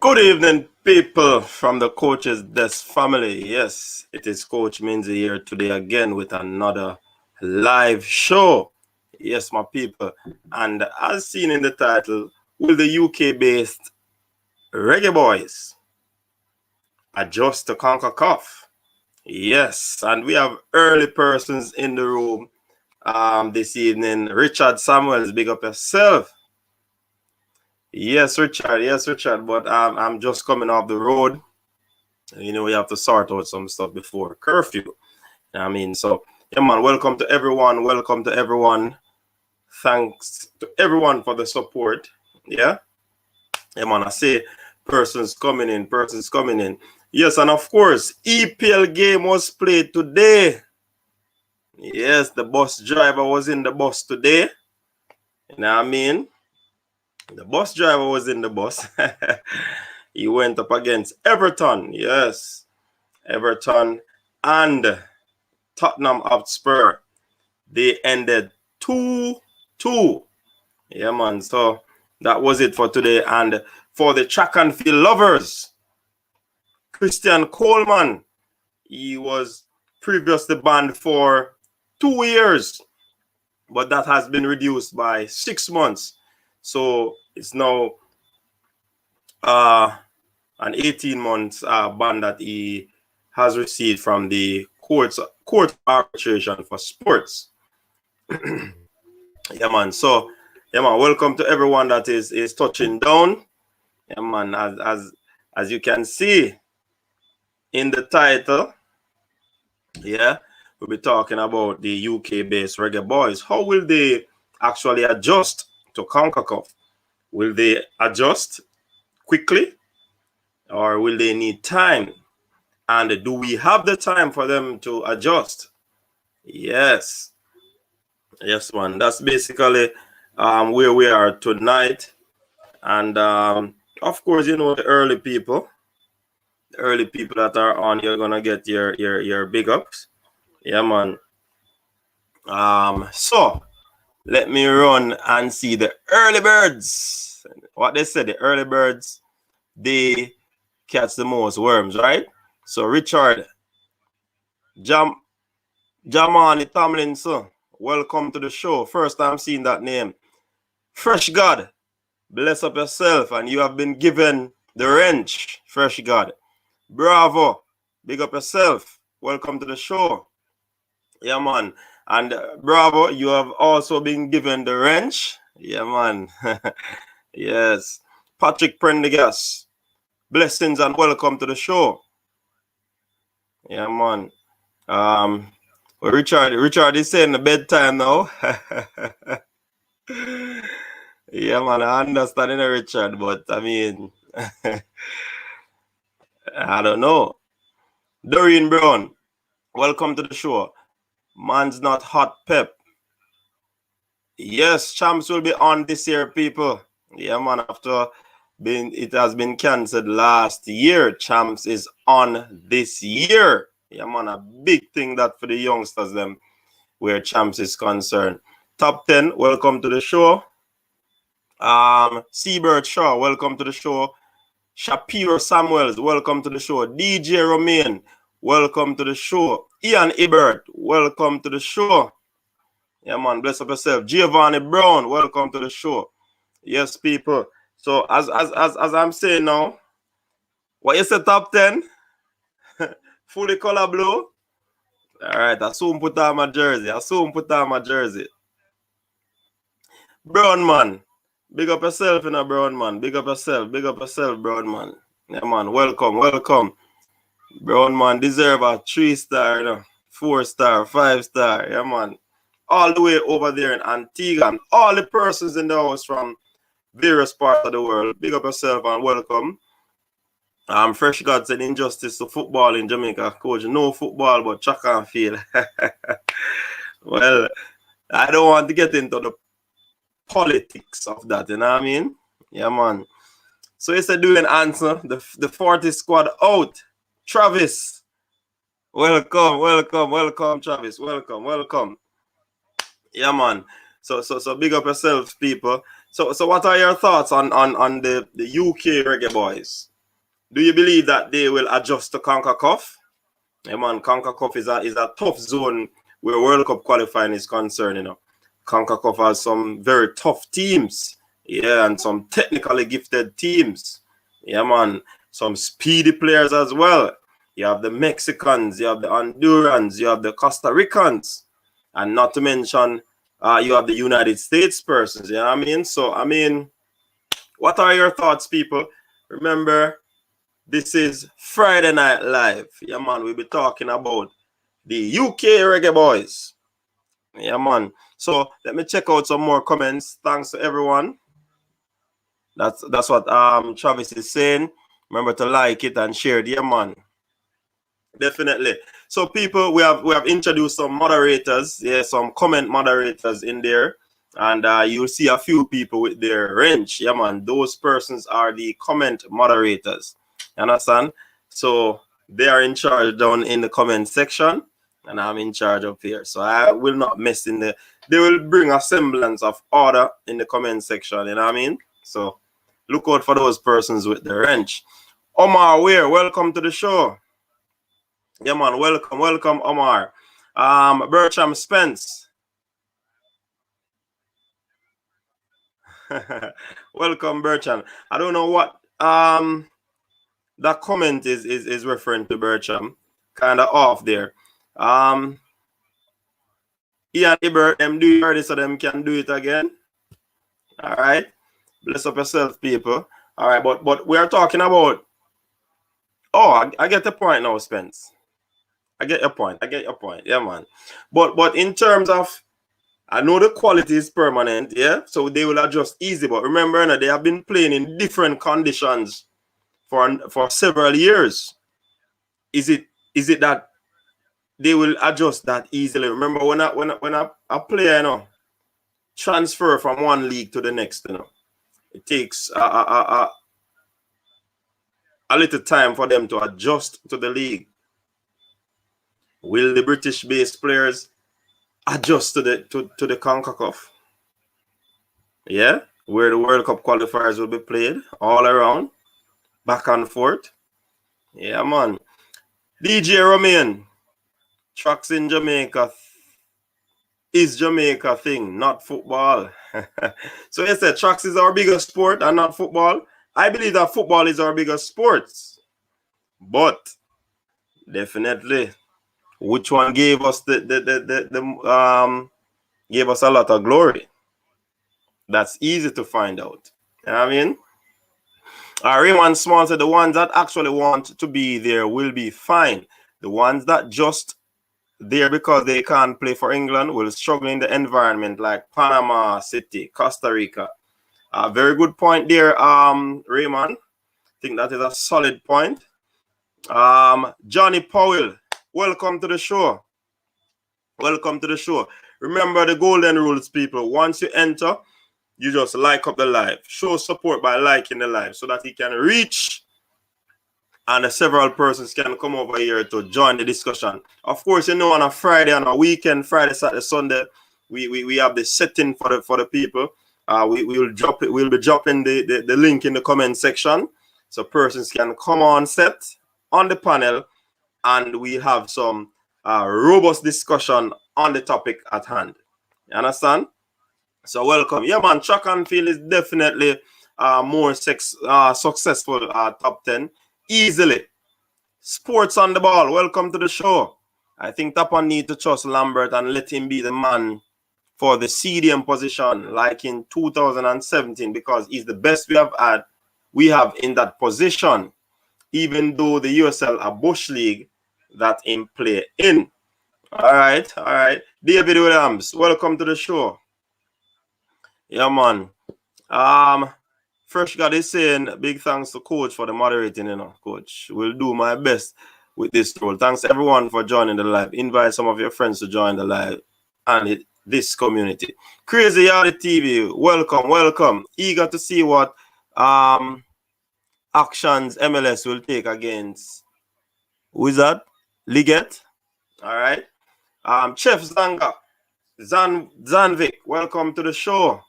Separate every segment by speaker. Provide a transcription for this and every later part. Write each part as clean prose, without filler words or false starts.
Speaker 1: Good evening, people from the Coach's Desk family. Yes, it is Coach Minzy here today again with another live show. Yes, my people. And as seen in the title, will the UK-based Reggae Boyz adjust to CONCACAF? Yes, and we have early persons in the room this evening. Richard Samuels, big up yourself. Yes, Richard. Yes, Richard. But I'm just coming off the road. You know, we have to sort out some stuff before curfew. You know what I mean? So, yeah, man, welcome to everyone. Welcome to everyone. Thanks to everyone for the support. Yeah? Yeah, man, I say persons coming in, persons coming in. Yes, and of course, EPL game was played today. Yes, the bus driver was in the bus today. You know what I mean? The bus driver was in the bus. He went up against Everton. Yes, Everton and Tottenham Hotspur. They ended 2-2. Yeah, man. So that was it for today. And for the track and field lovers, Christian Coleman, he was previously banned for 2 years, but that has been reduced by 6 months. So it's now an 18-month ban that he has received from the court arbitration for sports. Yeah, man. So, yeah, man, welcome to everyone that is touching down. Yeah, man, as you can see in the title, yeah, we'll be talking about the UK-based Reggae Boyz. How will they actually adjust to CONCACAF? Will they adjust quickly, or will they need time? And do we have the time for them to adjust? Yes. Yes, man. That's basically where we are tonight. And of course, you know, the early people that are on, you're gonna get your big ups. Yeah, man. So let me run and see the early birds. What they said, the early birds, they catch the most worms, right? So Richard Jamani Tomlinson, welcome to the show. First time seeing that name. Fresh God, bless up yourself, and you have been given the wrench. Fresh God, bravo, big up yourself. Welcome to the show. Yeah, man. And bravo, you have also been given the wrench. Yeah, man. Yes. Patrick Prendergast, blessings and welcome to the show. Yeah, man. Well, Richard is saying the bedtime now. Yeah, man, I understand it, Richard, but I mean, I don't know. Doreen Brown, welcome to the show. Man's not hot pep. Yes, champs will be on this year, people. Yeah, man, after it has been cancelled last year, champs is on this year. Yeah, man, a big thing that for the youngsters, them, where champs is concerned. Top 10, welcome to the show. Seabird Shaw, welcome to the show. Shapiro Samuels, welcome to the show. DJ Romain, welcome to the show. Ian Ibert, welcome to the show. Yeah, man, bless up yourself. Giovanni Brown, welcome to the show. Yes, people. So as I'm saying now, what you say, top 10? Fully color blue. All right, I soon put on my jersey. Brown man. Big up yourself, Brown man. Big up yourself, Brown man. Yeah, man. Welcome. Brown man deserve a 3-star, 4-star, 5-star. Yeah, man. All the way over there in Antigua. And all the persons in the house from various parts of the world. Big up yourself and welcome. Fresh God said injustice to football in Jamaica. Coach, no football, but track and field. Well, I don't want to get into the politics of that, you know what I mean? Yeah, man. So it's a doing answer. The 40 squad out. Travis. Welcome, Travis. Welcome. Yeah, man. So big up yourselves, people. So what are your thoughts on the UK Reggae Boyz? Do you believe that they will adjust to CONCACAF? Yeah, man, CONCACAF is a tough zone where World Cup qualifying is concerned, you know. CONCACAF has some very tough teams, yeah, and some technically gifted teams. Yeah, man, some speedy players as well. You have the Mexicans, you have the Hondurans, you have the Costa Ricans, and not to mention you have the United States persons, you know what I mean? So, I mean, what are your thoughts, people? Remember, this is Friday Night Live. Yeah, man, we'll be talking about the UK Reggae Boyz. Yeah, man. So let me check out some more comments. Thanks to everyone. That's what Travis is saying. Remember to like it and share it. Yeah, man. Definitely. So people, we have introduced some moderators. Yeah, some comment moderators in there. And you'll see a few people with their wrench. Yeah, man. Those persons are the comment moderators. You understand? So they are in charge down in the comment section. And I'm in charge up here. So I will not mess in the... They will bring a semblance of order in the comment section. You know what I mean? So look out for those persons with the wrench. Omar Weir, welcome to the show. Yeah, man. Welcome, Omar. Bertram Spence. Welcome, Bertram. I don't know what that comment is referring to, Bertram. Kind of off there. Ian Ibert, them do it already, so them can do it again. All right. Bless up yourself, people. All right, but we are talking about... Oh, I get the point now, Spence. I get your point. Yeah, man. But in terms of... I know the quality is permanent, yeah? So they will adjust easy. But remember, you know, they have been playing in different conditions for several years. Is it that they will adjust that easily? Remember, when a player, you know, transfer from one league to the next, you know, it takes a little time for them to adjust to the league. Will the British-based players adjust to the CONCACAF? Yeah, where the World Cup qualifiers will be played all around, back and forth. Yeah, man. DJ Romain, tracks in Jamaica is Jamaica thing, not football. So yes, tracks is our biggest sport and not football. I believe that football is our biggest sport, but definitely, which one gave us gave us a lot of glory? That's easy to find out. You know what I mean? Raymond Small said the ones that actually want to be there will be fine. The ones that just there because they can't play for England will struggle in the environment like Panama City, Costa Rica. Very good point there, Raymond. I think that is a solid point. Johnny Powell, welcome to the show. Welcome to the show. Remember the golden rules, people. Once you enter, you just like up the live. Show support by liking the live so that he can reach and several persons can come over here to join the discussion. Of course, you know, on a Friday, on a weekend, Friday, Saturday, Sunday, we have the setting for the people. We will drop it. We'll be dropping the link in the comment section so persons can come on set on the panel and we have some robust discussion on the topic at hand. You understand? So welcome. Yeah, man, track and field is definitely more successful top 10. Easily. Sports on the ball. Welcome to the show. I think Tapan need to trust Lambert and let him be the man for the CDM position like in 2017 because he's the best we have in that position, even though the USL a Bush League that in play in. All right. David Williams, welcome to the show. Yeah, man. Fresh God is saying big thanks to Coach for the moderating, you know, Coach. Will do my best with this role. Thanks everyone for joining the live. Invite some of your friends to join the live and this community. Crazy Yardy TV, welcome. Eager to see what actions MLS will take against Wizard Liget. All right. Chef Zanvik, welcome to the show.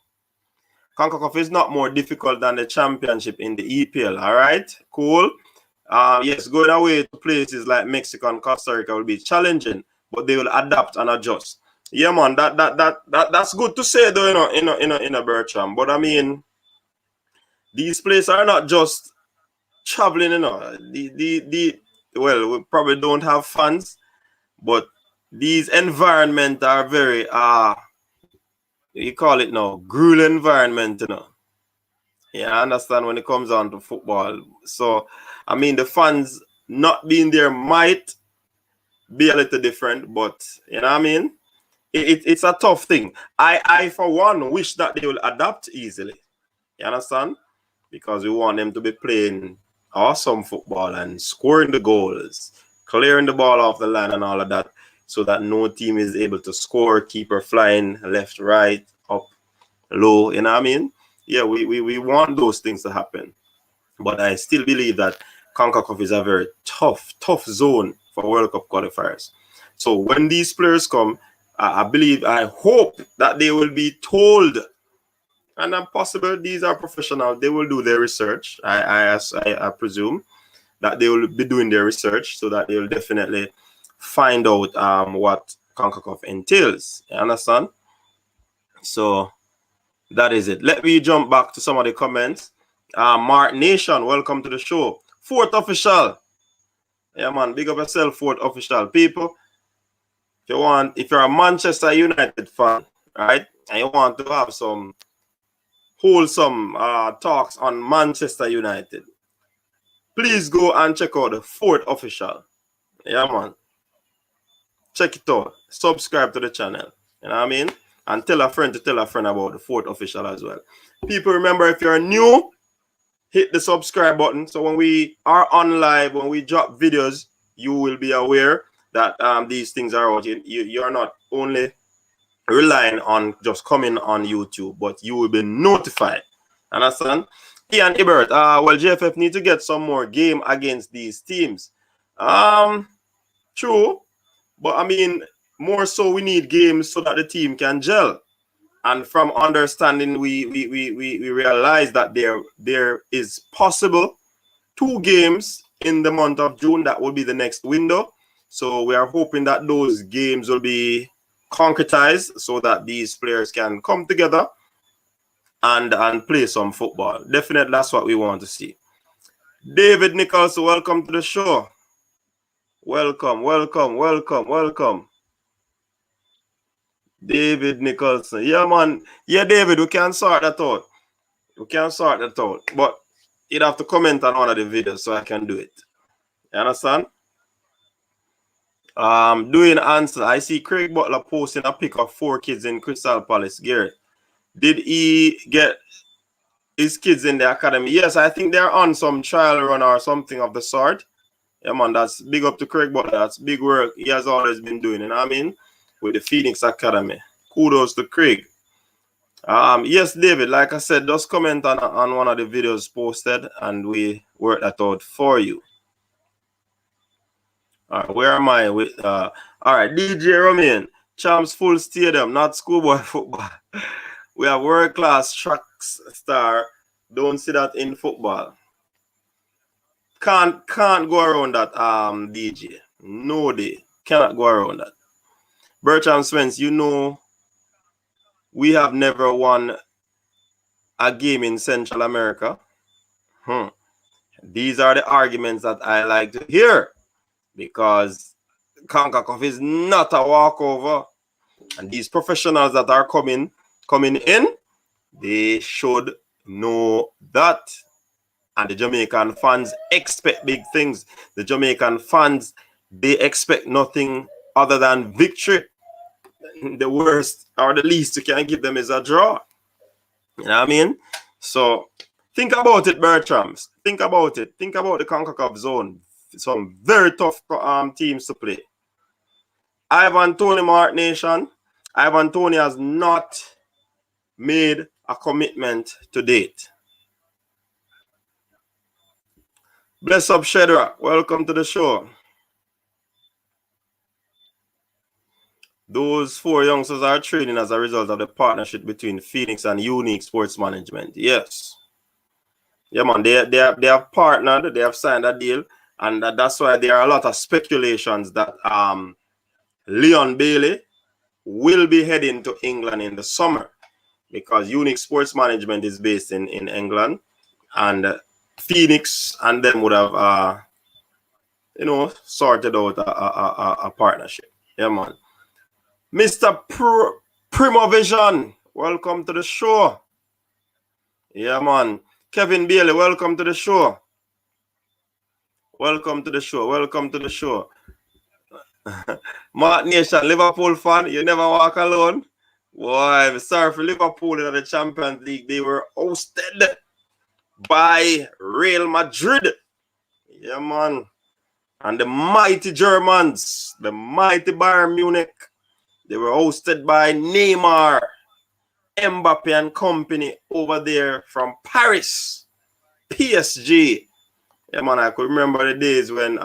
Speaker 1: CONCACAF is not more difficult than the championship in the EPL. All right, cool. Yes, going away to places like Mexico and Costa Rica will be challenging, but they will adapt and adjust. Yeah, man, that's good to say though, in a Bertram. But I mean, these places are not just traveling, well, we probably don't have fans, but these environment are very you call it now, gruel environment. Yeah, I understand when it comes on to football. So I mean the fans not being there might be a little different, but you know what I mean? It's a tough thing. I for one wish that they will adapt easily. You understand? Because we want them to be playing awesome football and scoring the goals, clearing the ball off the line and all of that, so that no team is able to score, keeper flying left, right, up, low. You know what I mean? Yeah, we want those things to happen. But I still believe that CONCACAF is a very tough zone for World Cup qualifiers. So when these players come, I hope that they will be told, and possible these are professionals, they will do their research. I presume that they will be doing their research so that they will definitely find out what CONCACAF entails. You understand? So that is it. Let me jump back to some of the comments. Mark Nation, welcome to the show. Fourth official. Yeah, man, big up yourself, fourth official. People, if you're a Manchester United fan, right, and you want to have some wholesome talks on Manchester United, please go and check out the fourth official. Yeah, man. Check it out. Subscribe to the channel. You know what I mean? And tell a friend to tell a friend about the fourth official as well. People, remember, if you're new, hit the subscribe button. So when we are on live, when we drop videos, you will be aware that these things are out. You're not only relying on just coming on YouTube, but you will be notified. Understand? Ian Ibert, well, JFF need to get some more game against these teams. True, but I mean, more so we need games so that the team can gel. And from understanding, we realize that there is possible 2 games in the month of June. That will be the next window. So we are hoping that those games will be concretized so that these players can come together and play some football. Definitely, that's what we want to see. David Nichols, welcome to the show. Welcome. David Nicholson. Yeah, man. Yeah, David, we can sort that out. But you'd have to comment on one of the videos so I can do it. You understand? Doing answer. I see Craig Butler posting a pic of 4 kids in Crystal Palace. Garrett, did he get his kids in the academy? Yes, I think they're on some trial run or something of the sort. Yeah, man, that's big up to Craig Butler. That's big work he has always been doing, you know what I mean? With the Phoenix Academy. Kudos to Craig. Yes, David, like I said, just comment on one of the videos posted and we work that out for you. All right, where am I with all right, DJ Romain, Champs Full Stadium, not schoolboy football. We have world-class track star. Don't see that in football. Can't go around that, DJ. No day. Cannot go around that. Bertram Swens, you know, we have never won a game in Central America. These are the arguments that I like to hear because CONCACAF is not a walkover. And these professionals that are coming in, they should know that. And the Jamaican fans expect big things. The Jamaican fans, they expect nothing other than victory. The worst or the least you can give them is a draw. You know what I mean? So think about it, Bertrams. Think about it. Think about the CONCACAF zone. Some very tough teams to play. Ivan Toney, Mark Nation. Ivan Toney has not made a commitment to date. Bless up, Shedra. Welcome to the show. Those 4 youngsters are training as a result of the partnership between Phoenix and Unique Sports Management. Yes. Yeah, man. They have partnered. They have signed a deal. And that's why there are a lot of speculations that Leon Bailey will be heading to England in the summer, because Unique Sports Management is based in England, and Phoenix and them would have sorted out a partnership. Yeah, man. Mr. Primo Vision, welcome to the show. Yeah, man. Kevin Bailey, welcome to the show. Welcome to the show. Welcome to the show. Mark Nation, Liverpool fan, you never walk alone. Boy, I'm sorry for Liverpool in the Champions League. They were hosted by Real Madrid. Yeah, man. And the mighty Germans, the mighty Bayern Munich, they were hosted by Neymar, Mbappe and company over there from Paris, PSG. Yeah, man, I could remember the days when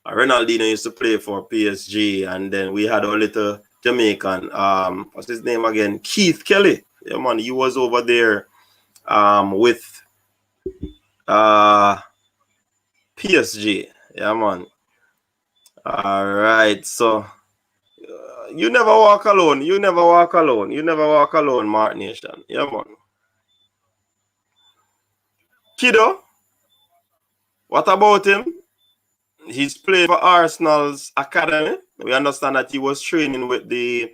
Speaker 1: Ronaldinho used to play for PSG, and then we had our little Jamaican, what's his name again? Keith Kelly. Yeah, man, he was over there with PSG. Yeah, man. All right, so you never walk alone. You never walk alone. You never walk alone, Mark Nation. Yeah, man. Kiddo, what about him? He's playing for Arsenal's academy. We understand that he was training with the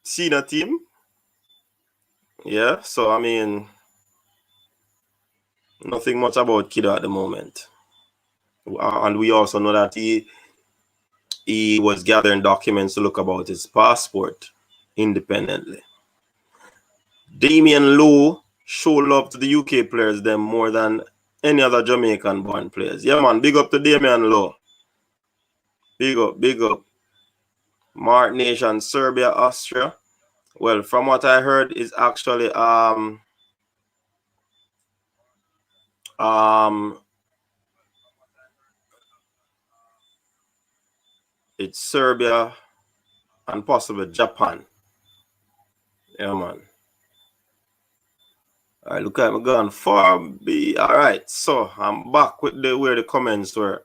Speaker 1: senior team. Yeah, so I mean, nothing much about Kiddo at the moment. And we also know that he was gathering documents to look about his passport independently. Damian Lowe show love to the UK players them more than any other Jamaican born players. Yeah, man, big up to Damian Lowe. Big up, big up. Mark Nation, Serbia, Austria. Well, from what I heard is actually it's Serbia and possibly Japan. Yeah, man. All right, look at me going far B. All right, so I'm back with where the comments were.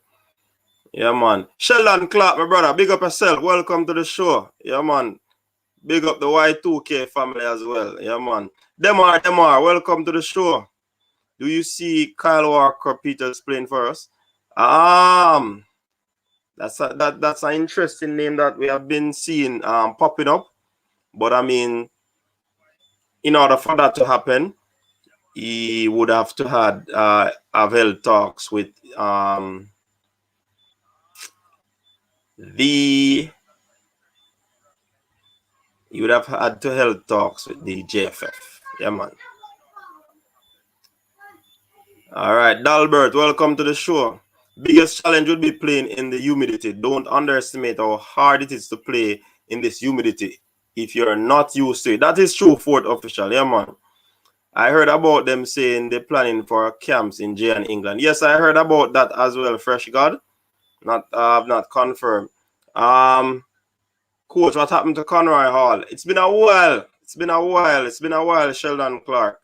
Speaker 1: Yeah, man. Sheldon Clark, my brother, big up yourself. Welcome to the show. Yeah, man. Big up the Y2K family as well. Yeah, man. Demar, welcome to the show. Do you see Kyle Walker-Peters playing for us? That's an interesting name that we have been seeing popping up. But I mean, in order for that to happen, he would have to have held talks with he would have had to hold talks with the JFF. Yeah, man. All right, Dalbert, welcome to the show. Biggest challenge would be playing in the humidity. Don't underestimate how hard it is to play in this humidity if you're not used to it. That is true, fourth official. Yeah, man. I heard about them saying they're planning for camps in Jay and England. Yes, I heard about that as well, Fresh God. I've not confirmed. Coach, what happened to Conroy Hall? It's been a while. It's been a while, Sheldon Clark.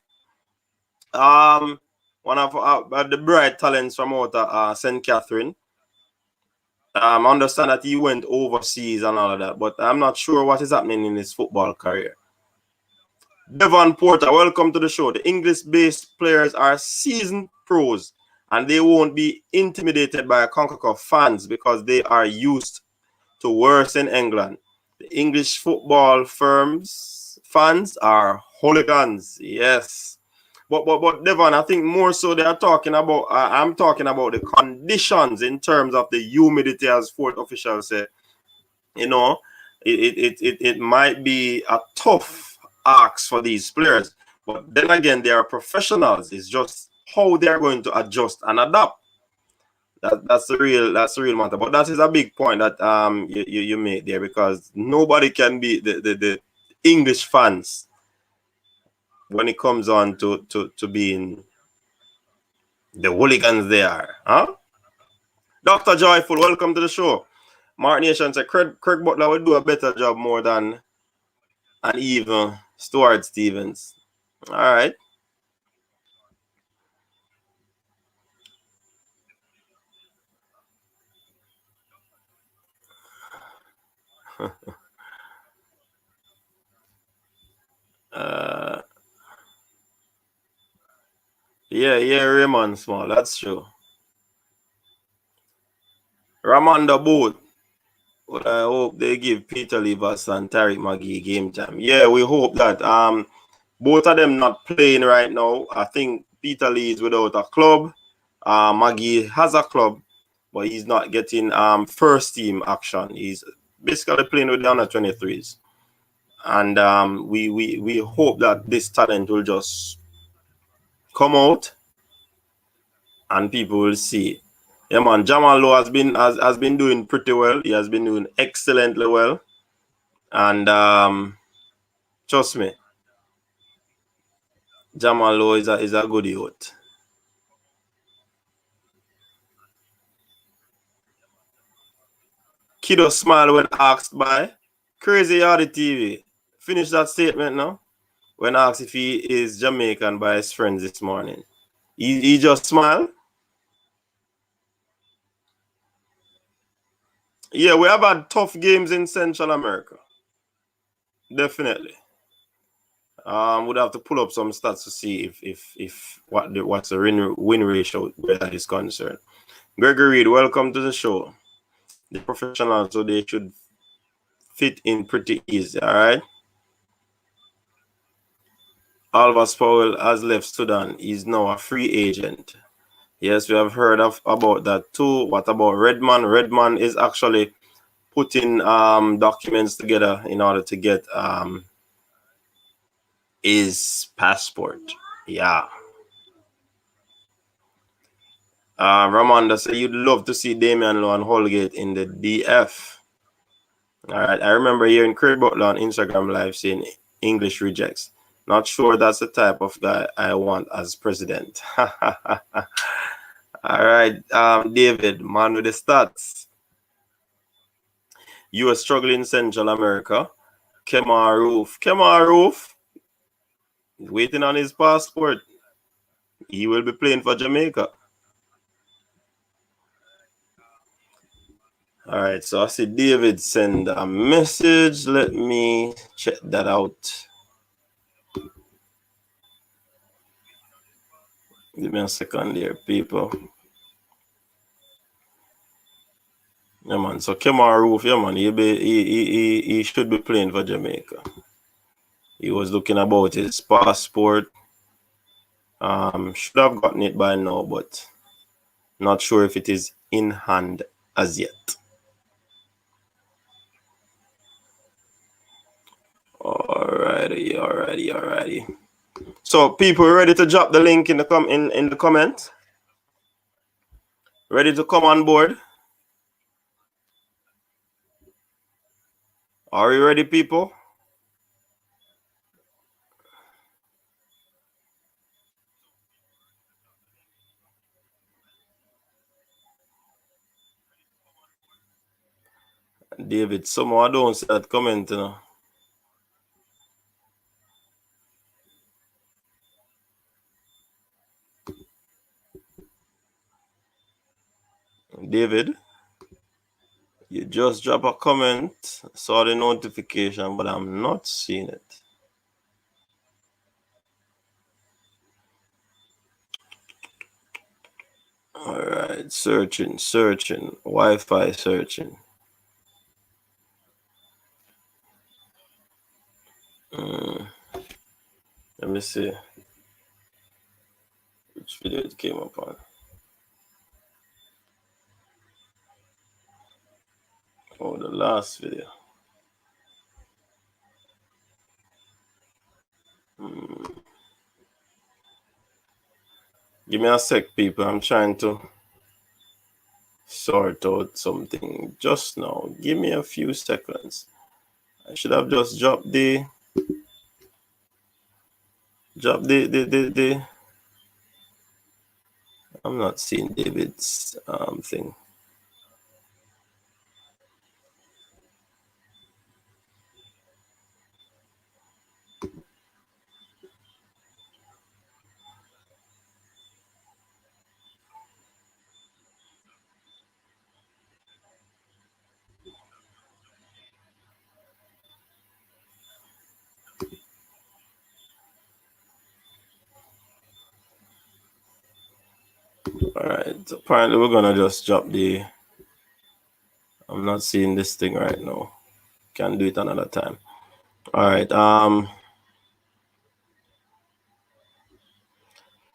Speaker 1: One of the bright talents from out of St. Catherine. I understand that he went overseas and all of that, but I'm not sure what is happening in his football career. Devon Porter, welcome to the show. The English-based players are seasoned pros, and they won't be intimidated by CONCACAF fans because they are used to worse in England. The English football fans are hooligans. Yes. But Devon, I think more so they are talking about, I'm talking about the conditions in terms of the humidity, as fourth officials say. You know, it might be a tough ask for these players. But then again, they are professionals. It's just how they're going to adjust and adapt. That's the real matter. But that is a big point that you made there, because nobody can be the English fans when it comes on to being the hooligans they are. Huh? Dr. Joyful, welcome to the show. Mark Nation said Craig Butler would do a better job more than and even Stuart Stevens. All right. uh, yeah, Raymond Small. That's true. Ramanda both. Well, I hope they give Peter Livas and Tariq Magee game time. Yeah, we hope that. Both of them not playing right now. I think Peter Lee is without a club. Magee has a club, but he's not getting first team action. He's basically playing with the under 23s. And we hope that this talent will just come out and people will see. Yeah, man, Jamal Lowe has been doing pretty well. He has been doing excellently well. And trust me, Jamal Lowe is a good youth. Kiddo smile when asked by Crazy Yardy TV. Finish that statement now. When asked if he is Jamaican by his friends this morning. He just smiled. Yeah, we have had tough games in Central America. Definitely. Would have to pull up some stats to see if what's the win ratio where that is concerned. Gregory Reed, welcome to the show. The professionals, so they should fit in pretty easy, all right? Alvas Powell has left Sudan. He's now a free agent. Yes, we have heard about that too. What about Redman? Redman is actually putting documents together in order to get his passport. Yeah. Ramanda said you'd love to see Damian Lowe and Holgate in the DF. All right. I remember hearing Craig Butler on Instagram Live saying English rejects. Not sure that's the type of guy I want as president. All right. David, man with the stats. You are struggling in Central America. Kemar Roof, waiting on his passport. He will be playing for Jamaica. All right, so I see David send a message. Let me check that out. Give me a second here, people. Yeah, man. So Kemar Roof, yeah, man. He should be playing for Jamaica. He was looking about his passport. Should have gotten it by now, but not sure if it is in hand as yet. Alrighty. So people ready to drop the link in the comment? Ready to come on board? Are you ready, people? David, somehow I don't see that comment, you know. David, you just drop a comment, saw the notification, but I'm not seeing it. All right, searching, Wi-Fi searching. Let me see which video it came up on. Oh, the last video. Give me a sec, people. I'm trying to sort out something just now. Give me a few seconds. I should have just dropped the I'm not seeing David's thing. All right. Apparently, we're gonna just drop the. I'm not seeing this thing right now. Can do it another time. All right. All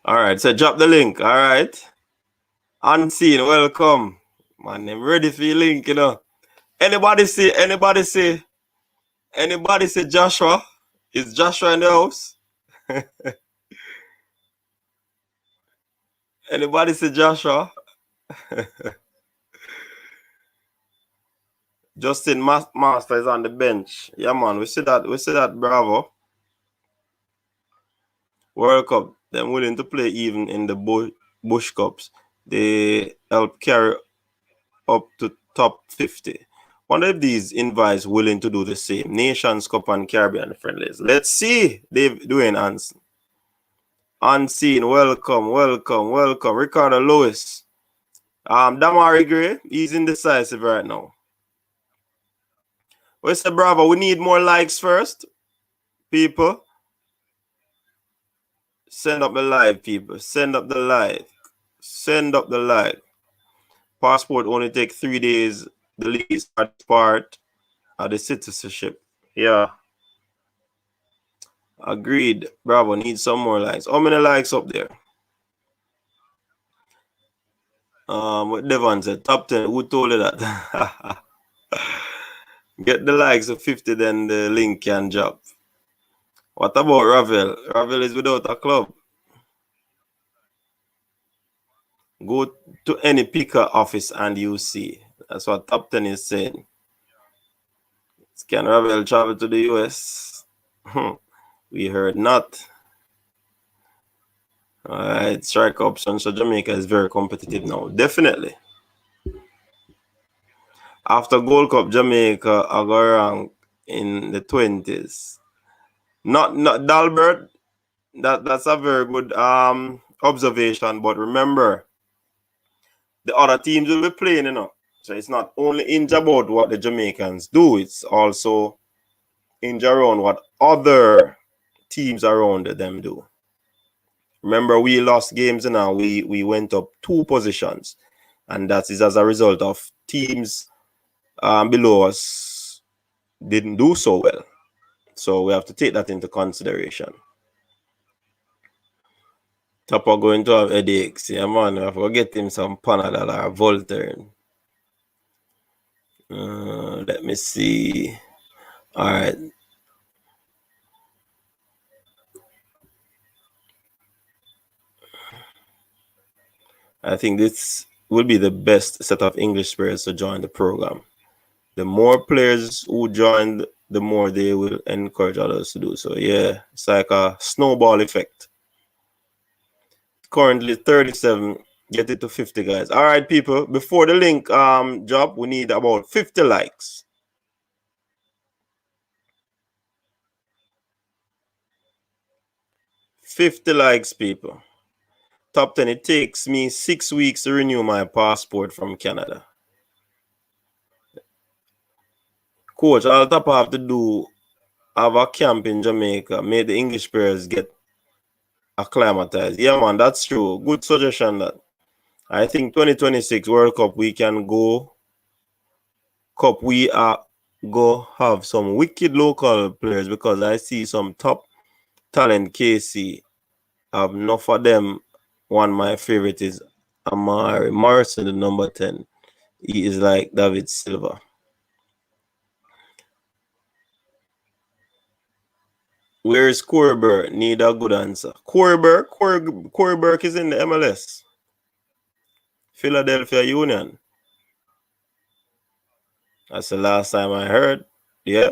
Speaker 1: right. So drop the link. All right. Unseen. Welcome. Man, I'm ready for your link. You know. Anybody say? Anybody say? Anybody say Joshua? Is Joshua in the house? Anybody say Joshua? Justin Master is on the bench. Yeah, man. We see that. We see that. Bravo. World Cup. Them willing to play even in the Bush Cups. They help carry up to top 50. One of these invites willing to do the same. Nations Cup and Caribbean friendlies. Let's see. Dave doing unseen. Welcome, welcome, welcome. Ricardo Lewis. Damari Gray. He's indecisive right now. Where's the Bravo? We need more likes first. People. Send up the live, people. Send up the live. Send up the live. Passport only take 3 days. The least part of the citizenship. Yeah. Agreed. Bravo. Need some more likes. How many likes up there? What Devon said. Top 10. Who told you that? Get the likes of 50, then the link can drop. What about Ravel? Ravel is without a club. Go to any picker office and you see. That's what Top 10 is saying. Can Ravel travel to the US? We heard not. All right, strike option. So Jamaica is very competitive now. Definitely. After Gold Cup, Jamaica are going rank in the 20s. Not Dalbert. That's a very good observation. But remember, the other teams will be playing, you know. So it's not only inch about what the Jamaicans do, it's also inch around what other teams around them do. Remember, we lost games now. We went up 2 positions, and that is as a result of teams below us didn't do so well. So we have to take that into consideration. Tapa going to have headaches. Yeah, man. We have to get him some Panadol or Voltaren. Let me see. All right. I think this will be the best set of English players to join the program. The more players who join, the more they will encourage others to do so. Yeah, it's like a snowball effect. Currently 37. Get it to 50, guys. All right, people. Before the link drop, we need about 50 likes. 50 likes, people. Top 10. It takes me 6 weeks to renew my passport from Canada. Coach, all Top have to do have a camp in Jamaica. Make the English players get acclimatized. Yeah, man, that's true. Good suggestion. That I think 2026 World Cup we can go. Cup we are go have some wicked local players because I see some top talent. KC have enough of them. One of my favorite is Amari Morrison, the number 10. He is like David Silva. Where is Corey? Need a good answer. Corey Burke is in the MLS. Philadelphia Union. That's the last time I heard. Yeah.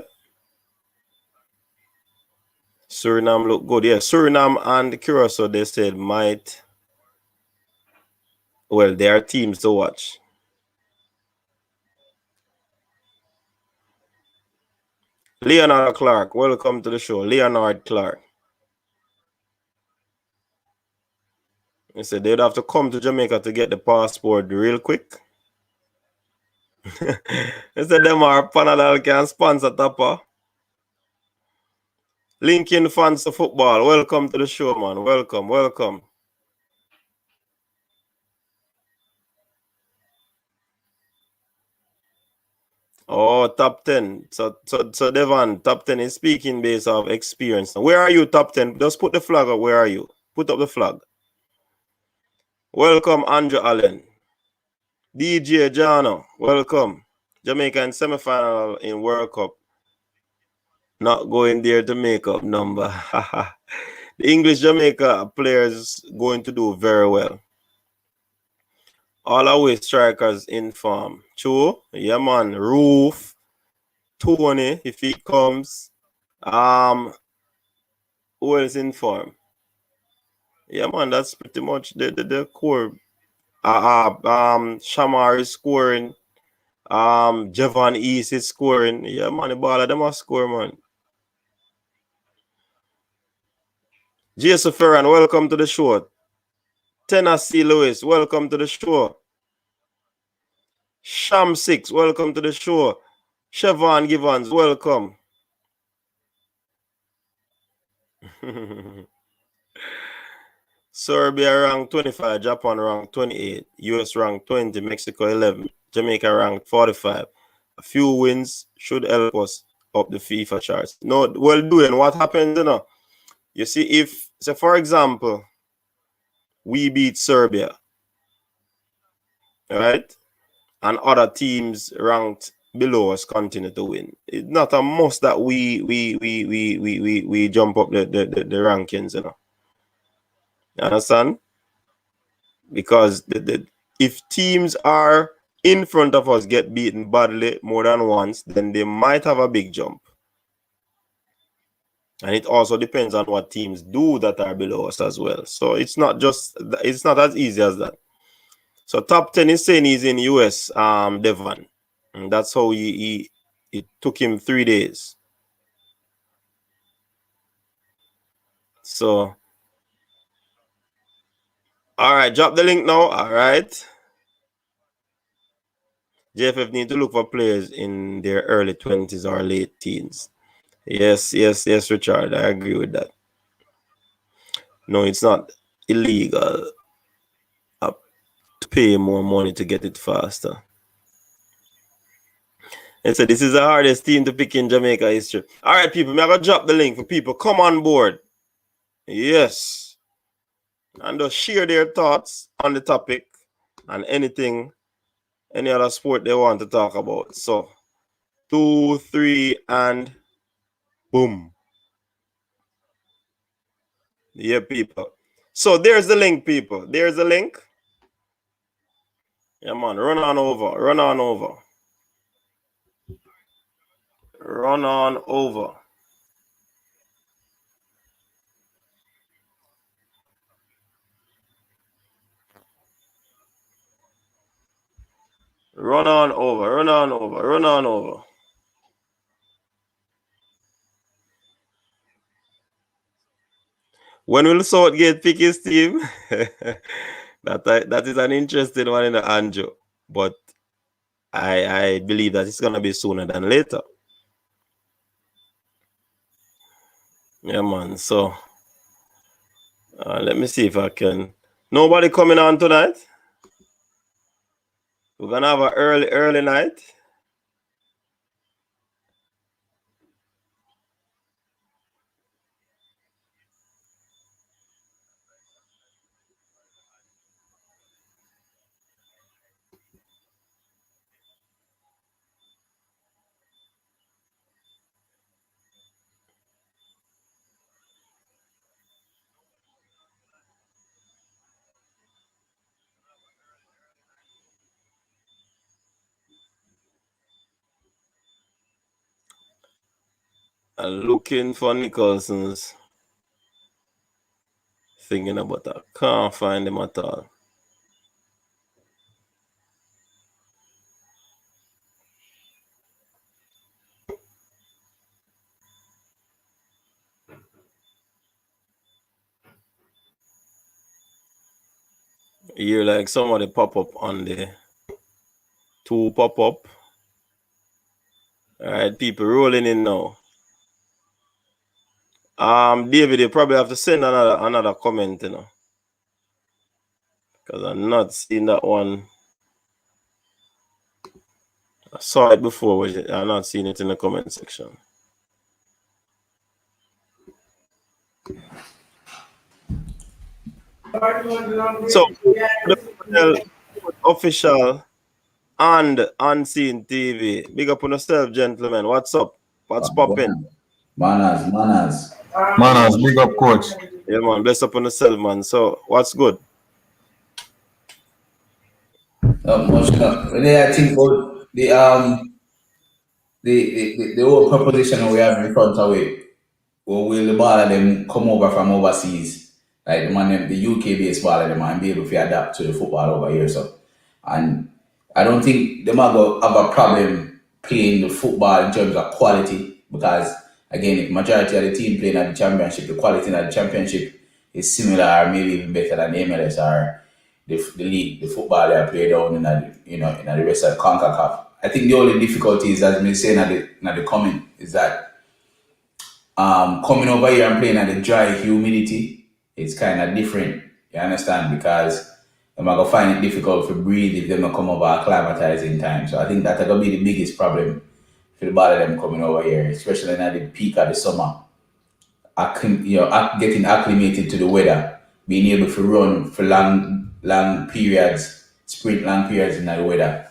Speaker 1: Suriname look good. Yeah, Suriname and Curacao, they said might. Well, they are teams to watch. Leonard Clark, welcome to the show. Leonard Clark. He said they'd have to come to Jamaica to get the passport real quick. He said them are Panadol can sponsor Tapa. Linking fans to football. Welcome to the show, man. Welcome, welcome. Oh, top 10. So Devon, top 10 is speaking based off experience. Where are you, top 10? Just put the flag up. Where are you? Put up the flag. Welcome, Andrew Allen. DJ Jano, welcome. Jamaica in semi-final in World Cup. Not going there to make up number. The English Jamaica players going to do very well. All away strikers in form. True. Yeah, man. Roof. Tony, if he comes. Who else in form? Yeah, man. That's pretty much the core. Shamar is scoring. Javon East is scoring. Yeah, man. The ball of them are score, man. Jason Ferran, welcome to the show. Tennessee Lewis, welcome to the show. Sham 6, welcome to the show. Siobhan Givens, welcome. Serbia ranked 25, Japan ranked 28, US ranked 20, Mexico 11, Jamaica ranked 45. A few wins should help us up the FIFA charts. No, well doing. What happens, you know? You see, if, so for example, we beat Serbia, right? And other teams ranked below us continue to win. It's not a must that we jump up the rankings, you know. You understand? Because if teams are in front of us get beaten badly more than once, then they might have a big jump. And it also depends on what teams do that are below us as well. So it's not as easy as that. So top 10 is saying he's in US, Devon. And that's how it took him 3 days. So, all right, drop the link now. All right. JFF need to look for players in their early 20s or late teens. Yes, Richard. I agree with that. No, it's not illegal to pay more money to get it faster. And so this is the hardest team to pick in Jamaica history. All right, people, I'm going to drop the link for people. Come on board. Yes. And just share their thoughts on the topic and any other sport they want to talk about. So, 2, 3, and boom. Yeah, people. So, there's the link, people. There's the link. Yeah, man. Run on over. Run on over. Run on over. Run on over. Run on over. Run on over. When will Southgate pick his team? That is an interesting one in the Anjo. But I believe that it's going to be sooner than later. Yeah, man. So, let me see if I can. Nobody coming on tonight? We're going to have an early night. I'm looking for Nicholson's. Thinking about that. Can't find him at all. You're like somebody pop up on the 2 pop up. All right, people rolling in now. David, you probably have to send another comment, you know, because I'm not seeing that one. I saw it before, but I've not seen it in the comment section. So, the official and unseen TV. Big up on yourself, gentlemen. What's up? What's popping?
Speaker 2: Manners.
Speaker 3: Big up, coach.
Speaker 1: Yeah, man. Bless up on yourself, man. So, what's good?
Speaker 2: Not much. I think about the whole proposition we have in front of it. Well, will the ball of them come over from overseas? Like the man, the UK based ball of them, and be able to adapt to the football over here. So, and I don't think they might have a problem playing the football in terms of quality, because again, if majority of the team playing at the championship, the quality in the championship is similar or maybe even better than the MLS or the league, the football they are played down in the rest of CONCACAF. I think the only difficulty is, as me saying at the comment, is that coming over here and playing at the dry humidity, it's kind of different. You understand? Because I'm gonna find it difficult to breathe if they don't come over acclimatizing time. So I think that's gonna be the biggest problem for the ball of them coming over here, especially at the peak of the summer. Getting acclimated to the weather, being able to run for long periods, sprint long periods in the weather.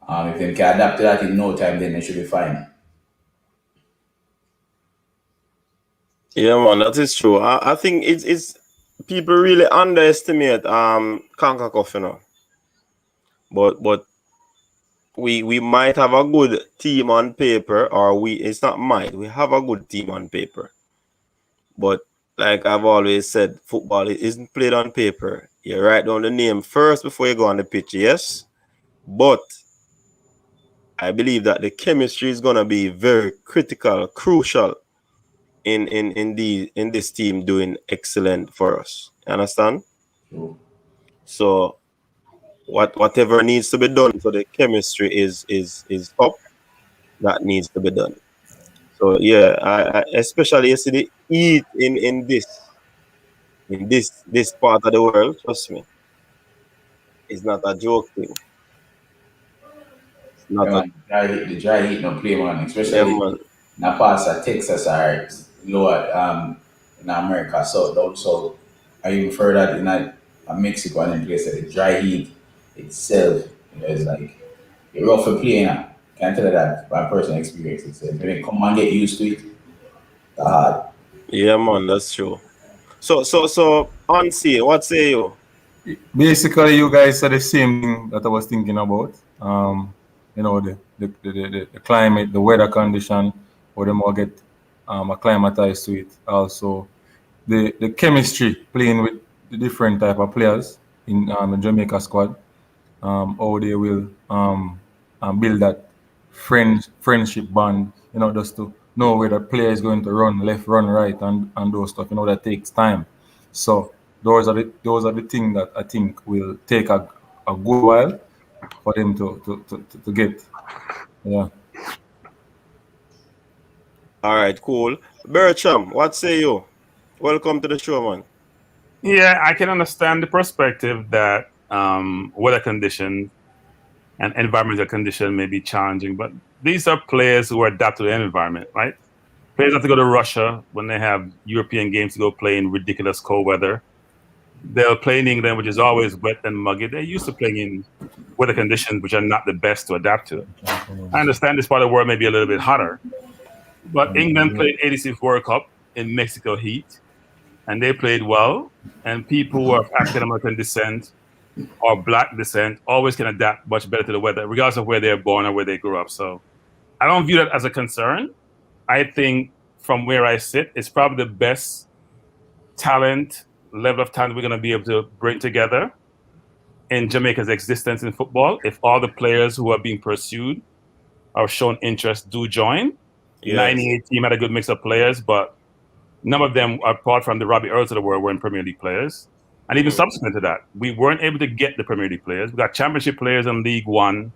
Speaker 2: If they can adapt to that in no time, then they should be fine.
Speaker 1: Yeah, man, that is true. I think it's people really underestimate CONCACAF, you know. But we might have a good team on paper, or it's not might. We have a good team on paper. But like I've always said, football isn't played on paper. You write down the name first before you go on the pitch, yes. But I believe that the chemistry is gonna be very critical, crucial in this team doing excellent for us. You understand?
Speaker 2: Sure.
Speaker 1: So whatever needs to be done so the chemistry is up, that needs to be done. So yeah, I especially you see the heat in this part of the world, trust me, it's not a joke thing. It's not
Speaker 2: Yeah, man, the dry heat no play, man. Especially
Speaker 1: man.
Speaker 2: in a parts of Texas or lower in America, so down south. I even further in Mexico and in places, the dry heat itself, is like you're rough for playing. Can't tell you that by personal experience. It's when you come and get used to it, it's hard.
Speaker 1: Yeah, man, that's true. So unseen, what say you?
Speaker 3: Basically, you guys said the same thing that I was thinking about. The climate, the weather condition, or them all get acclimatized to it. Also, the chemistry playing with the different type of players in the Jamaica squad. How they will build that friendship bond. Just to know where the player is going to run left, run right, and those stuff. That takes time. So those are the things that I think will take a good while for them to get. Yeah.
Speaker 1: All right, cool. Bertram, what say you? Welcome to the show, man.
Speaker 4: Yeah, I can understand the perspective that weather condition and environmental condition may be challenging, but these are players who adapt to the environment, right? Players have to go to Russia when they have European games to go play in ridiculous cold weather. They'll play in England, which is always wet and muggy. They're used to playing in weather conditions which are not the best to adapt to. I understand this part of the world may be a little bit hotter, but England played 86th World Cup in Mexico heat, and they played well. And people who are of African American descent or Black descent always can adapt much better to the weather, regardless of where they're born or where they grew up. So I don't view that as a concern. I think from where I sit, it's probably the best level of talent we're going to be able to bring together in Jamaica's existence in football. If all the players who are being pursued or shown interest do join. Yes. 98 team had a good mix of players, but none of them, apart from the Robbie Earls of the world, were in Premier League players. And even subsequent to that, we weren't able to get the Premier League players. We got championship players in League One,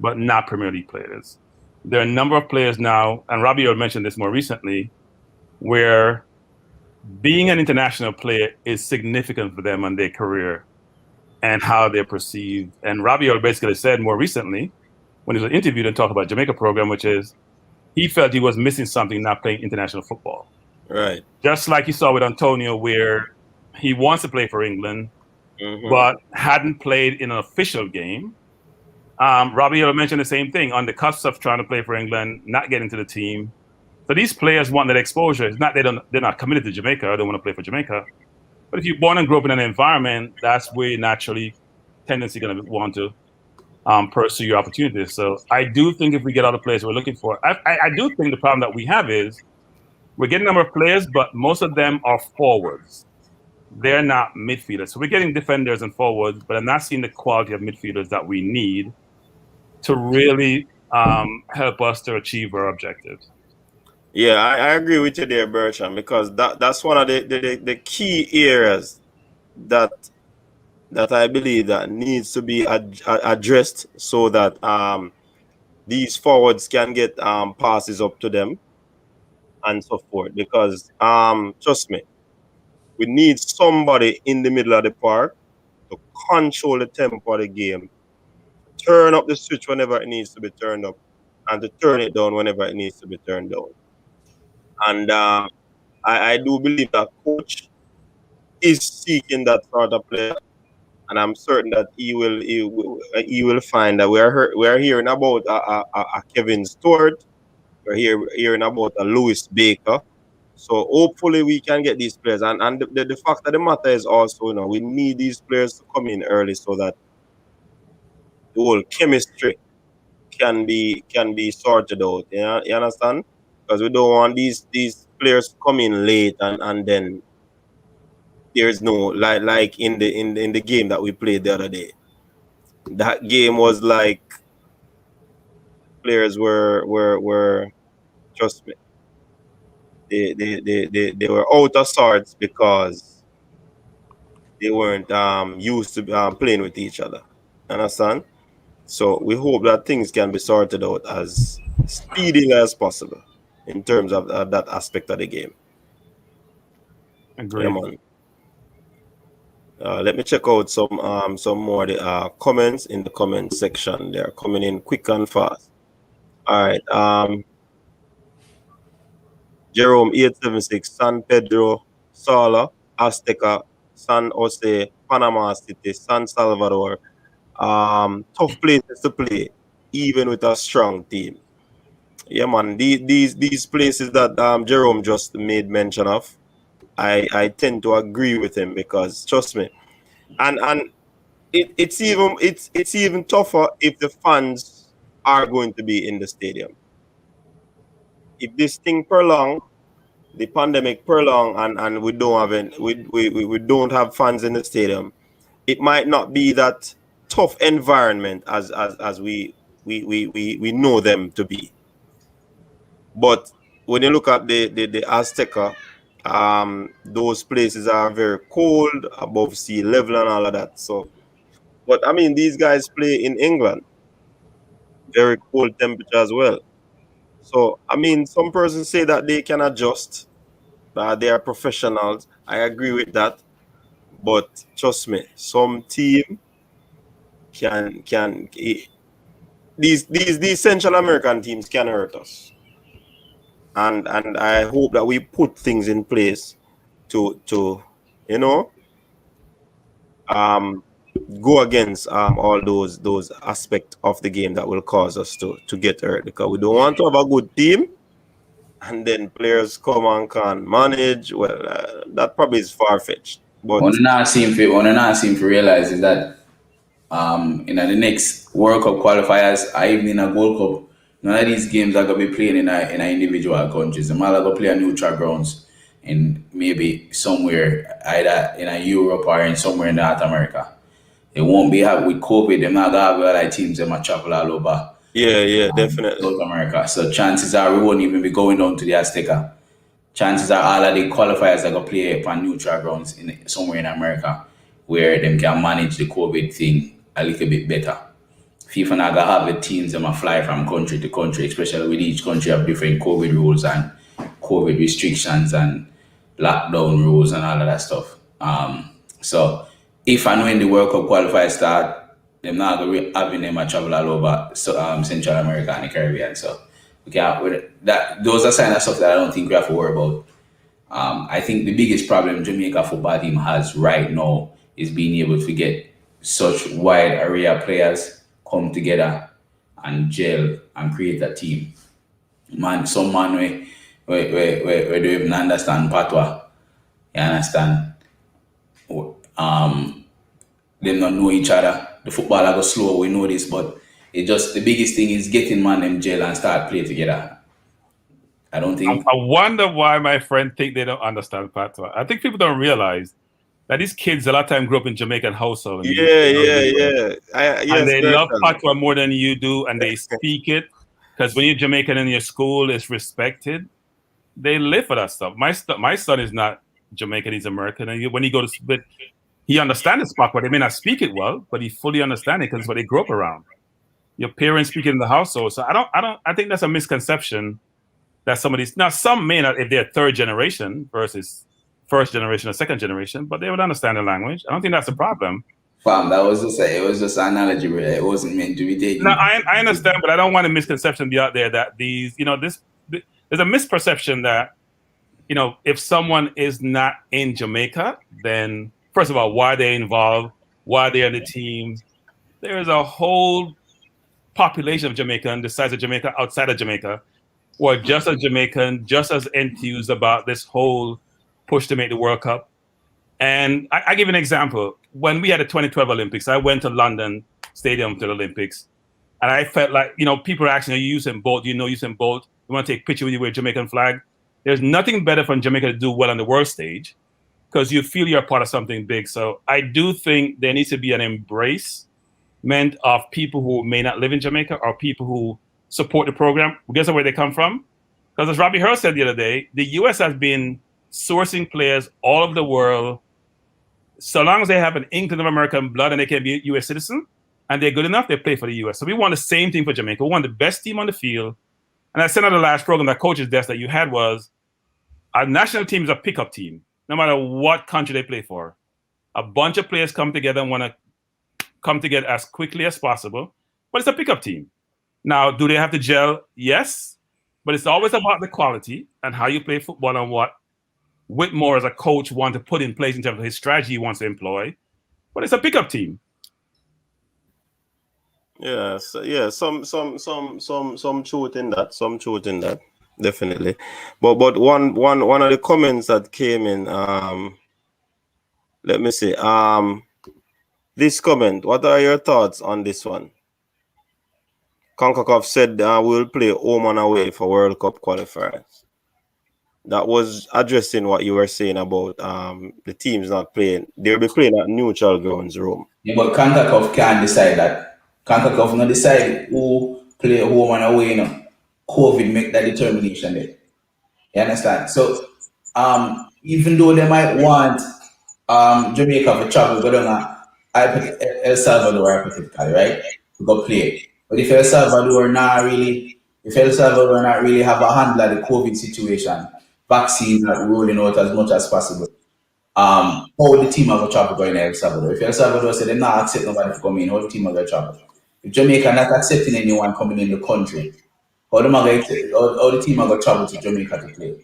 Speaker 4: but not Premier League players. There are a number of players now, and Robbie Earl mentioned this more recently, where being an international player is significant for them in their career and how they're perceived. And Robbie Earl basically said more recently when he was interviewed and talked about Jamaica program, which is he felt he was missing something not playing international football.
Speaker 1: Right.
Speaker 4: Just like you saw with Antonio, where he wants to play for England, but hadn't played in an official game. Robbie Hill mentioned the same thing, on the cusp of trying to play for England, not getting to the team. So these players want that exposure. It's not they're not committed to Jamaica. They don't want to play for Jamaica. But if you're born and grew up in an environment, that's where you naturally tendency going to want to pursue your opportunities. So I do think if we get all the players we're looking for, I do think the problem that we have is we're getting a number of players, but most of them are forwards. They're not midfielders. So we're getting defenders and forwards, but I'm not seeing the quality of midfielders that we need to really help us to achieve our objectives.
Speaker 1: Yeah, I agree with you there, Bertrand, because that's one of the key areas that I believe that needs to be addressed so that these forwards can get passes up to them and so forth. Because trust me, we need somebody in the middle of the park to control the tempo of the game, turn up the switch whenever it needs to be turned up, and to turn it down whenever it needs to be turned down. And I do believe that coach is seeking that sort of player, and I'm certain that he will find that we are hearing about a Kevin Stewart, we're hearing about a Lewis Baker. So hopefully we can get these players, and the fact of the matter is also, we need these players to come in early so that the whole chemistry can be sorted out. You understand? Because we don't want these players to come in late and then there's no like in the game that we played the other day. That game was like players were trust me. They were out of sorts because they weren't used to playing with each other. Understand? So we hope that things can be sorted out as speedily as possible in terms of that aspect of the game.
Speaker 4: Agreed.
Speaker 1: Yeah, man. Let me check out some more of the comments in the comment section. They're coming in quick and fast. All right. Jerome 876, San Pedro, Sala, Azteca, San Jose, Panama City, San Salvador. Tough places to play, even with a strong team. Yeah, man. These places that Jerome just made mention of, I tend to agree with him because trust me, and it's even tougher if the fans are going to be in the stadium. If this thing prolong, the pandemic prolong, and we don't have we don't have fans in the stadium, it might not be that tough environment as we know them to be. But when you look at the Azteca, those places are very cold, above sea level and all of that. So, but I mean, these guys play in England, very cold temperature as well. So, I mean, some persons say that they can adjust. They are professionals. I agree with that. But trust me, some team can these Central American teams can hurt us. And I hope that we put things in place to go against all those aspects of the game that will cause us to get hurt, because we don't want to have a good team and then players come and can't manage. Well, that probably is far-fetched. But
Speaker 2: what I not seem to realize is that in the next World Cup qualifiers, or even in a World Cup, none of these games are gonna be playing in a individual countries. Them all are gonna play on neutral grounds in maybe somewhere either in a Europe or in somewhere in North America. It won't be with COVID. They're not gonna have like teams that might travel all over.
Speaker 1: Yeah, definitely.
Speaker 2: South America. So chances are we won't even be going down to the Azteca. Chances are all of the qualifiers are gonna play upon neutral grounds in somewhere in America where them can manage the COVID thing a little bit better. FIFA not gonna have the teams that might fly from country to country, especially with each country have different COVID rules and COVID restrictions and lockdown rules and all of that stuff. So if and when the World Cup qualifiers start, them not having them a travel all over Central America and the Caribbean. So we can't with that. Those are signs of stuff that I don't think we have to worry about. I think the biggest problem Jamaica football team has right now is being able to get such wide array of players come together and gel and create a team. Man, some man we don't even understand patois. You understand? Them not know each other. The footballer go slow, we know this, but it just the biggest thing is getting man them gel and start play together. I don't think.
Speaker 4: I wonder why my friend think they don't understand patois. I think people don't realize that these kids a lot of time grew up in Jamaican household.
Speaker 1: Yeah.
Speaker 4: And they love patois more than you do, and they speak it because when you're Jamaican in your school, it's respected. They live for that stuff. My son is not Jamaican; he's American, and when he go to split, he understands patois. They may not speak it well, but he fully understands it because what they grew up around. Your parents speak it in the household, so I think that's a misconception. That some of these now some may not if they're third generation versus first generation or second generation, but they would understand the language. I don't think that's a problem.
Speaker 2: Fam, that was just it was just an analogy, really. It wasn't meant to be taken.
Speaker 4: No, I understand, but I don't want a misconception to be out there that these, there's a misperception that, if someone is not in Jamaica, then first of all, why are they involved? Why are they on the team? There is a whole population of Jamaican, the size of Jamaica, outside of Jamaica, who are just as Jamaican, just as enthused about this whole push to make the World Cup. And I give an example. When we had the 2012 Olympics, I went to London Stadium to the Olympics, and I felt like, people are asking, are you Usain Bolt? Do you know Usain Bolt? You want to take a picture with you with a Jamaican flag? There's nothing better for Jamaica to do well on the world stage because you feel you're part of something big. So I do think there needs to be an embracement of people who may not live in Jamaica or people who support the program, regardless of where they come from. Because as Robbie Hurst said the other day, the U.S. has been sourcing players all over the world. So long as they have an inkling of American blood and they can be a U.S. citizen and they're good enough, they play for the U.S. So we want the same thing for Jamaica. We want the best team on the field. And I said on the last program, that coach's desk that you had was, our national team is a pickup team, no matter what country they play for. A bunch of players come together and want to come together as quickly as possible, but it's a pickup team. Now, do they have to gel? Yes, but it's always about the quality and how you play football and what Whitmore as a coach wants to put in place in terms of his strategy he wants to employ. But it's a pickup team.
Speaker 1: Yeah, some truth in that. Some truth in that, definitely. But one of the comments that came in, let me see. This comment. What are your thoughts on this one? CONCACAF said we'll play home and away for World Cup qualifiers. That was addressing what you were saying about the teams not playing. They'll be playing at neutral grounds, Rome.
Speaker 2: Yeah, but CONCACAF can't decide that. CONCACAF not decide who play home and away. COVID make that determination there. You understand? So even though they might want Jamaica to travel, go down El Salvador hypothetically, right? To go play. But if El Salvador not really have a handle of the COVID situation, vaccines are rolling out as much as possible. How the team are going to travel going to El Salvador? If El Salvador say they not accept nobody to come in, how the team are going to travel? If Jamaica not accepting anyone coming in the country, how the team are going to travel to Jamaica to play?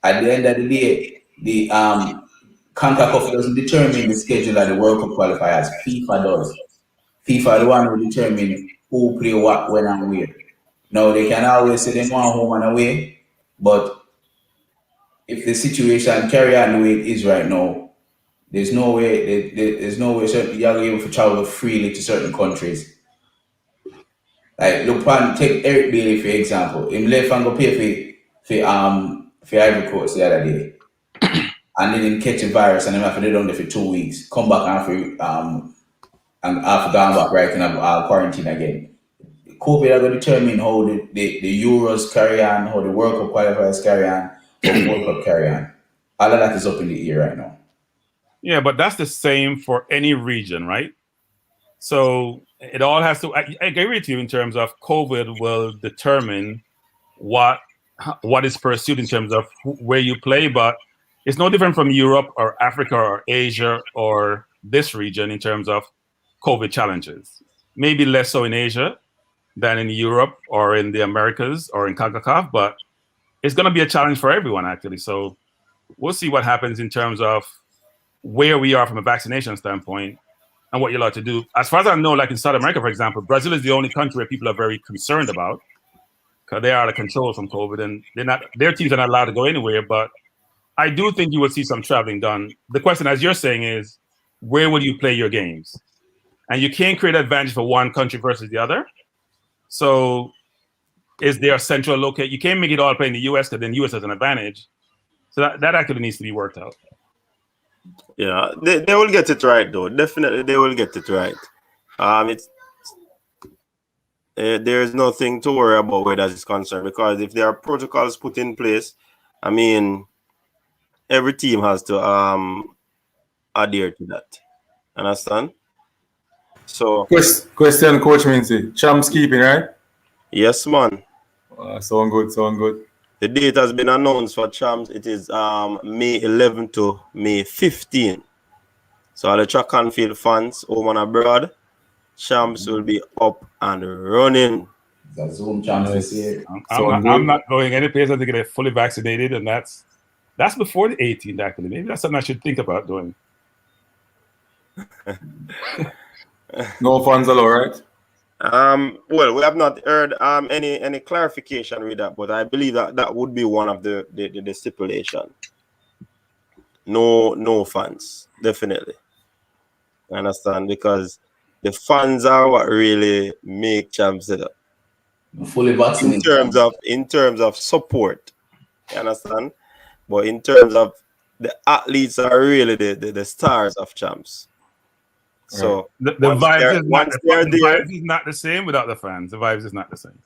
Speaker 2: At the end of the day, the CONCACAF doesn't determine the schedule of the World Cup qualifiers. FIFA does. FIFA the one who determine who play what, when, and where. Now they can always say they want home and away, but if the situation carry on the way it is right now, there's no way you're able to travel freely to certain countries. Like look, take Eric Bailey for example. Him left and go pay for Ivory Coast the other day, and then him catch a virus and then after they done there for 2 weeks, come back and after gone back right in quarantine again. COVID are going to determine how the Euros carry on, how the World Cup qualifiers carry on, how the World Cup carry on. All of that is up in the air right now.
Speaker 4: Yeah, but that's the same for any region, right? So it all has to. I agree with you in terms of COVID will determine what is pursued in terms of where you play, but it's no different from Europe or Africa or Asia or this region in terms of COVID challenges. Maybe less so in Asia than in Europe or in the Americas or in CONCACAF, but it's going to be a challenge for everyone, actually. So we'll see what happens in terms of where we are from a vaccination standpoint and what you're allowed to do. As far as I know, like in South America, for example, Brazil is the only country where people are very concerned about because they are out of control from COVID, and their teams are not allowed to go anywhere. But I do think you will see some traveling done. The question, as you're saying, is where will you play your games? And you can't create advantage for one country versus the other. So is there a central location? You can't make it all play in the US because then US has an advantage. So that actually needs to be worked out.
Speaker 1: Yeah, they will get it right though. Definitely, they will get it right. There is nothing to worry about where that is concerned, because if there are protocols put in place, I mean, every team has to adhere to that. Understand? So
Speaker 3: question, Coach Mincy. Champs keeping, right?
Speaker 1: yes, man.
Speaker 3: Sound good.
Speaker 1: The date has been announced for champs. It is May 11 to May 15. So all the track and field fans, home and abroad, champs will be up and running.
Speaker 2: The Zoom champs this year.
Speaker 4: I'm not going any place until they get fully vaccinated, and that's before the 18th, actually. Maybe that's something I should think about doing.
Speaker 3: No fans allowed, right?
Speaker 1: Well, we have not heard any clarification with that, but I believe that would be one of the stipulation. No fans, definitely. I understand, because the fans are what really make champs it up.
Speaker 2: Fully vaccinated.
Speaker 1: In terms of support, you understand? But in terms of the athletes are really the stars of champs. So
Speaker 4: the vibes is not the same without the fans. The vibes is not the same.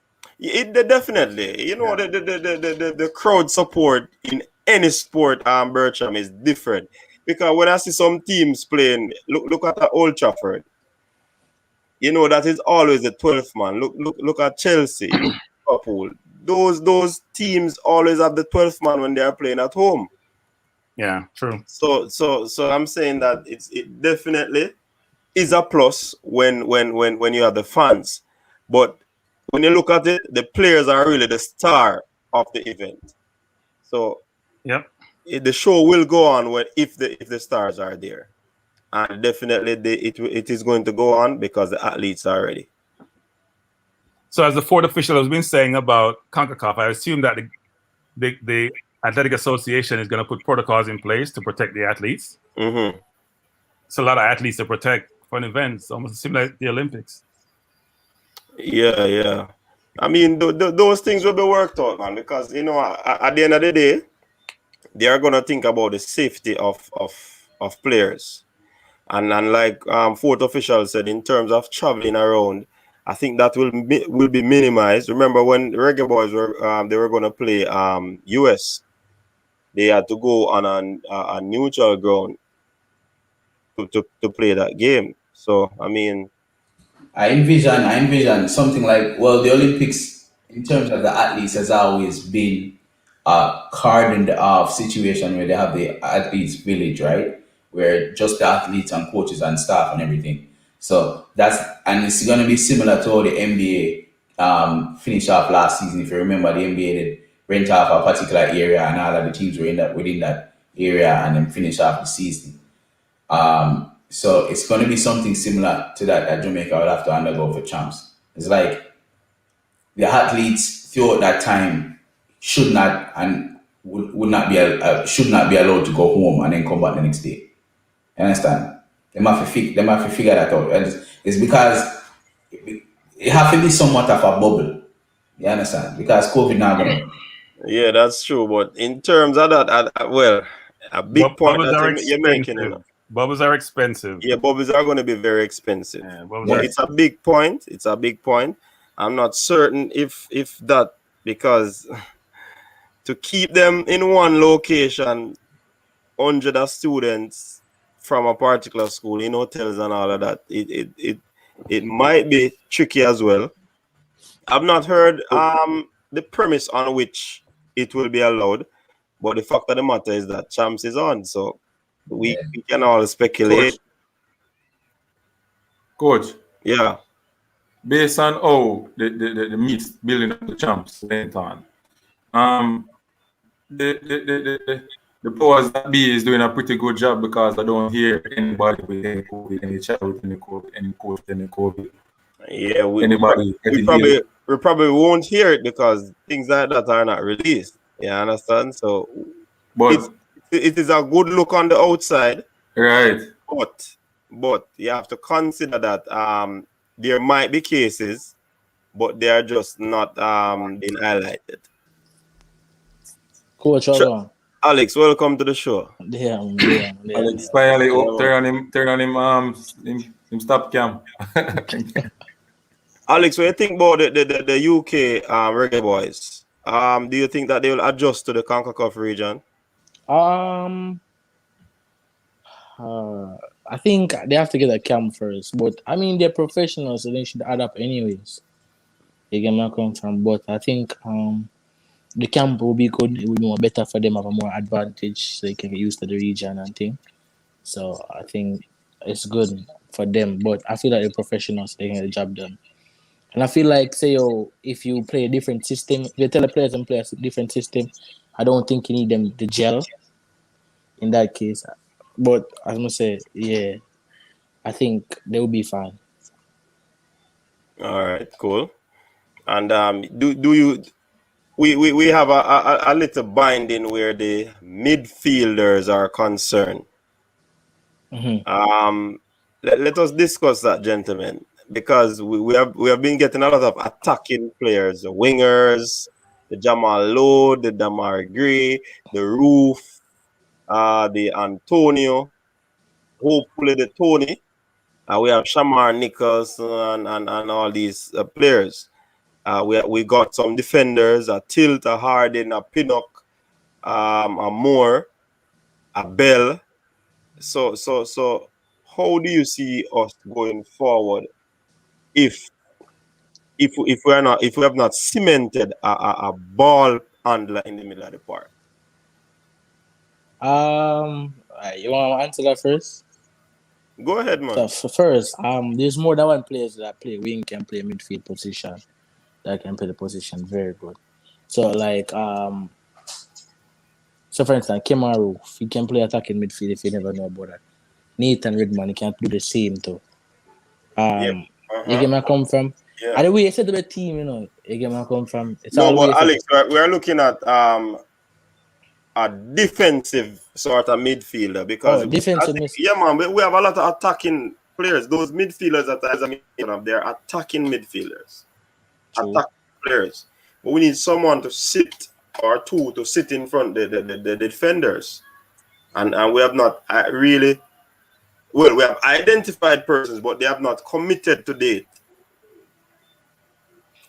Speaker 1: Definitely, you know, the crowd support in any sport, Bertram, is different. Because when I see some teams playing, look at the Old Trafford. You know that is always the 12th man. Look at Chelsea, look at Liverpool. Those teams always have the 12th man when they are playing at home.
Speaker 4: Yeah, true.
Speaker 1: So I'm saying that it definitely is a plus when you have the fans, but when you look at it, the players are really the star of the event. So the show will go on if the stars are there, and definitely it is going to go on because the athletes are ready.
Speaker 4: So as the fourth official has been saying about CONCACAF, I assume that the Athletic Association is going to put protocols in place to protect the athletes.
Speaker 1: Mm-hmm.
Speaker 4: It's a lot of athletes to protect for an event. It's almost similar to the Olympics.
Speaker 1: Yeah. I mean, those things will be worked out, man, because, you know, at the end of the day, they are going to think about the safety of players. And like fourth official said, in terms of traveling around, I think that will be minimized. Remember when Reggae Boyz were going to play US, they had to go on a neutral ground to play that game. So I mean,
Speaker 2: I envision something like, well, the Olympics in terms of the athletes has always been a cordoned off situation where they have the athletes village, right? Where just the athletes and coaches and staff and everything. So it's going to be similar to how the NBA finished off last season. If you remember, the NBA did rent off a particular area and all of the teams were within that area and then finish off the season. So it's going to be something similar to that Jamaica will have to undergo for champs. It's like the athletes throughout that time should not and would not be should not be allowed to go home and then come back the next day. You understand? They have to figure that out. It's because it has to be somewhat of a bubble. You understand? Because COVID now going.
Speaker 1: Yeah, that's true. But in terms of that, well, a big point that you're making, you know.
Speaker 4: Bubbles are expensive.
Speaker 1: Yeah, bubbles are going to be very expensive.
Speaker 4: Yeah,
Speaker 1: but it's a big point. It's a big point. I'm not certain if that, because to keep them in one location, 100 of students from a particular school in hotels and all of that, it might be tricky as well. I've not heard the premise on which it will be allowed, but the fact of the matter is that champs is on, so we can all speculate.
Speaker 3: Coach,
Speaker 1: Yeah.
Speaker 3: based on how the meets building up the champs went on, the powers that be is doing a pretty good job because I don't hear anybody with any COVID, any child with any COVID, any coach with any COVID.
Speaker 1: Yeah,
Speaker 3: Anybody
Speaker 1: we
Speaker 3: getting
Speaker 1: probably
Speaker 3: ill.
Speaker 1: we probably won't hear it because things like that are not released. You understand? So
Speaker 3: But
Speaker 1: it is a good look on the outside,
Speaker 3: right,
Speaker 1: but you have to consider that there might be cases, but they are just not being highlighted.
Speaker 5: Coach, hold on.
Speaker 1: Alex, welcome to the show.
Speaker 5: Damn.
Speaker 3: Alex finally turn on him stop cam.
Speaker 1: Alex, what do you think about the UK Reggae Boys? Do you think that they will adjust to the CONCACAF region?
Speaker 5: I think they have to get a camp first, but I mean they're professionals, so they should adapt anyways. You get my come from, but I think the camp will be good. It will be more better for them, have a more advantage, so they can get used to the region and thing. So I think it's good for them, but I feel like they're professionals, they can get the job done. And I feel like, say, if you play a different system, if you tell the players and play a different system, I don't think you need them to gel in that case. But I must say, yeah, I think they will be fine.
Speaker 1: All right, cool. And do you? We have a little binding where the midfielders are concerned.
Speaker 5: Mm-hmm.
Speaker 1: Let us discuss that, gentlemen, because we have been getting a lot of attacking players, the wingers, the Jamal Lowe, the Damar Gray, the Roof, the Antonio, hopefully the Tony. We have Shamar Nichols and all these players. We got some defenders, a Tilt, a Hardin, a Pinnock, a Moore, a Bell. So how do you see us going forward if we have not cemented a ball handler in the middle of the park?
Speaker 5: You want to answer that first?
Speaker 1: Go ahead, man.
Speaker 5: So first, there's more than one player that play wing can play midfield position. That can play the position very good. So like so for instance, Kemaru, he can play attacking midfield if you never know about that. Nathan Redman, he can do the same too. You get where I come from?
Speaker 1: Yeah.
Speaker 5: And the way you said to the team, you know, you get where I come from. It's
Speaker 1: no,
Speaker 5: all
Speaker 1: but Alex, we are looking at a defensive sort of midfielder because yeah, man, we have a lot of attacking players. Those midfielders that they're attacking midfielders, attacking players. But we need someone to sit or two to sit in front the defenders, and we have not really. Well, we have identified persons, but they have not committed to date.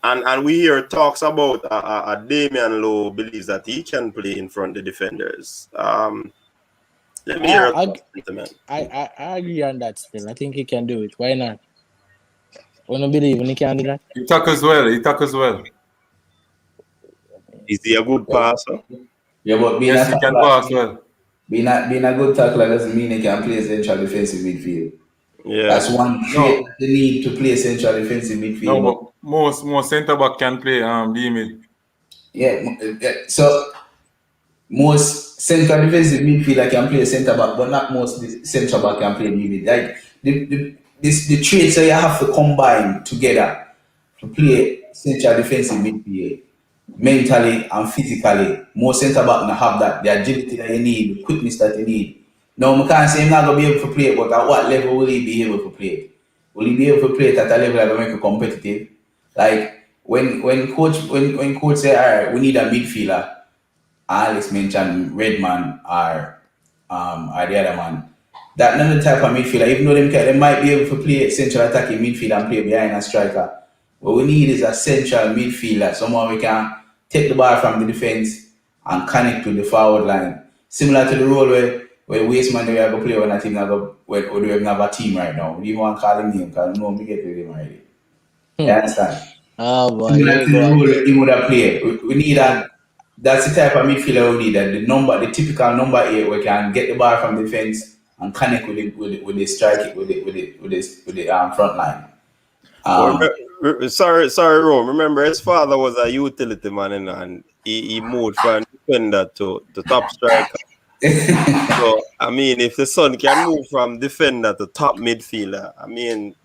Speaker 1: And we hear talks about Damian Lowe believes that he can play in front of the defenders. Let me hear
Speaker 5: I agree on that still. I think he can do it. Why not? I don't believe when he can do that.
Speaker 3: He tackles well.
Speaker 1: Is he a good passer?
Speaker 2: Yeah, but
Speaker 3: he can pass well.
Speaker 2: Being a good tackler doesn't mean he can play central defensive midfield.
Speaker 1: Yeah,
Speaker 2: that's one trait that they need to play central defensive midfield.
Speaker 3: No, but most centre back can play D mid.
Speaker 2: Yeah, so most central defensive midfielder can play centre back, but not most central back can play mid. Like the traits that you have to combine together to play central defensive midfield, mentally and physically. Most centre back now have that, the agility that you need, the quickness that you need. Now, I can't say he's not going to be able to play it, but at what level will he be able to play it? Will he be able to play it at a level that will make it competitive? Like, when coach say, all right, we need a midfielder, Alex mentioned Redman or the other man, that not the type of midfielder, even though they might be able to play central attacking midfield and play behind a striker. What we need is a central midfielder, someone we can take the ball from the defense and connect to the forward line. Similar to the role where Wasteman they are going to play when a team we have a team right now. We even want to call him name because we know we get with him already. You understand?
Speaker 5: Oh boy.
Speaker 2: Similar to the role he would have played. We need that's the type of midfielder we need. The typical number 8 we can get the ball from defense and connect with the strike with the front line.
Speaker 1: Sorry, Rome. Remember, his father was a utility man, and he moved from defender to top striker. So, I mean, if the son can move from defender to top midfielder, I mean,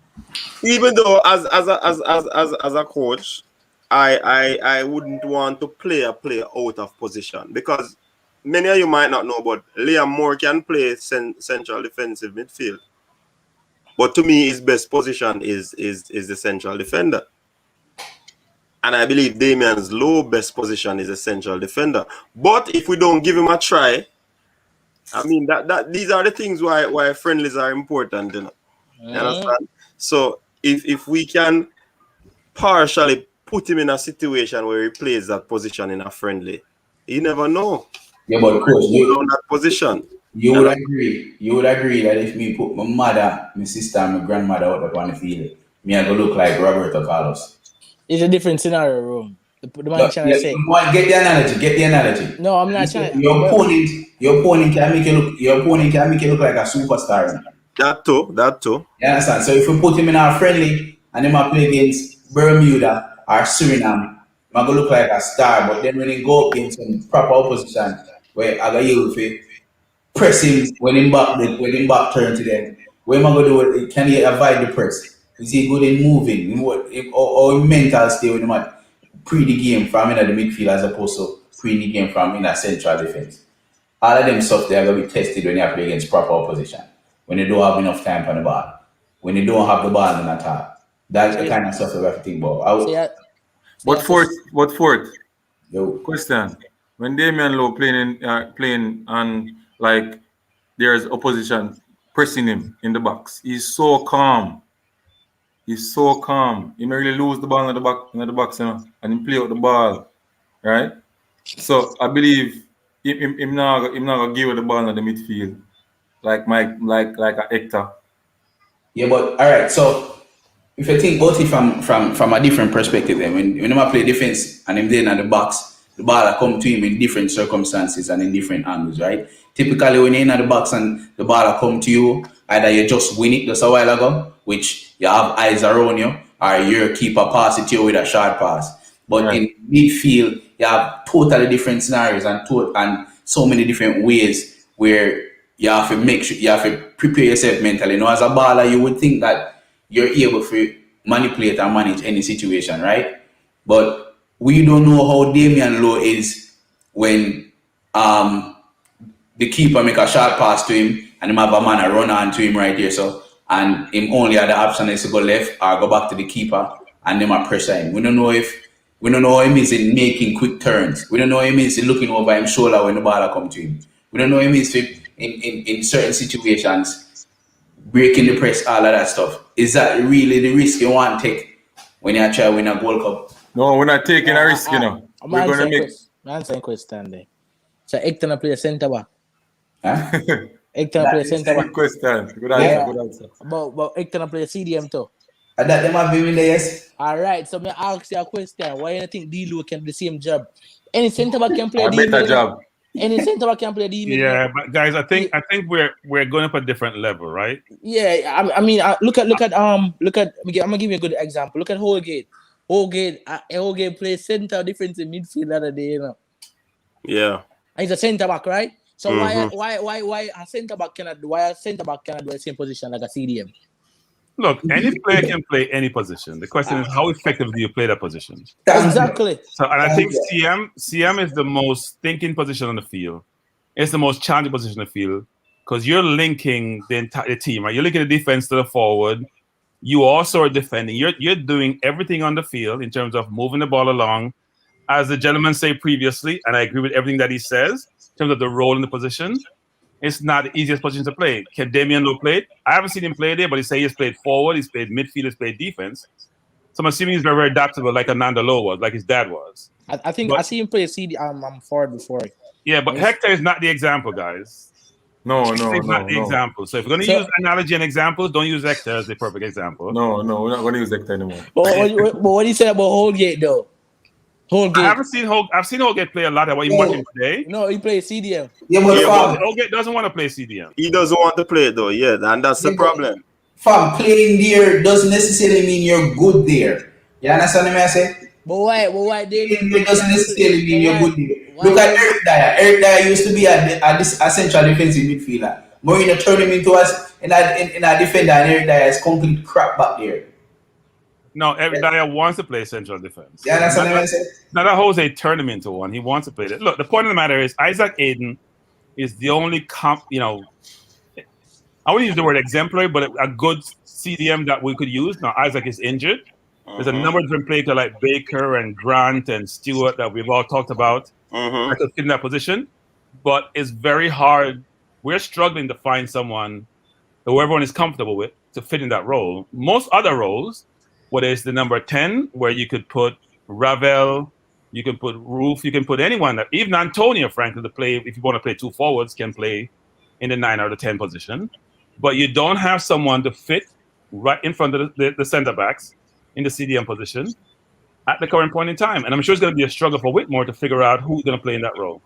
Speaker 1: even though as a coach, I wouldn't want to play a player out of position, because many of you might not know, but Liam Moore can play central defensive midfield. But to me, his best position is the central defender. And I believe Damian's low best position is a central defender. But if we don't give him a try, I mean, that these are the things why friendlies are important, you know. You understand? So if we can partially put him in a situation where he plays that position in a friendly, you never know.
Speaker 2: Yeah, but coach,
Speaker 1: that position.
Speaker 2: You would agree that if me put my mother, my sister, and my grandmother out upon the field, me I go look like Roberto Carlos.
Speaker 5: It's a different scenario, Rome. The man trying to say.
Speaker 2: Get the analogy.
Speaker 5: No, I'm not trying.
Speaker 2: Your opponent can make you look like a superstar.
Speaker 1: That too.
Speaker 2: You understand? So if we put him in our friendly and him play against Bermuda or Suriname, I go look like a star. But then when he go up against some proper opposition, where I go you press him when him back turn to them. What am I gonna do? Can he avoid the press? Is he good in moving? Or mental stay with him at pre the game from in the midfield as opposed to pre the game from in a central defense? All of them stuff they are gonna be tested when you play against proper opposition. When they don't have enough time on the ball. When they don't have the ball in attack. That's the kind of stuff we have to think about.
Speaker 3: What fourth?
Speaker 2: Yo.
Speaker 3: Question. When Damian Lowe playing and like there's opposition pressing him in the box, he's so calm. He may really lose the ball in the box, you know, and he play out the ball, right? So I believe him not gonna give the ball in the midfield like a Hector.
Speaker 2: Yeah, but all right. So if you think about it from a different perspective, then when I play defense and him there in the box, the ball come to him in different circumstances and in different angles, right? Typically, when you're in the box and the ball come to you, either you just win it just a while ago, which you have eyes around you, or your keeper pass it to you with a short pass. But in midfield, you have totally different scenarios and so many different ways where you have to make sure you have to prepare yourself mentally. You know, as a baller, you would think that you're able to manipulate and manage any situation, right? But we don't know how Damian Lowe is when the keeper make a short pass to him and him have a man run on to him right here. So and him only had the option is to go left or go back to the keeper and them are pressure him. We don't know how him is in making quick turns. We don't know how him is in looking over his shoulder when the ball come to him. We don't know how him is in certain situations breaking the press, all of that stuff. Is that really the risk you want to take when you try to win a Gold Cup?
Speaker 3: No, we're not taking a risk, you know. We're going to make...
Speaker 5: I'm answering question there. So Hector play centre back.
Speaker 2: Huh?
Speaker 5: Hector play centre back.
Speaker 3: Good question. Good answer.
Speaker 5: But Hector play CDM too.
Speaker 2: And that them have been there, yes.
Speaker 5: All right, so me ask you a question. Why do you think D-Lo can do the same job? Any centre back can play
Speaker 3: a better job.
Speaker 5: Any centre back can play D-Lo.
Speaker 4: Yeah, but guys, I think we're going up a different level, right?
Speaker 5: Yeah, I mean, look at. I'm gonna give you a good example. Look at Holgate. Holgate plays centre difference in midfield the other day, you know.
Speaker 1: Yeah.
Speaker 5: He's a centre back, right? So why a centre back cannot do the same position like a CDM?
Speaker 4: Look, any player can play any position. The question is, how effective do you play that position?
Speaker 5: Exactly.
Speaker 4: So, and I think CM is the most thinking position on the field. It's the most challenging position on the field because you're linking the entire team, right? You're linking the defense to the forward. You also are defending. You're doing everything on the field in terms of moving the ball along. As the gentleman said previously, and I agree with everything that he says in terms of the role in the position. It's not the easiest position to play. Can Damian Lowe play it? I haven't seen him play there, but he say he's played forward, he's played midfield, he's played defense. So I'm assuming he's very, very adaptable, like Ananda Lowe was, like his dad was.
Speaker 5: I see him play CD. I'm forward before.
Speaker 4: Yeah, but Hector is not the example, guys.
Speaker 3: No.
Speaker 4: He's not the example. So if we're going to use analogy and examples, don't use Hector as the perfect example.
Speaker 3: No, we're not going to use Hector anymore.
Speaker 5: But what do you say about Holgate, though? Holgate.
Speaker 4: I haven't seen Holgate. I've seen Holgate play a lot. What you watching today?
Speaker 5: No, he plays CDM.
Speaker 2: Yeah, but
Speaker 4: Holgate doesn't want to play CDM.
Speaker 1: He doesn't want to play it though, yeah, and that's the problem.
Speaker 2: Fam, playing there doesn't necessarily mean you're good there. You understand what I say?
Speaker 5: But why
Speaker 2: Playing there doesn't necessarily mean you're good there. Look at Eric Dyer. Eric Dyer used to be a central defensive midfielder. Mourinho turned him into us in a defender, and Eric Dyer is complete crap back there.
Speaker 4: No, Eric Dyer wants to play central defense.
Speaker 2: Yeah, that's what I say.
Speaker 4: Not that Jose turned him into one. He wants to play it. Look, the point of the matter is Isaac Aiden is the only I wouldn't use the word exemplary, but a good CDM that we could use. Now Isaac is injured. There's a number of different players like Baker and Grant and Stewart that we've all talked about that could fit in that position. But it's very hard. We're struggling to find someone who everyone is comfortable with to fit in that role. Most other roles, whether it's the number 10, where you could put Ravel, you can put Roof, you can put anyone, even Antonio, frankly, to play, if you want to play two forwards, can play in the 9 or the 10 position. But you don't have someone to fit right in front of the center backs in the CDM position at the current point in time. And I'm sure it's going to be a struggle for Whitmore to figure out who's going to play in that role.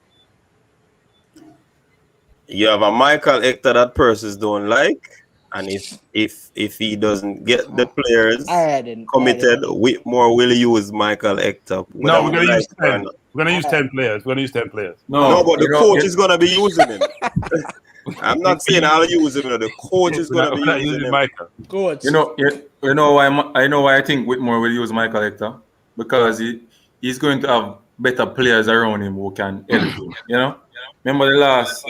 Speaker 1: You have a Michael Hector that persons don't like, and if he doesn't get the players committed, Whitmore will use Michael Hector.
Speaker 4: No, we're going to use 10. We're going to use 10 players. We're going to use 10 players.
Speaker 1: No, but the coach is going to be using him. I'm not saying I'll use him. The coach is going to be using him.
Speaker 5: Michael. Coach.
Speaker 3: You know why I think Whitmore will use Michael Hector, because he's going to have better players around him who can help him. You know, remember the last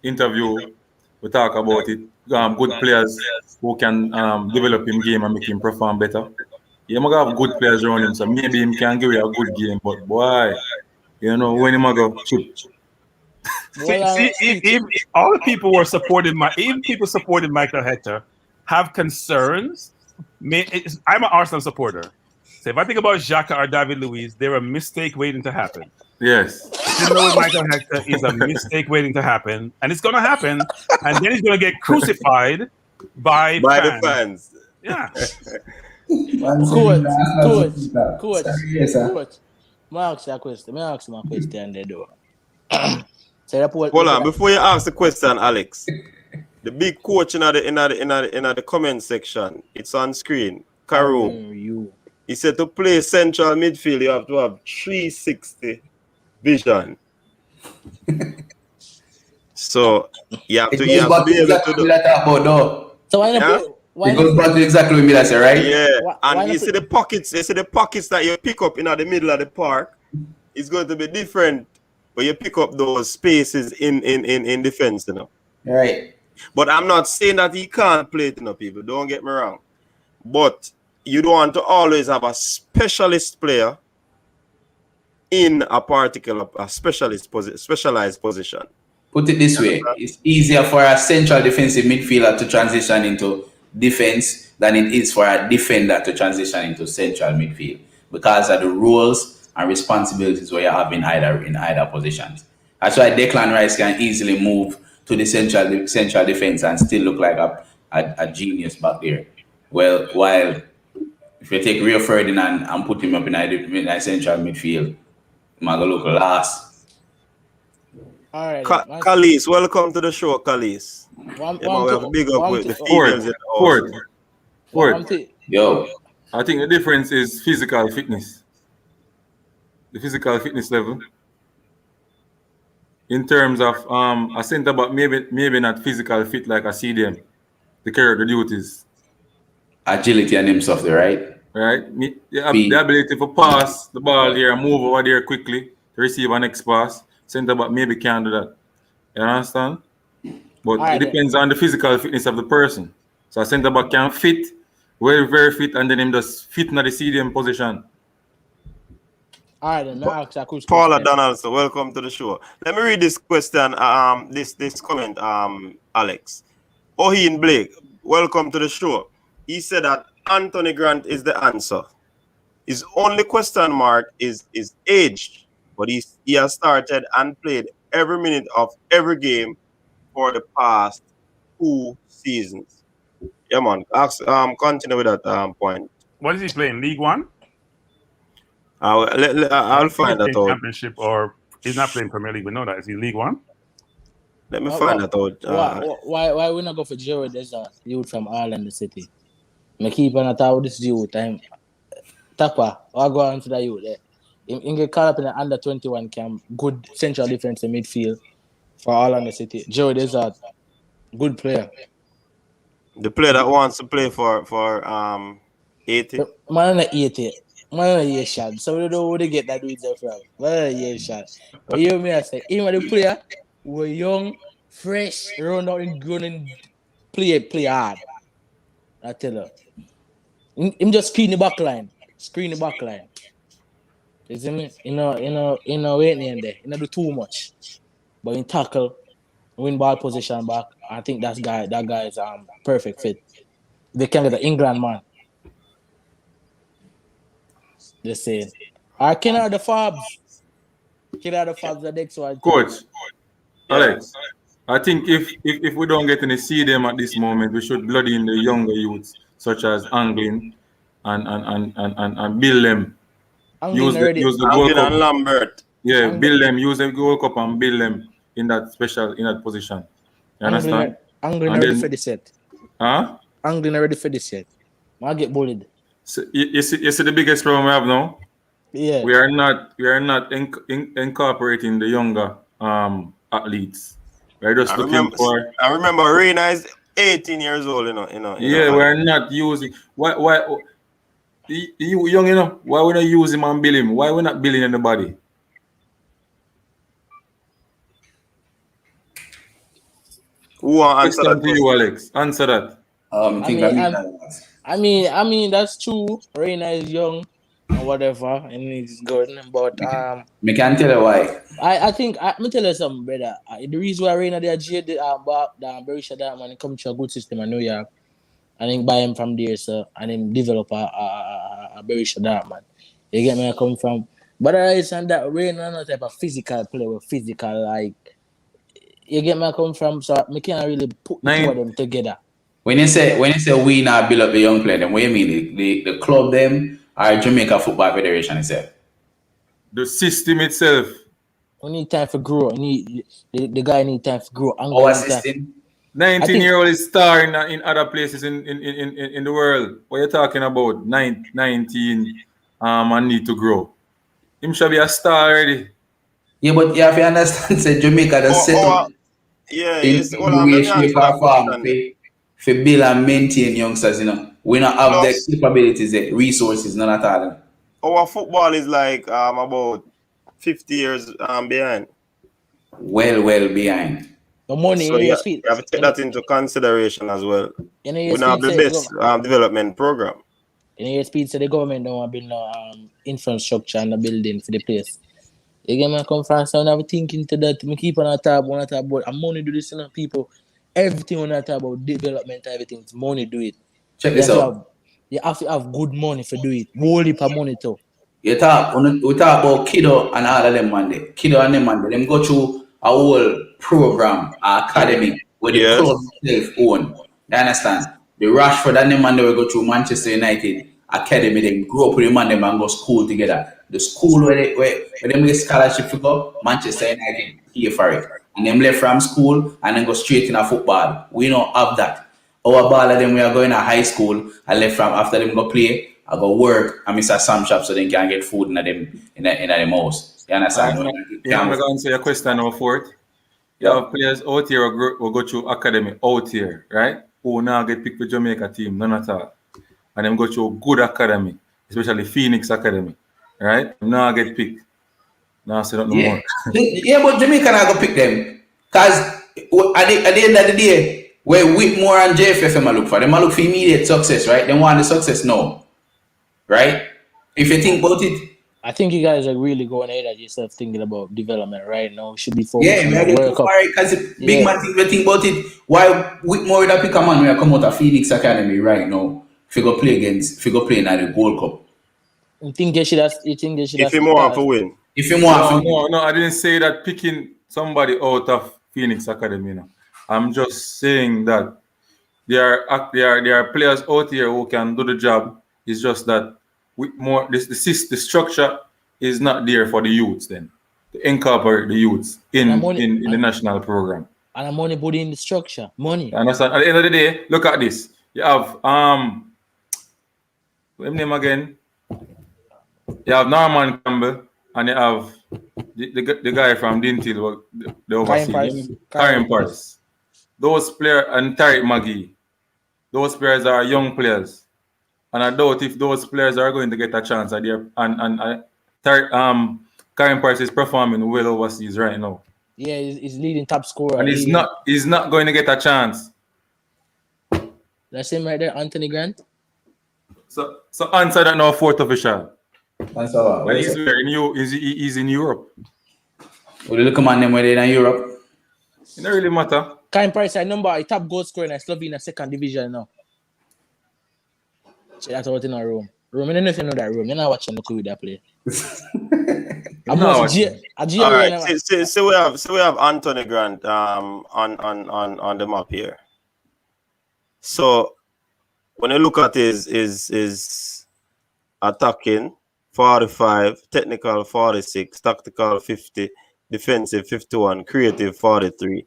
Speaker 3: interview we talked about it. Good players who can develop him game and make him perform better. You might have good players around him, so maybe him can give you a good game. But boy, you know when he might go chip.
Speaker 4: See, all the people were supporting even people supporting Michael Hector have concerns. I'm an Arsenal supporter. So if I think about Xhaka or David Luiz, they're a mistake waiting to happen.
Speaker 3: Yes.
Speaker 4: You know, Michael Hector is a mistake waiting to happen, and it's going to happen, and then he's going to get crucified by
Speaker 1: the fans.
Speaker 4: Yeah.
Speaker 5: Coach. May I ask you a question? There, though.
Speaker 1: Hold on, before you ask the question, Alex, the big coach in the comment section, it's on screen. Karoom. He said to play central midfield, you have to have 360 vision. So you have to be able to do that.
Speaker 5: So why
Speaker 2: it goes back to exactly what I said, right?
Speaker 1: Yeah. And you see the pockets that you pick up in the middle of the park is going to be different. But you pick up those spaces in defense, you know.
Speaker 2: Right.
Speaker 1: But I'm not saying that he can't play it, you know, people. Don't get me wrong. But you don't want to always have a specialist player in a particular specialized position.
Speaker 2: Put it this way: it's easier for a central defensive midfielder to transition into defense than it is for a defender to transition into central midfield, because of the roles and responsibilities where you have in either positions. That's why Declan Rice can easily move to the central defense and still look like a genius back there. Well, while if you take Rio Ferdinand and put him up in a central midfield, might look last.
Speaker 5: All right.
Speaker 1: Kalis, welcome to the show, Kalis. Big up with the females.
Speaker 3: Ford.
Speaker 2: Yo.
Speaker 3: I think the difference is physical fitness. The physical fitness level. In terms of a centre back, maybe not physical fit like a CDM, to carry out the duties.
Speaker 2: Agility and them stuff there, right?
Speaker 3: Right. The ability to pass the ball here and move over there quickly to receive a next pass. Centre back maybe can't do that. You understand? But it depends on the physical fitness of the person. So a centre back can fit, very, very fit, and then him just fit in the CDM position.
Speaker 5: All right, then.
Speaker 1: Paula Donaldson, welcome to the show. Let me read this question, this comment, Alex. Ohin Blake, welcome to the show. He said that Anthony Grant is the answer. His only question mark is age, but he has started and played every minute of every game for the past 2 seasons. Yeah, man. Continue with that point.
Speaker 4: What is he playing? League One?
Speaker 1: I'll find that out.
Speaker 4: Championship, or he's not playing Premier League. We know that. Is he League One?
Speaker 1: Let me find that out.
Speaker 5: Why we not go for Jared? There's a youth from Ireland City. Me keep on at with this youth. I'm Tapa. I go on to the youth there. He get caught up in the under 21 camp. Good central defense in midfield for Ireland City. Jared is a good player.
Speaker 1: The player that wants to play for 80.
Speaker 5: Man, 80. Man, a year shot. So we don't know where they get that dude from. Man, a year shot. But you hear me, I say, even the player were young, fresh, run out and grown and play hard. I tell her. Him just screen the back line. You see me? You know, wait in there. You know, do too much. But in tackle, win ball position back, I think that guy is perfect fit. They can get the England man. They say, I cannot the Fabs. The next one.
Speaker 3: Coach, Alex, I think if we don't get any see them at this moment, we should blood in the younger youths such as Anglin and build them. Use the World Cup.
Speaker 1: And Lambert.
Speaker 3: Yeah, build them. Use the World Cup and build them in that position. You understand?
Speaker 5: Anglin ready for this set.
Speaker 3: Huh?
Speaker 5: Anglin ready for this set. I get bullied.
Speaker 3: So, you see the biggest problem we have now?
Speaker 5: Yeah.
Speaker 3: We are not incorporating the younger athletes. We're just looking for.
Speaker 1: I remember Reina is 18 years old,
Speaker 3: Yeah, we're not using. Why? You young, why we not use him and build him? Why we not building anybody?
Speaker 1: Who answer that
Speaker 3: to you, Alex? Answer that.
Speaker 5: I mean that's true. Reina is young and whatever, and he's good. But
Speaker 2: me can't tell you why.
Speaker 5: I think me tell you something, brother. The reason why Reina they jade Berisha that man come to a good system in New York, and then buy him from there, sir, and then develop a Berisha that man. You get me? I come from. But I understand that Reina not type of physical player, physical like. You get me? I come from, so me can't really put the two of them together.
Speaker 2: When you say we now build up the young player, then what you mean? The club them or Jamaica Football Federation itself?
Speaker 3: The system itself.
Speaker 5: We need time for grow. The guy need time for grow.
Speaker 2: Our system.
Speaker 3: 19-year-old is star in other places in the world. What are you talking about? 19 and need to grow. Him should be a star already.
Speaker 2: Yeah, but you have to understand, say Jamaica does settle.
Speaker 1: Yeah,
Speaker 2: in shape or form for build and maintain youngsters, We don't have the capabilities, the resources, none at all.
Speaker 1: Our football is like about 50 years behind.
Speaker 2: Well behind.
Speaker 5: The money,
Speaker 1: so you have to take that into consideration as well. We don't have the best development program.
Speaker 5: In speed, so the government don't want to build no infrastructure and the building for the place. You get me? Come from, so I have thinking to that. Me keep on talk about and money do this, people. Everything when I talk about development, everything, it's money do it.
Speaker 2: Check this out.
Speaker 5: You have to have good money for do it. Whole heap of money too.
Speaker 2: We talk about Kiddo and all of them Monday. Kiddo and them Monday. Them go through a whole program, academy, where the club itself own. You understand? The Rashford and them Monday will go through Manchester United academy. They grow up with them and them and go school together. The school where them get scholarship to go, Manchester United pay for it. And them left from school and then go straight in a football. We don't have that. Our ball of them, we are going to high school and left from after them go play, I go work and Mr. Sam shop so they can get food in them house. You understand?
Speaker 3: I'm going to answer your question now for it. You have players out here who go through academy out here, right? Who now get picked for Jamaica team, none at all. And them go through a good academy, especially Phoenix Academy, right? Now get picked. Now say that no more.
Speaker 2: Yeah, but Jamaica not go pick them. Because at the end of the day, where Whitmore and JFF look for, them look for immediate success, right? They want the success now. Right? If you think about it.
Speaker 5: I think you guys are really going ahead at yourself thinking about development right now. Should be focused on the World Cup.
Speaker 2: Because big man think we think about it. Why Whitmore would pick a man when I come out of Phoenix Academy right now if you go play in the Gold Cup?
Speaker 5: You think you should have
Speaker 1: if you want to win.
Speaker 2: If you want
Speaker 3: No, I didn't say that picking somebody out of Phoenix Academy. I'm just saying that there are players out here who can do the job. It's just that with more the structure is not there for the youths then to incorporate the youths in the national program.
Speaker 5: And money put in the structure. Money.
Speaker 3: You understand? At the end of the day, look at this. You have what's his name again? You have Norman Campbell and you have the guy from Dintil, the overseas. Karen Price. Those players and Tariq Magee. Those players are young players. And I doubt if those players are going to get a chance at their Karen Price is performing well overseas right now.
Speaker 5: Yeah, he's leading top scorer.
Speaker 3: And he's not going to get a chance.
Speaker 5: That's him right there, Anthony Grant.
Speaker 3: So answer that now, fourth official.
Speaker 2: Answer what?
Speaker 3: Well, he's in Europe.
Speaker 2: Will you look at them when they're in Europe?
Speaker 3: It don't really matter.
Speaker 5: Karen Price, I number top goal scorer in Slovenia second division now. Check that out in our room. I don't know if you know that room. You're not watching the with that play.
Speaker 1: All right. So we have Anthony Grant on the map here. So when you look at his attacking 45, technical 46, tactical 50, defensive 51, creative 43.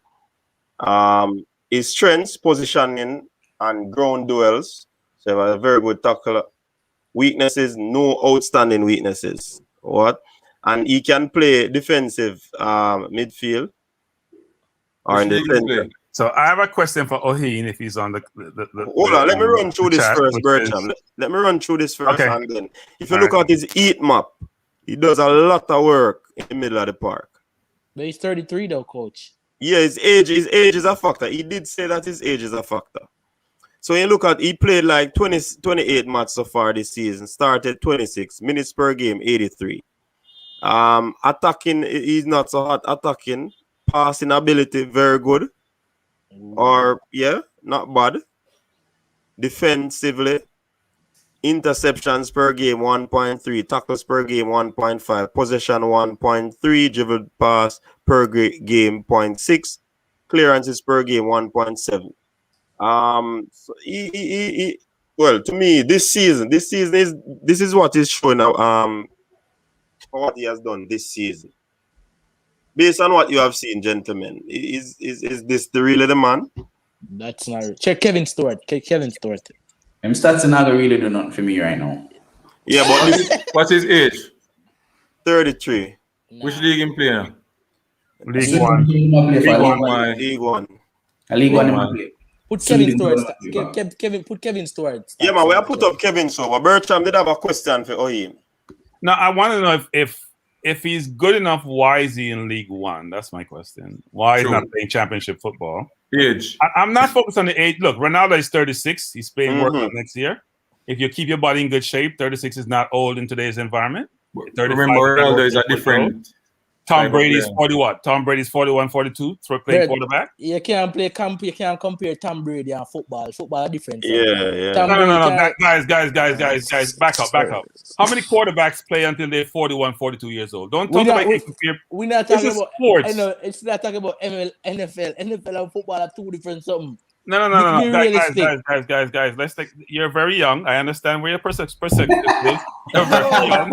Speaker 1: His strengths, positioning, and ground duels. So a very good tackler. Weaknesses, no outstanding weaknesses. What? And he can play defensive midfield or in the center.
Speaker 4: So I have a question for Oheen if he's on the
Speaker 1: hold on, let me run through this first, Bertram. Let me run through this first, okay. And then if you look at his heat map, he does a lot of work in the middle of the park.
Speaker 5: But he's 33 though, coach.
Speaker 1: Yeah, his age is a factor. He did say that his age is a factor. So you look at, he played like 28 matches so far this season, started 26, minutes per game, 83. Attacking, he's not so hot attacking. Passing ability, very good. Or, yeah, not bad. Defensively, interceptions per game, 1.3. Tackles per game, 1.5. Possession, 1.3. Dribbled pass per game, 0.6. Clearances per game, 1.7. So well, to me, this season is what is showing what he has done this season. Based on what you have seen, gentlemen, is this really the man?
Speaker 5: That's not check Kevin Stewart. Kevin Stewart.
Speaker 2: Them stats are not gonna really do nothing for me right now.
Speaker 1: Yeah, but
Speaker 3: what's his age?
Speaker 1: 33.
Speaker 3: Nah. Which league he play now?
Speaker 4: League One.
Speaker 1: League One.
Speaker 2: League One.
Speaker 5: Put Kevin Stewart. Put Kevin Stewart.
Speaker 1: Yeah, man, we have put up Kevin so but Bertram did have a question for Oheen.
Speaker 4: Now I want to know if he's good enough, why is he in League One? That's my question. Why is he not playing championship football?
Speaker 3: Age.
Speaker 4: I'm not focused on the age. Look, Ronaldo is 36. He's playing World Cup next year. If you keep your body in good shape, 36 is not old in today's environment.
Speaker 3: Remember, Ronaldo is a different.
Speaker 4: Tom Brady's 40 what? Tom Brady's 41, 42 for playing quarterback.
Speaker 5: You can't compare Tom Brady and football. Football are different.
Speaker 1: Yeah.
Speaker 4: No. Guys, back up. How many quarterbacks play until they're 41, 42 years old? Don't talk about
Speaker 5: we're not talking about
Speaker 4: sports.
Speaker 5: I know it's not talking about NFL. NFL and football are two different something.
Speaker 4: No. Guys. Let's take. You're very young. I understand where your perspective is. You're very young.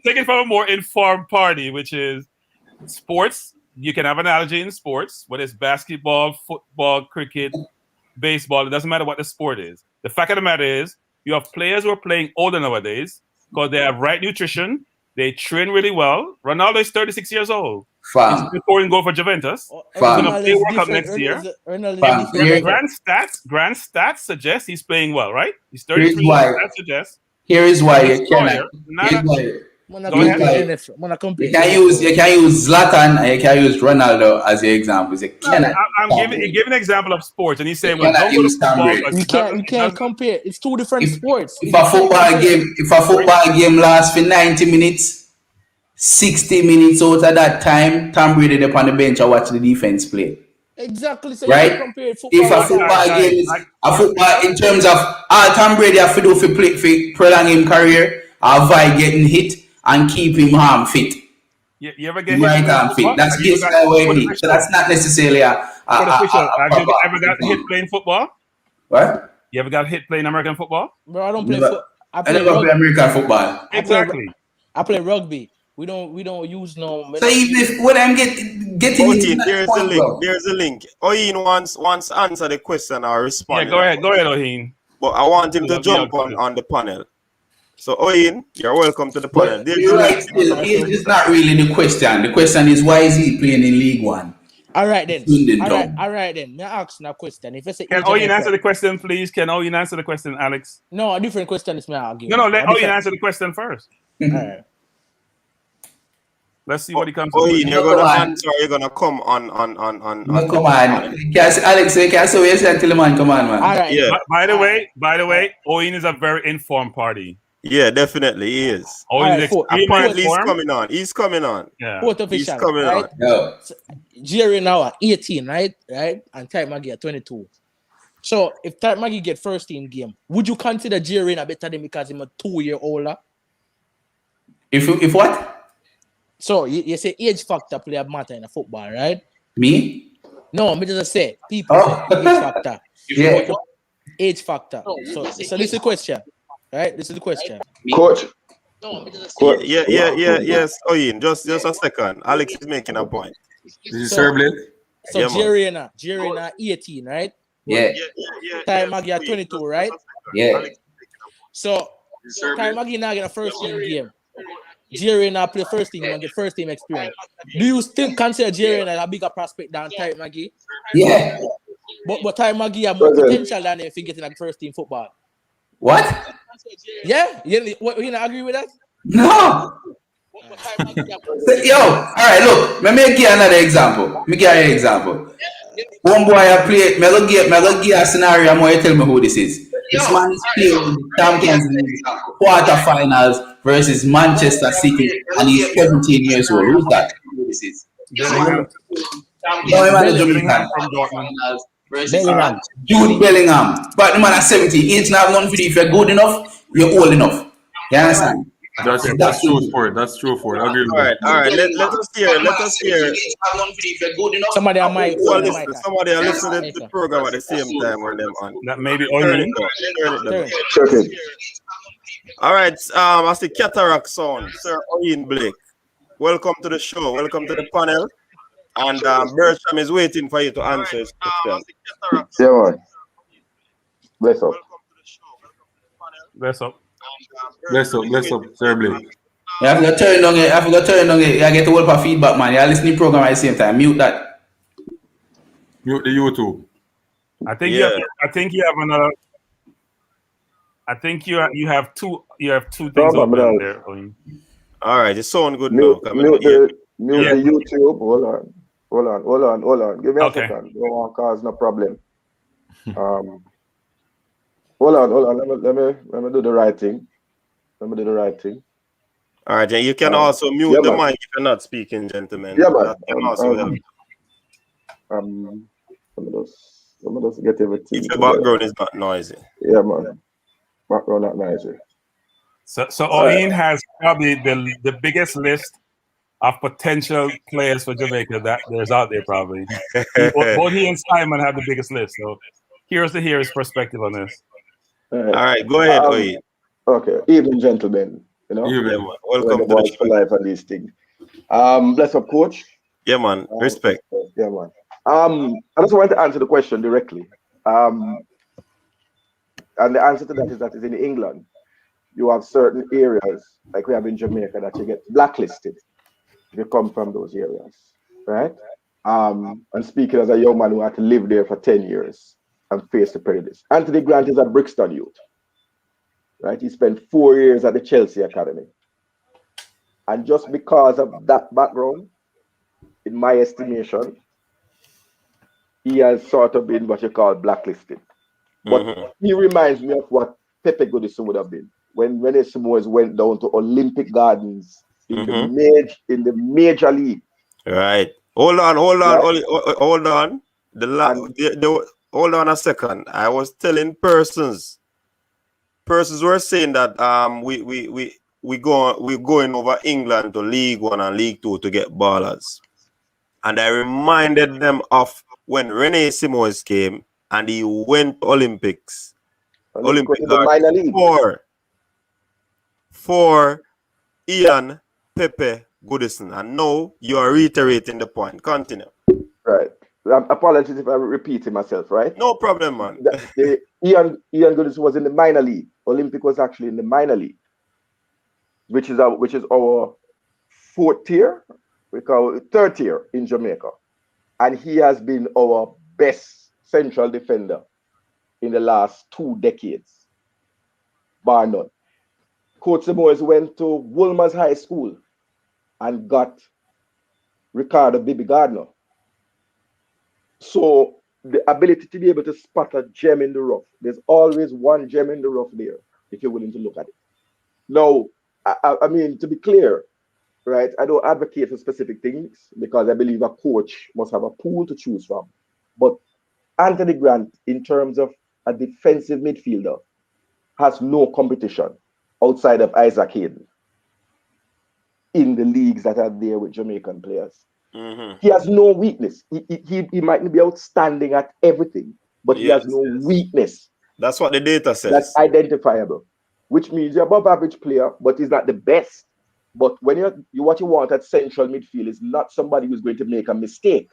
Speaker 4: Take it from a more informed party, which is sports. You can have an analogy in sports, whether it's basketball, football, cricket, baseball. It doesn't matter what the sport is. The fact of the matter is, you have players who are playing older nowadays because they have right nutrition. They train really well. Ronaldo is 36 years old. He's scoring goal for Juventus. He's going to play World Cup next year. Grand stats suggest he's playing well, right? He's 33. That suggests.
Speaker 2: Here is why you cannot. You can use Zlatan and you can use Ronaldo as your examples. You cannot.
Speaker 4: I'm giving an example of sports, and he's saying, "Well,
Speaker 5: you can't compare. It's two different sports."
Speaker 2: If a football game lasts for 90 minutes. 60 minutes out of that time, Tom Brady up on the bench and watch the defense play.
Speaker 5: Exactly. So
Speaker 2: right? If a football game is a football in terms of all Tom Brady have to do for prolong his career, avoid getting hit and keep him arm fit.
Speaker 4: You ever get
Speaker 2: right arm fit? That's basically what you need. So that's not necessarily a
Speaker 4: have you ever got hit playing football?
Speaker 2: What?
Speaker 4: You ever got hit playing American football?
Speaker 5: Bro, I don't play
Speaker 2: I never play American football.
Speaker 4: Exactly.
Speaker 5: I play rugby. We don't use no.
Speaker 2: So even if what I'm getting is not
Speaker 1: There's a
Speaker 2: point,
Speaker 1: link.
Speaker 2: bro.
Speaker 1: There's a link. Oyin wants to answer the question or respond.
Speaker 4: Yeah, go ahead, Ohin.
Speaker 1: But I want him to
Speaker 4: Love
Speaker 1: jump
Speaker 4: you,
Speaker 1: on the panel. So Oyin, you're welcome to the panel.
Speaker 2: But
Speaker 1: There's
Speaker 2: you're
Speaker 1: a
Speaker 2: right,
Speaker 1: link.
Speaker 2: still, age is not really the question. The question is why is he playing in League One?
Speaker 5: All right then.
Speaker 2: Swindon
Speaker 5: All
Speaker 2: Town.
Speaker 5: right then. May I ask now question? If it's a
Speaker 4: Can Oyin answer the question, please? Can Oyin answer the question, Alex?
Speaker 5: No, a different question is may I argue.
Speaker 4: No, let Oyin answer the question first.
Speaker 5: All right.
Speaker 4: Let's see what he comes up
Speaker 1: Oyin,
Speaker 4: with.
Speaker 1: you're gonna answer. You're gonna come on.
Speaker 2: No, come on. Alex, you can't say what you said till the man come on, man.
Speaker 5: All right.
Speaker 1: Yeah.
Speaker 4: By the way, Oyin is a very informed party.
Speaker 1: Yeah, definitely he is.
Speaker 4: Oyin is
Speaker 1: Apparently he's
Speaker 4: informed.
Speaker 1: coming on. He's coming on.
Speaker 4: Yeah.
Speaker 5: Fourth
Speaker 1: He's
Speaker 5: official,
Speaker 1: coming
Speaker 5: right?
Speaker 1: on.
Speaker 2: No.
Speaker 5: Jerry now at 18, right? And Type Maggie at 22. So if Type Maggie get first team game, would you consider Jerry a better than because he's a 2 year older?
Speaker 2: If what?
Speaker 5: So you say age factor play a matter in a football, right?
Speaker 2: Me?
Speaker 5: No, me just say people say age factor.
Speaker 2: Yeah.
Speaker 5: Age factor. So this is the question, right? This is the question.
Speaker 6: Coach.
Speaker 1: Yeah. Yes, Oyin. Just a second. Alex is making a point.
Speaker 3: This is Sir Blake.
Speaker 5: So
Speaker 1: Yeah, man.
Speaker 5: Jerry na 18, right?
Speaker 2: Yeah.
Speaker 5: Type Maggie at 22, right?
Speaker 2: Yeah.
Speaker 5: So Type Maggie now get a first team game. Jerry now play first team and get first team experience. Do you still consider Jerry a bigger prospect than Type Maggie?
Speaker 2: Yeah.
Speaker 5: But Type Maggie have more potential than if he get in like first team football.
Speaker 2: What?
Speaker 5: Yeah? You not agree with that?
Speaker 2: No. Yo, all right, look, let me give you another example. One boy I play, me go give a scenario and you tell me who this is. This man is playing in the Champions League quarterfinals versus Manchester City and he's 17 years old. Who's that?
Speaker 4: Bellingham from Dortmund.
Speaker 5: Bellingham.
Speaker 2: Jude Bellingham. But the man is 17. Age not none for you. If you're good enough, you're old enough. You understand?
Speaker 3: That's true for it. That's true for it. I agree with you.
Speaker 1: All right. Let us hear.
Speaker 5: Somebody on mic.
Speaker 1: Somebody are listening to the program at the same time when them on.
Speaker 4: That maybe Oyin.
Speaker 6: Okay.
Speaker 1: All right. I see Cataract Sound, Sir Oyin Blake. Welcome to the show. Welcome to the panel. And Bertram is waiting for you to answer his question.
Speaker 6: Yeah, man. Bless up.
Speaker 4: Bless up.
Speaker 3: Bless up, Sir Blake.
Speaker 2: You have to turn on it. You get a whole of feedback, man. You're listening to the program at the same time. Mute that.
Speaker 3: Mute the YouTube.
Speaker 4: I think you have another. I think you have two things open there, Oyin.
Speaker 1: All right, it sound good
Speaker 6: Mute
Speaker 1: now.
Speaker 6: the YouTube. Hold on. Give me a second. Don't want to cause no problem. Hold on. Let me do the right thing.
Speaker 1: All right, and you can also mute the mic if you're not speaking, gentlemen.
Speaker 6: Yeah, man.
Speaker 1: That can also help.
Speaker 6: Let me just get everything.
Speaker 1: If the background is not noisy.
Speaker 6: Yeah, man. Background not noisy.
Speaker 4: So Oyin has probably the biggest list of potential players for Jamaica that there's out there probably. Both he and Simon have the biggest list. So here's his perspective on this.
Speaker 1: All right, go ahead, Oyin.
Speaker 6: Okay, evening, gentlemen.
Speaker 1: Welcome to
Speaker 6: the for life and these things. Bless up, coach.
Speaker 1: Yeah, man. Respect.
Speaker 6: Yeah, man. I just want to answer the question directly. And the answer to that is in England, you have certain areas, like we have in Jamaica, that you get blacklisted if you come from those areas, right? And speaking as a young man who had to live there for 10 years and face the prejudice. Anthony Grant is at Brixton Youth, right? He spent 4 years at the Chelsea Academy. And just because of that background, in my estimation, he has sort of been what you call blacklisted. But he reminds me of what Pepe Godison would have been when Samoas went down to Olympic Gardens in the major league.
Speaker 1: Right. Hold on. Hold on a second. I was telling persons were saying that we're going over England to League One and League Two to get ballers. And I reminded them of when Rene Simons came and he went to Olympics. For Ian, Pepe, Goodison. And now you are reiterating the point. Continue.
Speaker 6: Right. Apologies if I'm repeating myself, right?
Speaker 1: No problem, man.
Speaker 6: Ian Goodison was in the minor league. Olympic was actually in the minor league, which is our fourth tier, we call it third tier in Jamaica. And he has been our best central defender in the last 2 decades, bar none. Coach Samoes went to Wolmer's High School and got Ricardo Bibi Gardner. So the ability to be able to spot a gem in the rough, there's always one gem in the rough there, if you're willing to look at it. Now, I mean, to be clear, right, I don't advocate for specific things because I believe a coach must have a pool to choose from. But Anthony Grant, in terms of a defensive midfielder, has no competition outside of Isaac Hayden in the leagues that are there with Jamaican players. He has no weakness. He might be outstanding at everything, but he has no weakness.
Speaker 1: That's what the data says.
Speaker 6: That's identifiable, which means you're above average player, but he's not the best. But when what you want at central midfield is not somebody who's going to make a mistake,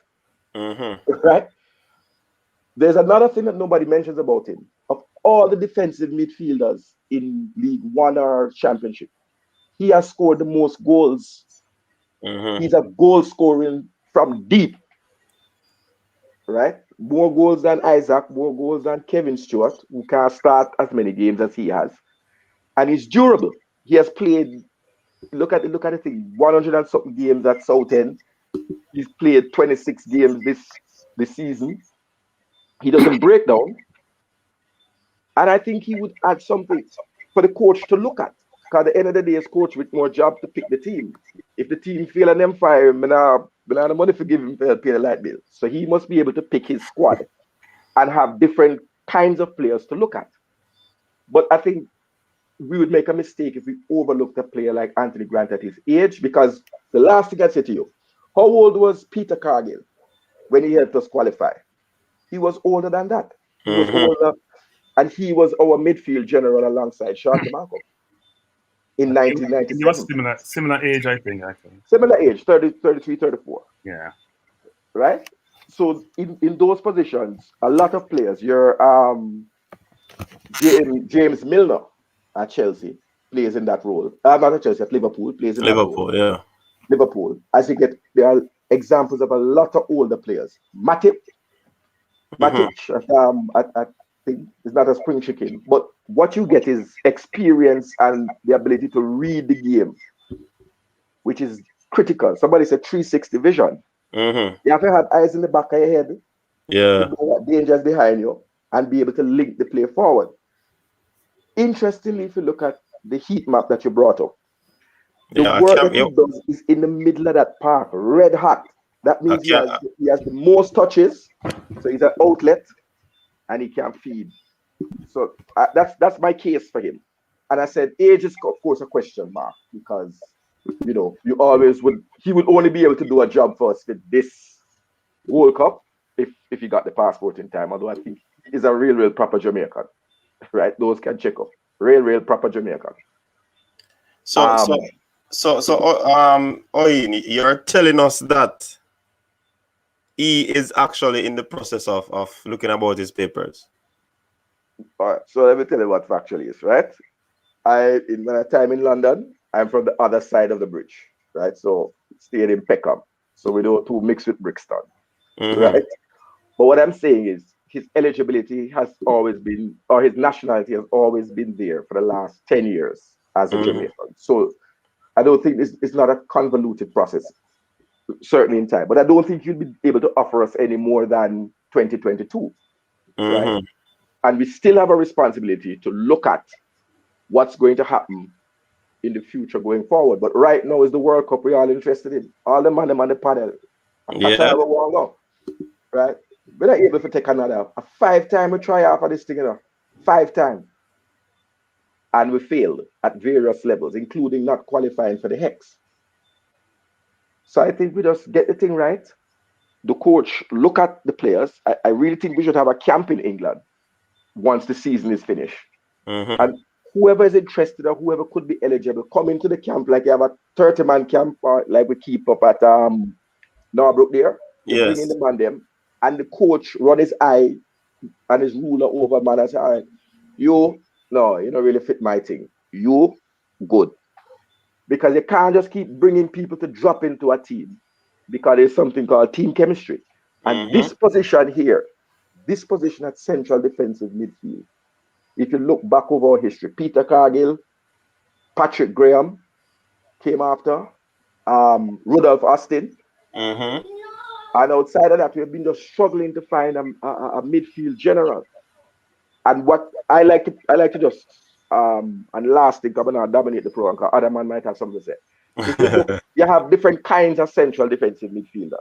Speaker 6: right? There's another thing that nobody mentions about him. Of all the defensive midfielders in League One or Championship, he has scored the most goals. He's a goal scoring from deep, right? More goals than Isaac, more goals than Kevin Stewart, who can't start as many games as he has. And he's durable. He has played, look at the thing, 100 and something games at Southend. He's played 26 games this season. He doesn't break down. And I think he would add something for the coach to look at. Because at the end of the day, his coach with more job to pick the team. If the team fail and them fire him, I have the money for give him pay the light bill. So he must be able to pick his squad and have different kinds of players to look at. But I think we would make a mistake if we overlooked a player like Anthony Grant at his age, because the last thing I say to you, how old was Peter Cargill when he helped us qualify? He was older than that. He was older, and he was our midfield general alongside Sean DeMarco in 1997.
Speaker 4: He was similar age, I think, actually.
Speaker 6: Similar age, 30, 33, 34.
Speaker 4: Yeah.
Speaker 6: Right? So in those positions, a lot of players, your James Milner at Chelsea plays in that role. Not at Chelsea, at Liverpool plays in that role.
Speaker 1: Yeah.
Speaker 6: Liverpool. As you get, there are examples of a lot of older players. Matic, I think is not a spring chicken, but what you get is experience and the ability to read the game, which is critical. Somebody said 360 vision. You have to have eyes in the back of your head.
Speaker 1: Yeah.
Speaker 6: To know what dangers behind you and be able to link the play forward. Interestingly, if you look at the heat map that you brought up, the work that he does is in the middle of that park, red hot. That means he has the most touches, so he's an outlet, and he can feed. So that's my case for him. And I said, age is of course a question mark, because you always he would only be able to do a job for us with this World Cup if he got the passport in time. Although I think he's a real proper Jamaican, right? Those can check up. Real proper Jamaican.
Speaker 1: Oyin, you're telling us that he is actually in the process of looking about his papers.
Speaker 6: All right, so let me tell you what factually is, right? In my time in London, I'm from the other side of the bridge, right? So stayed in Peckham. So we don't mix with Brixton, right? But what I'm saying is his eligibility has always been, or his nationality has always been there for the last 10 years as a Jamaican. So I don't think it's not a convoluted process, certainly in time. But I don't think you'll be able to offer us any more than 2022, right? And we still have a responsibility to look at what's going to happen in the future going forward. But right now is the World Cup we're all interested in. All the man on the panel. Right? We're not able to take a 5-time try out for this thing, 5 times. And we failed at various levels, including not qualifying for the Hex. So I think we just get the thing right. The coach look at the players. I really think we should have a camp in England once the season is finished. And whoever is interested or whoever could be eligible, come into the camp like you have a 30-man camp, or like we keep up at Norbrook there. You bring in the man them, and the coach run his eye and his ruler over man and say, all right, you don't really fit my thing. You good. Because you can't just keep bringing people to drop into a team, because there's something called team chemistry. And this position here, this position at central defensive midfield, if you look back over our history, Peter Cargill, Patrick Graham came after, Rudolph Austin. And outside of that, we've been just struggling to find a midfield general. And what I like to just and last thing, I'm gonna dominate the program because other man might have something to say. If you look, you have different kinds of central defensive midfielders.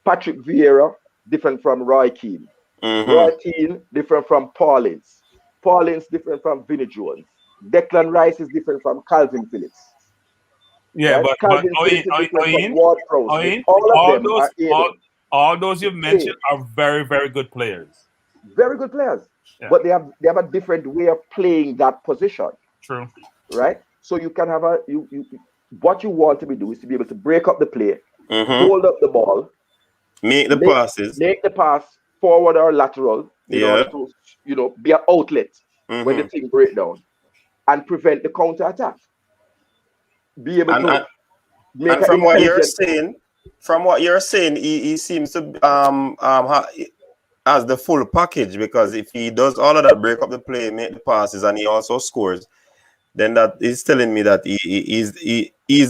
Speaker 6: Patrick Vieira, different from Roy Keane. Roy Keane, different from Paulins. Paulins, different from Vinnie Jones. Declan Rice is different from Calvin Phillips.
Speaker 4: Yeah,
Speaker 6: right?
Speaker 4: but
Speaker 6: Calvin Phillips is different from Ward Prowse.
Speaker 4: All those you've mentioned are very, very good players.
Speaker 6: Very good players.
Speaker 4: Yeah.
Speaker 6: But they have a different way of playing that position.
Speaker 4: True.
Speaker 6: Right? So you can have what you want to do is to be able to break up the play, hold up the ball,
Speaker 1: make the
Speaker 6: pass forward or lateral, in order to be an outlet when the thing break down, and prevent the counter attack. Be able to make
Speaker 1: and from what you're saying, he seems to as the full package, because if he does all of that, break up the play, make the passes, and he also scores, then that is telling me that he's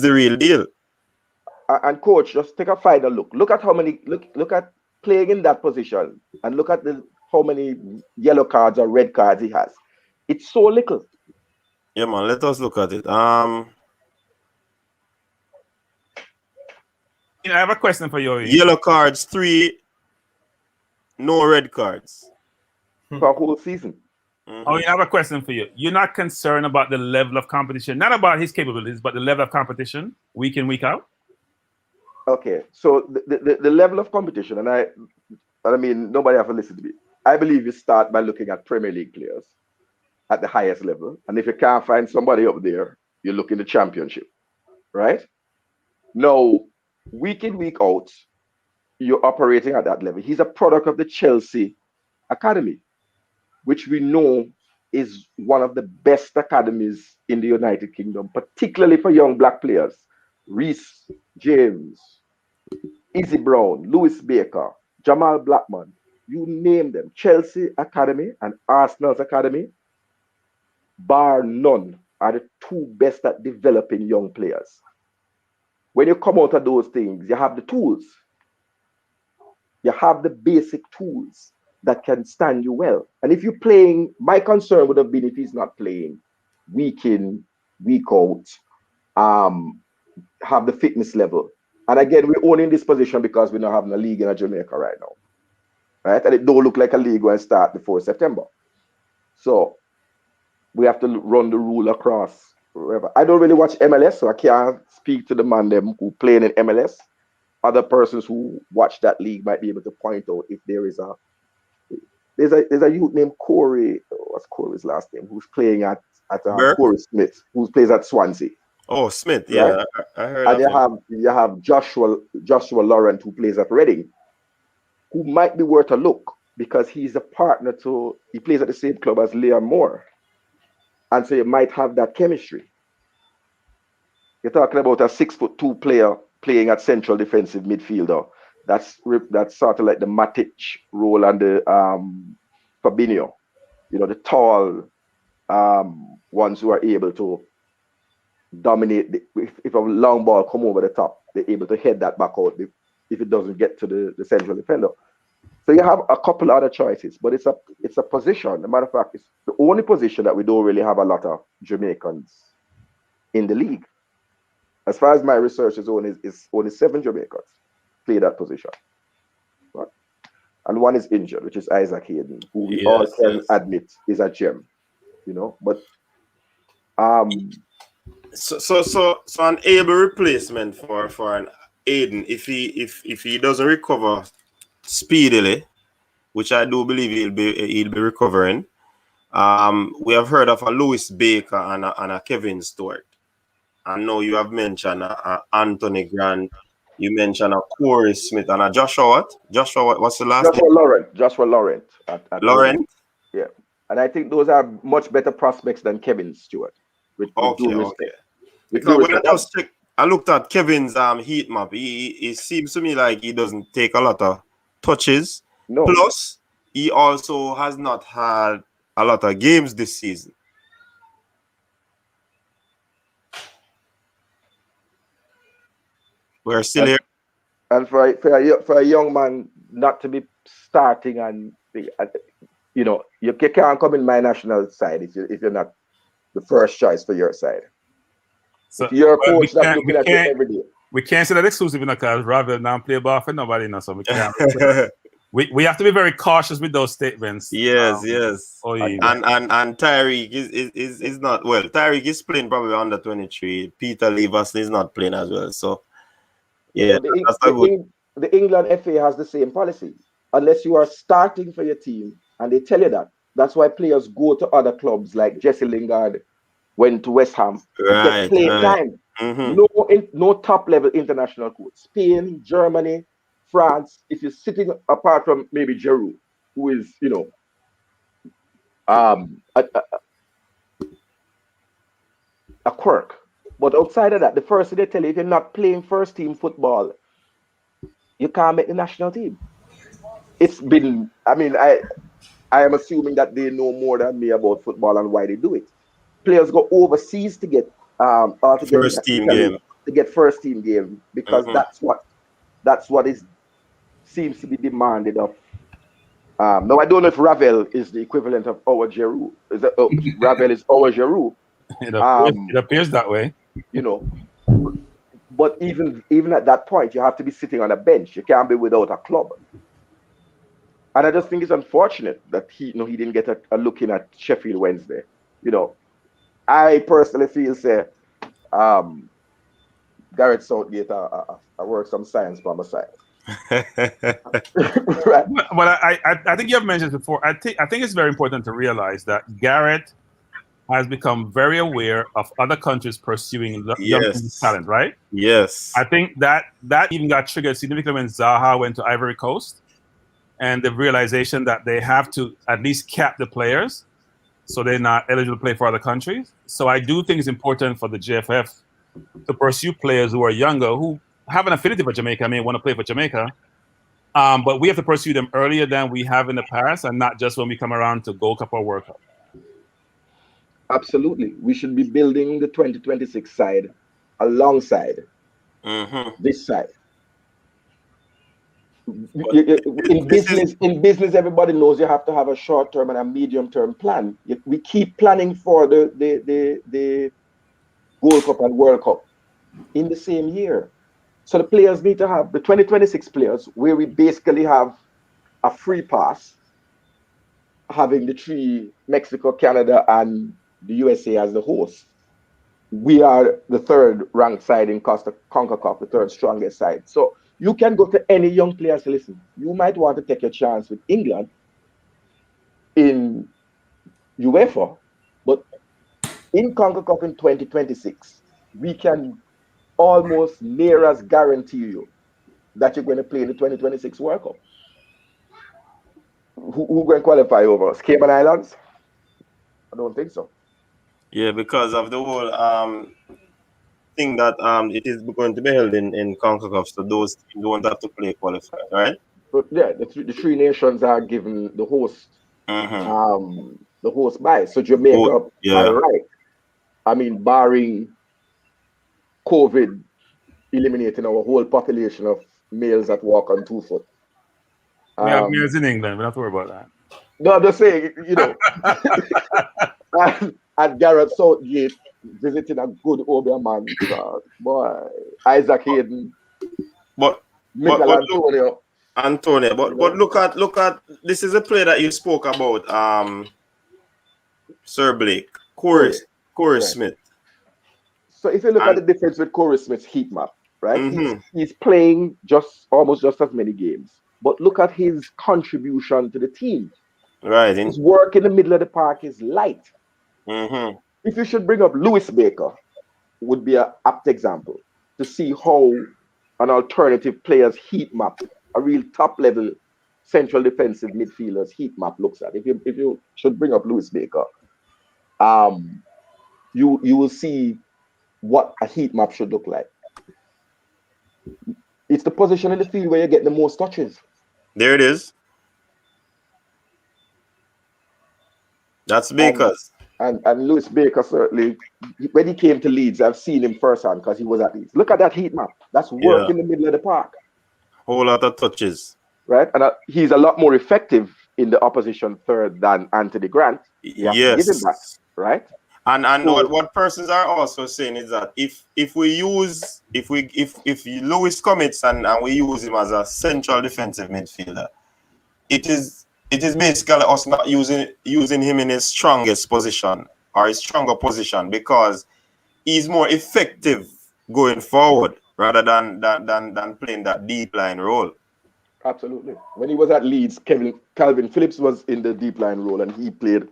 Speaker 1: the real deal.
Speaker 6: And coach, just take a final look. Look at how many look at playing in that position, and look at how many yellow cards or red cards he has. It's so little.
Speaker 1: Yeah, man. Let us look at it.
Speaker 4: I have a question for you.
Speaker 1: Yellow cards 3, no red cards
Speaker 6: for a whole season.
Speaker 4: I have a question for you. You're not concerned about the level of competition, not about his capabilities, but the level of competition week in, week out?
Speaker 6: Okay, so the level of competition, and I mean, nobody have to listen to me. I believe you start by looking at Premier League players at the highest level, and if you can't find somebody up there, you look in the Championship, right? Now, week in, week out, you're operating at that level. He's a product of the Chelsea Academy, which we know is one of the best academies in the United Kingdom, particularly for young black players. Reece James, Izzy Brown, Lewis Baker, Jamal Blackman, you name them. Chelsea Academy and Arsenal's Academy, bar none, are the two best at developing young players. When you come out of those things, you have the tools. You have the basic tools that can stand you well. And if you're playing, my concern would have been if he's not playing week in, week out, have the fitness level. And again, we're only in this position because we're not having a league in Jamaica right now. Right? And it don't look like a league will start before September. So we have to run the rule across wherever. I don't really watch MLS, so I can't speak to the man them who play in MLS. Other persons who watch that league might be able to point out if there's a youth named Corey. What's Corey's last name? Who's playing at Corey Smith, who plays at Swansea.
Speaker 1: Oh, Smith, yeah, right? I heard.
Speaker 6: And you have Joshua Laurent, who plays at Reading, who might be worth a look because he's a partner he plays at the same club as Liam Moore, and so you might have that chemistry. You're talking about a 6'2" player playing at central defensive midfielder. That's sort of like the Matic role and the Fabinho, the tall ones who are able to dominate. If a long ball come over the top, they're able to head that back out if it doesn't get to the central defender. So you have a couple other choices, but it's a position. As a matter of fact, it's the only position that we don't really have a lot of Jamaicans in the league. As far as my research is only 7 Jamaicans play that position. Right? And one is injured, which is Isaac Hayden, who we all can admit is a gem. But
Speaker 1: so an able replacement for an Hayden if he doesn't recover speedily, which I do believe he'll be recovering. We have heard of a Lewis Baker and a Kevin Stewart. I know you have mentioned a Anthony Grant. You mentioned a Corey Smith and a Joshua what? What's the last name?
Speaker 6: Joshua Laurent.
Speaker 1: Laurent?
Speaker 6: Yeah. And I think those are much better prospects than Kevin Stewart. With due respect.
Speaker 1: Because when I looked at Kevin's heat map, it seems to me like he doesn't take a lot of touches.
Speaker 6: No.
Speaker 1: Plus, he also has not had a lot of games this season. We're still here.
Speaker 6: And for a young man not to be starting and you can't come in my national side if you're not the first choice for your side. So you're a coach that's looking at you every day.
Speaker 4: We can't say that exclusive because Ravel now play ball for nobody knows, so we can't. we have to be very cautious with those statements.
Speaker 1: Yes.
Speaker 4: And
Speaker 1: Tyreek is not well. Tyreek is playing probably under 23. Peter Leverson is not playing as well. So yeah,
Speaker 6: the England FA has the same policy. Unless you are starting for your team, and they tell you that. That's why players go to other clubs like Jesse Lingard went to West Ham. Get play time. Mm-hmm. No top level international coach. Spain, Germany, France. If you're sitting apart from maybe Giroud, who is a quirk. But outside of that, the first thing they tell you, if you're not playing first team football, you can't make the national team. It's been, I am assuming that they know more than me about football and why they do it. Players go overseas to get
Speaker 1: first team game
Speaker 6: because that's what seems to be demanded of. Now I don't know if Ravel is the equivalent of our Giroud. Ravel is our Giroud.
Speaker 4: It appears that way.
Speaker 6: But even at that point, you have to be sitting on a bench. You can't be without a club. And I just think it's unfortunate that he didn't get a look in at Sheffield Wednesday. I personally feel Gareth Southgate I work some science by my side.
Speaker 4: Right. But I think you have mentioned before. I think it's very important to realize that Gareth has become very aware of other countries pursuing young talent, right?
Speaker 1: Yes.
Speaker 4: I think that even got triggered significantly when Zaha went to Ivory Coast, and the realization that they have to at least cap the players so they're not eligible to play for other countries. So I do think it's important for the JFF to pursue players who are younger, who have an affinity for Jamaica, may want to play for Jamaica. But we have to pursue them earlier than we have in the past, and not just when we come around to Gold Cup or World Cup.
Speaker 6: Absolutely. We should be building the 2026 side alongside this side. In business, everybody knows you have to have a short-term and a medium-term plan. We keep planning for the Gold Cup and World Cup in the same year. So the players need to have the 2026 players, where we basically have a free pass, having the three, Mexico, Canada, and the USA as the host. We are the third ranked side in CONCACAF, the third strongest side. So you can go to any young player and say, listen, you might want to take a chance with England in UEFA, but in CONCACAF in 2026, we can almost near as guarantee you that you're going to play in the 2026 World Cup. Who going to qualify over us? Cayman Islands? I don't think so.
Speaker 1: Yeah, because of the whole thing that it is going to be held in CONCACAF, so those teams don't have to play qualified, right?
Speaker 6: But yeah, the three nations are given the host, the host bye. So Jamaica, right? Barring COVID eliminating our whole population of males that walk on 2 foot.
Speaker 4: We have males in England. We don't have to worry about that.
Speaker 6: No, I'm just saying, and Gareth Southgate visiting a good Obeah man, boy, Isaac Hayden,
Speaker 1: Antonio. But look at this is a player that you spoke about, Sir Blake, Corey Smith.
Speaker 6: So if you look at the difference with Corey Smith's heat map, right? He's playing almost just as many games. But look at his contribution to the team.
Speaker 1: Right.
Speaker 6: His work in the middle of the park is light.
Speaker 1: Mm-hmm.
Speaker 6: If you should bring up Lewis Baker, would be an apt example to see how an alternative player's heat map, a real top level central defensive midfielder's heat map looks at. If you should bring up Lewis Baker, you will see what a heat map should look like. It's the position in the field where you get the most touches.
Speaker 1: There it is. That's Baker's.
Speaker 6: And Lewis Baker, certainly, when he came to Leeds, I've seen him firsthand because he was at Leeds. Look at that heat map. That's work in the middle of the park.
Speaker 1: Whole lot of touches.
Speaker 6: Right? And he's a lot more effective in the opposition third than Anthony Grant. You have to give him that, right?
Speaker 1: And so, what persons are also saying is that if Lewis commits and we use him as a central defensive midfielder, it is basically us not using him in his strongest position or his stronger position, because he's more effective going forward rather than playing that deep line role.
Speaker 6: Absolutely. When he was at Leeds, Calvin Phillips was in the deep line role and he played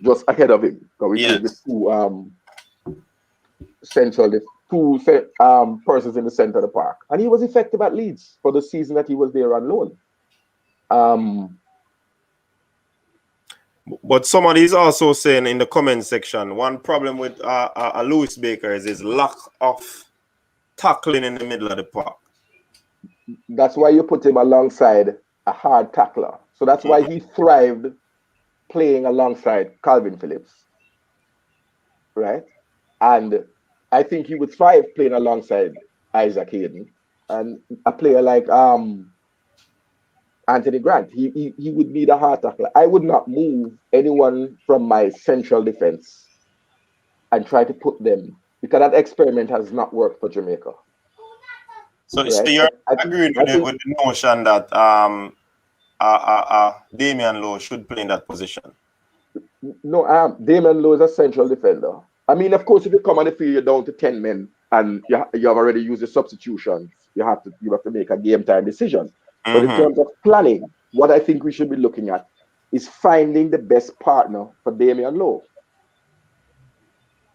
Speaker 6: just ahead of him. So we played with two persons in the center of the park. And he was effective at Leeds for the season that he was there on loan.
Speaker 1: But somebody is also saying in the comment section, one problem with Lewis Baker is his lack of tackling in the middle of the park.
Speaker 6: That's why you put him alongside a hard tackler. So that's why he thrived playing alongside Calvin Phillips, right? And I think he would thrive playing alongside Isaac Hayden and a player like Anthony Grant. He would need a hard tackler. I would not move anyone from my central defense and try to put them, because that experiment has not worked for Jamaica.
Speaker 1: So, right? So you're agreeing with the notion that Damian Lowe should play in that position?
Speaker 6: No, Damian Lowe is a central defender. I mean, of course, if you come on the field, you're down to 10 men and you have already used the substitutions, you have to make a game time decision. But in terms of planning, what I think we should be looking at is finding the best partner for Damian Lowe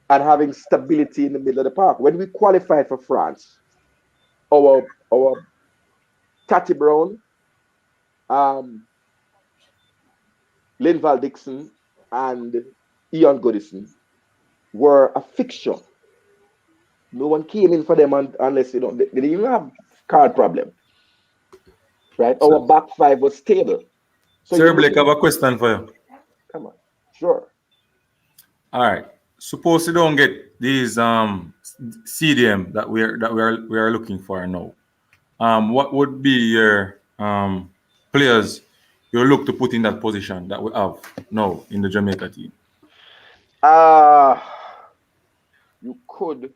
Speaker 6: and having stability in the middle of the park. When we qualified for France, our Tatty Brown, Linval Dixon, and Ian Goodison were a fixture. No one came in for them unless they didn't even have card problem. Right? Our back five was stable. So
Speaker 3: Sir Blake, I have a question for you.
Speaker 6: Come on. Sure.
Speaker 3: All right. Suppose you don't get these CDM that we are looking for now. What would be your players you look to put in that position that we have now in the Jamaica team?
Speaker 6: You could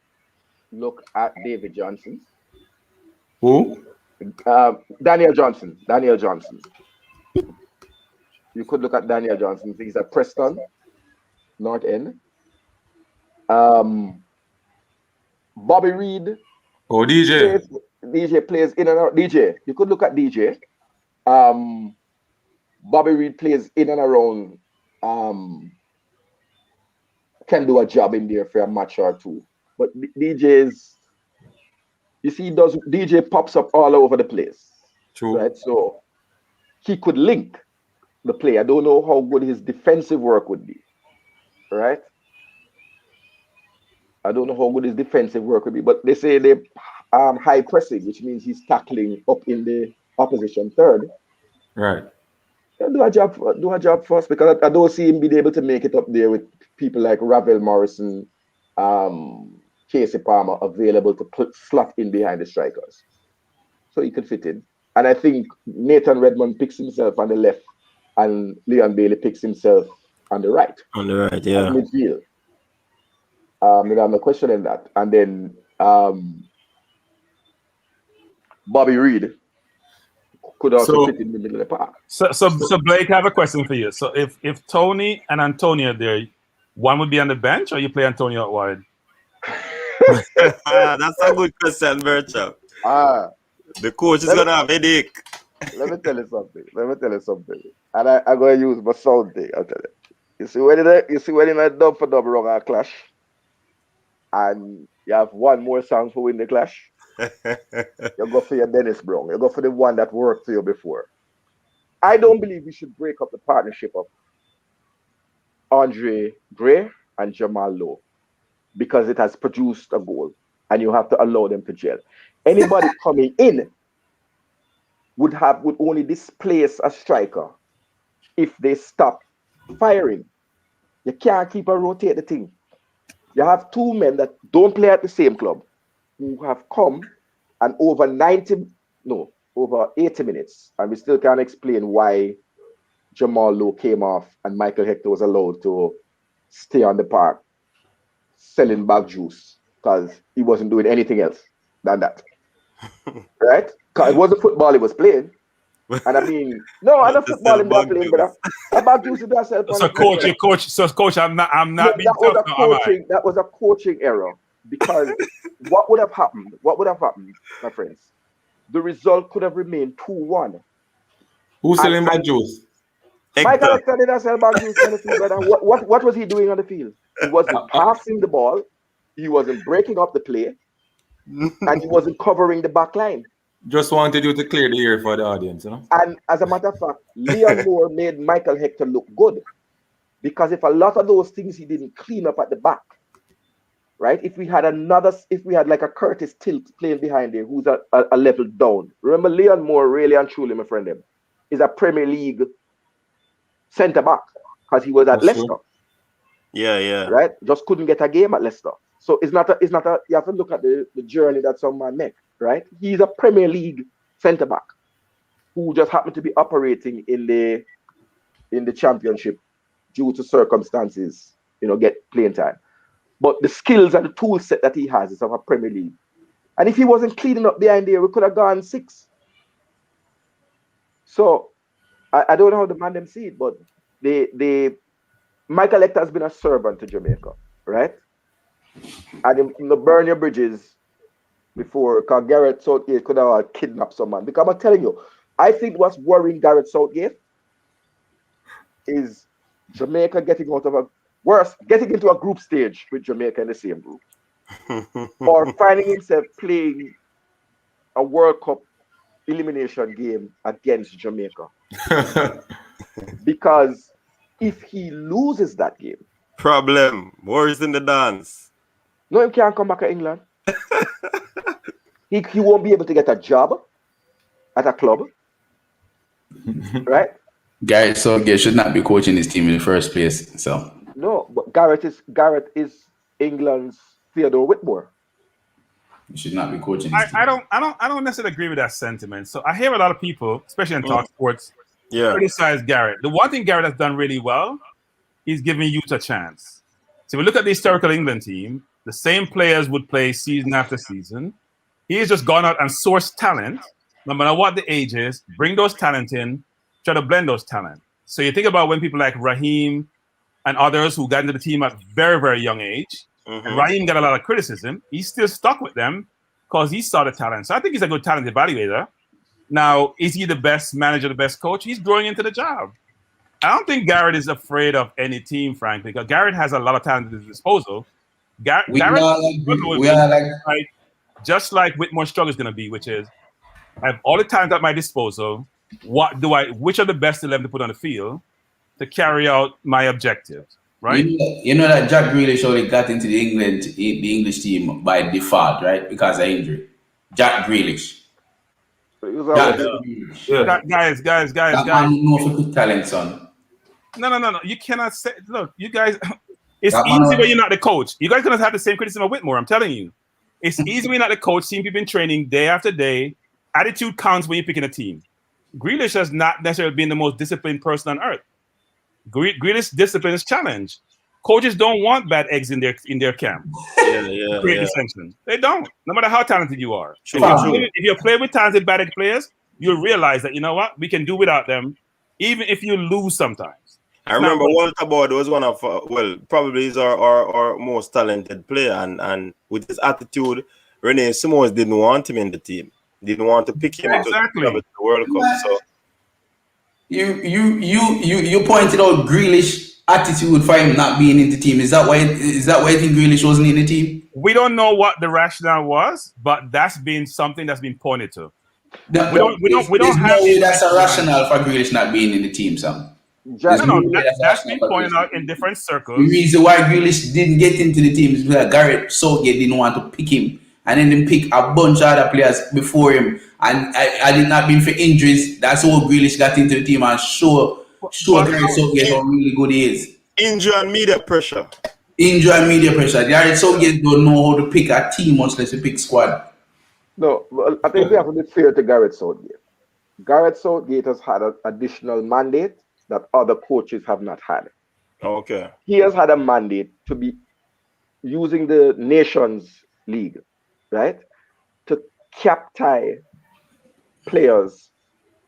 Speaker 6: look at David Johnson.
Speaker 3: Who?
Speaker 6: Daniel Johnson. You could look at Daniel Johnson. He's at Preston, North End. Bobby Reed.
Speaker 3: Oh, DJ.
Speaker 6: DJ plays in and out. DJ. You could look at DJ. Bobby Reed plays in and around. Can do a job in there for a match or two. But DJ's, you see, DJ pops up all over the place.
Speaker 3: True.
Speaker 6: Right? So he could link the play. I don't know how good his defensive work would be. Right? I don't know how good his defensive work would be. But they say they high pressing, which means he's tackling up in the opposition third.
Speaker 3: Right.
Speaker 6: Yeah, do a job first, because I don't see him being able to make it up there with people like Ravel Morrison, Casey Palmer available to slot in behind the strikers. So he could fit in. And I think Nathan Redmond picks himself on the left and Leon Bailey picks himself on the right.
Speaker 1: On the right, yeah.
Speaker 6: Midfield. I'm not questioning that. And then Bobby Reed could also fit in the middle of the park.
Speaker 4: So Blake, I have a question for you. So if Tony and Antonio are there, one would be on the bench, or you play Antonio out wide?
Speaker 1: That's a good question, Virtual. The coach is gonna have a headache.
Speaker 6: Let me tell you something. And I'm going to use my sound thing. I'll tell you. You see when in a dub for dub wrong a clash, and you have one more song for win the clash. You go for your Dennis Brown. You go for the one that worked for you before. I don't believe we should break up the partnership of Andre Gray and Jamal Lowe because it has produced a goal, and you have to allow them to gel. Anybody coming in would only displace a striker if they stop firing. You can't keep a rotate the thing. You have two men that don't play at the same club who have come and over 80 minutes, and we still can't explain why Jamal Lowe came off and Michael Hector was allowed to stay on the park selling bag juice because he wasn't doing anything else than that. Right? Because it wasn't football he was playing. And I mean, no, I don't football him not playing, but a bag juice he does help.
Speaker 4: So coach, I'm not being tough.
Speaker 6: That was a coaching error because what would have happened, my friends? The result could have remained 2-1.
Speaker 3: Who's selling bag juice?
Speaker 6: Michael Hector did not sell bag juice on the field, brother. What was he doing on the field? He wasn't passing the ball, he wasn't breaking up the play, and he wasn't covering the back line.
Speaker 3: Just wanted you to clear the air for the audience, you know?
Speaker 6: And as a matter of fact, Leon Moore made Michael Hector look good. Because if a lot of those things he didn't clean up at the back, right? If we had like a Curtis Tilt playing behind there who's a level down. Remember, Leon Moore, really and truly, my friend, is a Premier League centre back because he was at Leicester.
Speaker 1: Yeah.
Speaker 6: Right? Just couldn't get a game at Leicester. So it's not a you have to look at the journey that some man made, right? He's a Premier League centre back who just happened to be operating in the championship due to circumstances, get playing time. But the skills and the tool set that he has is of a Premier League. And if he wasn't cleaning up behind there, we could have gone 6. So I don't know how the man them see it, but Michael Hector has been a servant to Jamaica, right? And you burn your bridges before, because Gareth Southgate could have kidnapped someone. Because I'm telling you, I think what's worrying Gareth Southgate is Jamaica getting into a group stage with Jamaica in the same group. Or finding himself playing a World Cup elimination game against Jamaica. Because if he loses that game,
Speaker 1: problem, worse in the dance.
Speaker 6: No, he can't come back to England. he won't be able to get a job at a club. Right?
Speaker 2: Gareth Southgate should not be coaching his team in the first place. So
Speaker 6: no, but Gareth is England's Theodore Whitmore.
Speaker 2: He should not be coaching his team.
Speaker 4: I don't necessarily agree with that sentiment. So I hear a lot of people, especially in talk sports, criticize Gareth. The one thing Gareth has done really well, he's giving youth a chance. So if we look at the historical England team, the same players would play season after season. He has just gone out and sourced talent, no matter what the age is, bring those talent in, try to blend those talent. So you think about when people like Raheem and others who got into the team at very, very young age, and Raheem got a lot of criticism, he's still stuck with them because he saw the talent. So I think he's a good talent evaluator. Now, is he the best manager, the best coach? He's growing into the job. I don't think Garrett is afraid of any team, frankly, because Garrett has a lot of talent at his disposal. Just like Whitmore's struggle is going to be, which is, I have all the talent at my disposal. Which are the best 11 to put on the field to carry out my objectives, right?
Speaker 2: You know that Jack Grealish only got into the English team by default, right? Because of injury. Jack Grealish.
Speaker 4: Guys.
Speaker 2: That man knows good talent, son.
Speaker 4: No. You cannot say. Look, you guys. It's easy when you're not the coach. You guys gonna have the same criticism of Whitmore. I'm telling you, it's easy when you're not the coach. Seeing people in training day after day. Attitude counts when you're picking a team. Grealish has not necessarily been the most disciplined person on earth. Grealish discipline is challenged. Coaches don't want bad eggs in their camp. Create dissension. They don't. No matter how talented you are. If you play with talented bad egg players, you'll realize that, you know what, we can do without them, even if you lose sometimes.
Speaker 1: I remember Walter Bode was one of, probably is our most talented player, and with his attitude, Renee Simons didn't want him in the team. didn't want to pick him
Speaker 4: Exactly.
Speaker 1: to the World Cup. So
Speaker 2: You pointed out Grealish attitude for him not being in the team. Is that why you think Grealish wasn't in the team?
Speaker 4: We don't know what the rationale was, but that's been something that's been pointed to.
Speaker 2: There's
Speaker 4: We don't have
Speaker 2: no way that's a
Speaker 4: information.
Speaker 2: rationale for Grealish not being in the team, Sam.
Speaker 6: Just
Speaker 4: No,
Speaker 2: way
Speaker 4: that's
Speaker 2: a
Speaker 4: been
Speaker 2: rationale for
Speaker 4: pointed
Speaker 2: Grealish.
Speaker 4: out in different
Speaker 2: The
Speaker 4: circles.
Speaker 2: reason why Grealish didn't get into the team is because Gareth Southgate didn't want to pick him, and then they pick a bunch of other players before him. And had it not been for injuries, that's how Grealish got into the team and show Gareth Southgate how really good he is.
Speaker 1: injury and media pressure.
Speaker 2: Injury and media pressure. Gareth Southgate don't know how to pick a team, much less to pick squad.
Speaker 6: No, well, I think we have to be fair to Gareth Southgate. Gareth Southgate has had an additional mandate that other coaches have not had.
Speaker 1: Okay.
Speaker 6: He has had a mandate to be using the Nations League, right, to cap-tie players,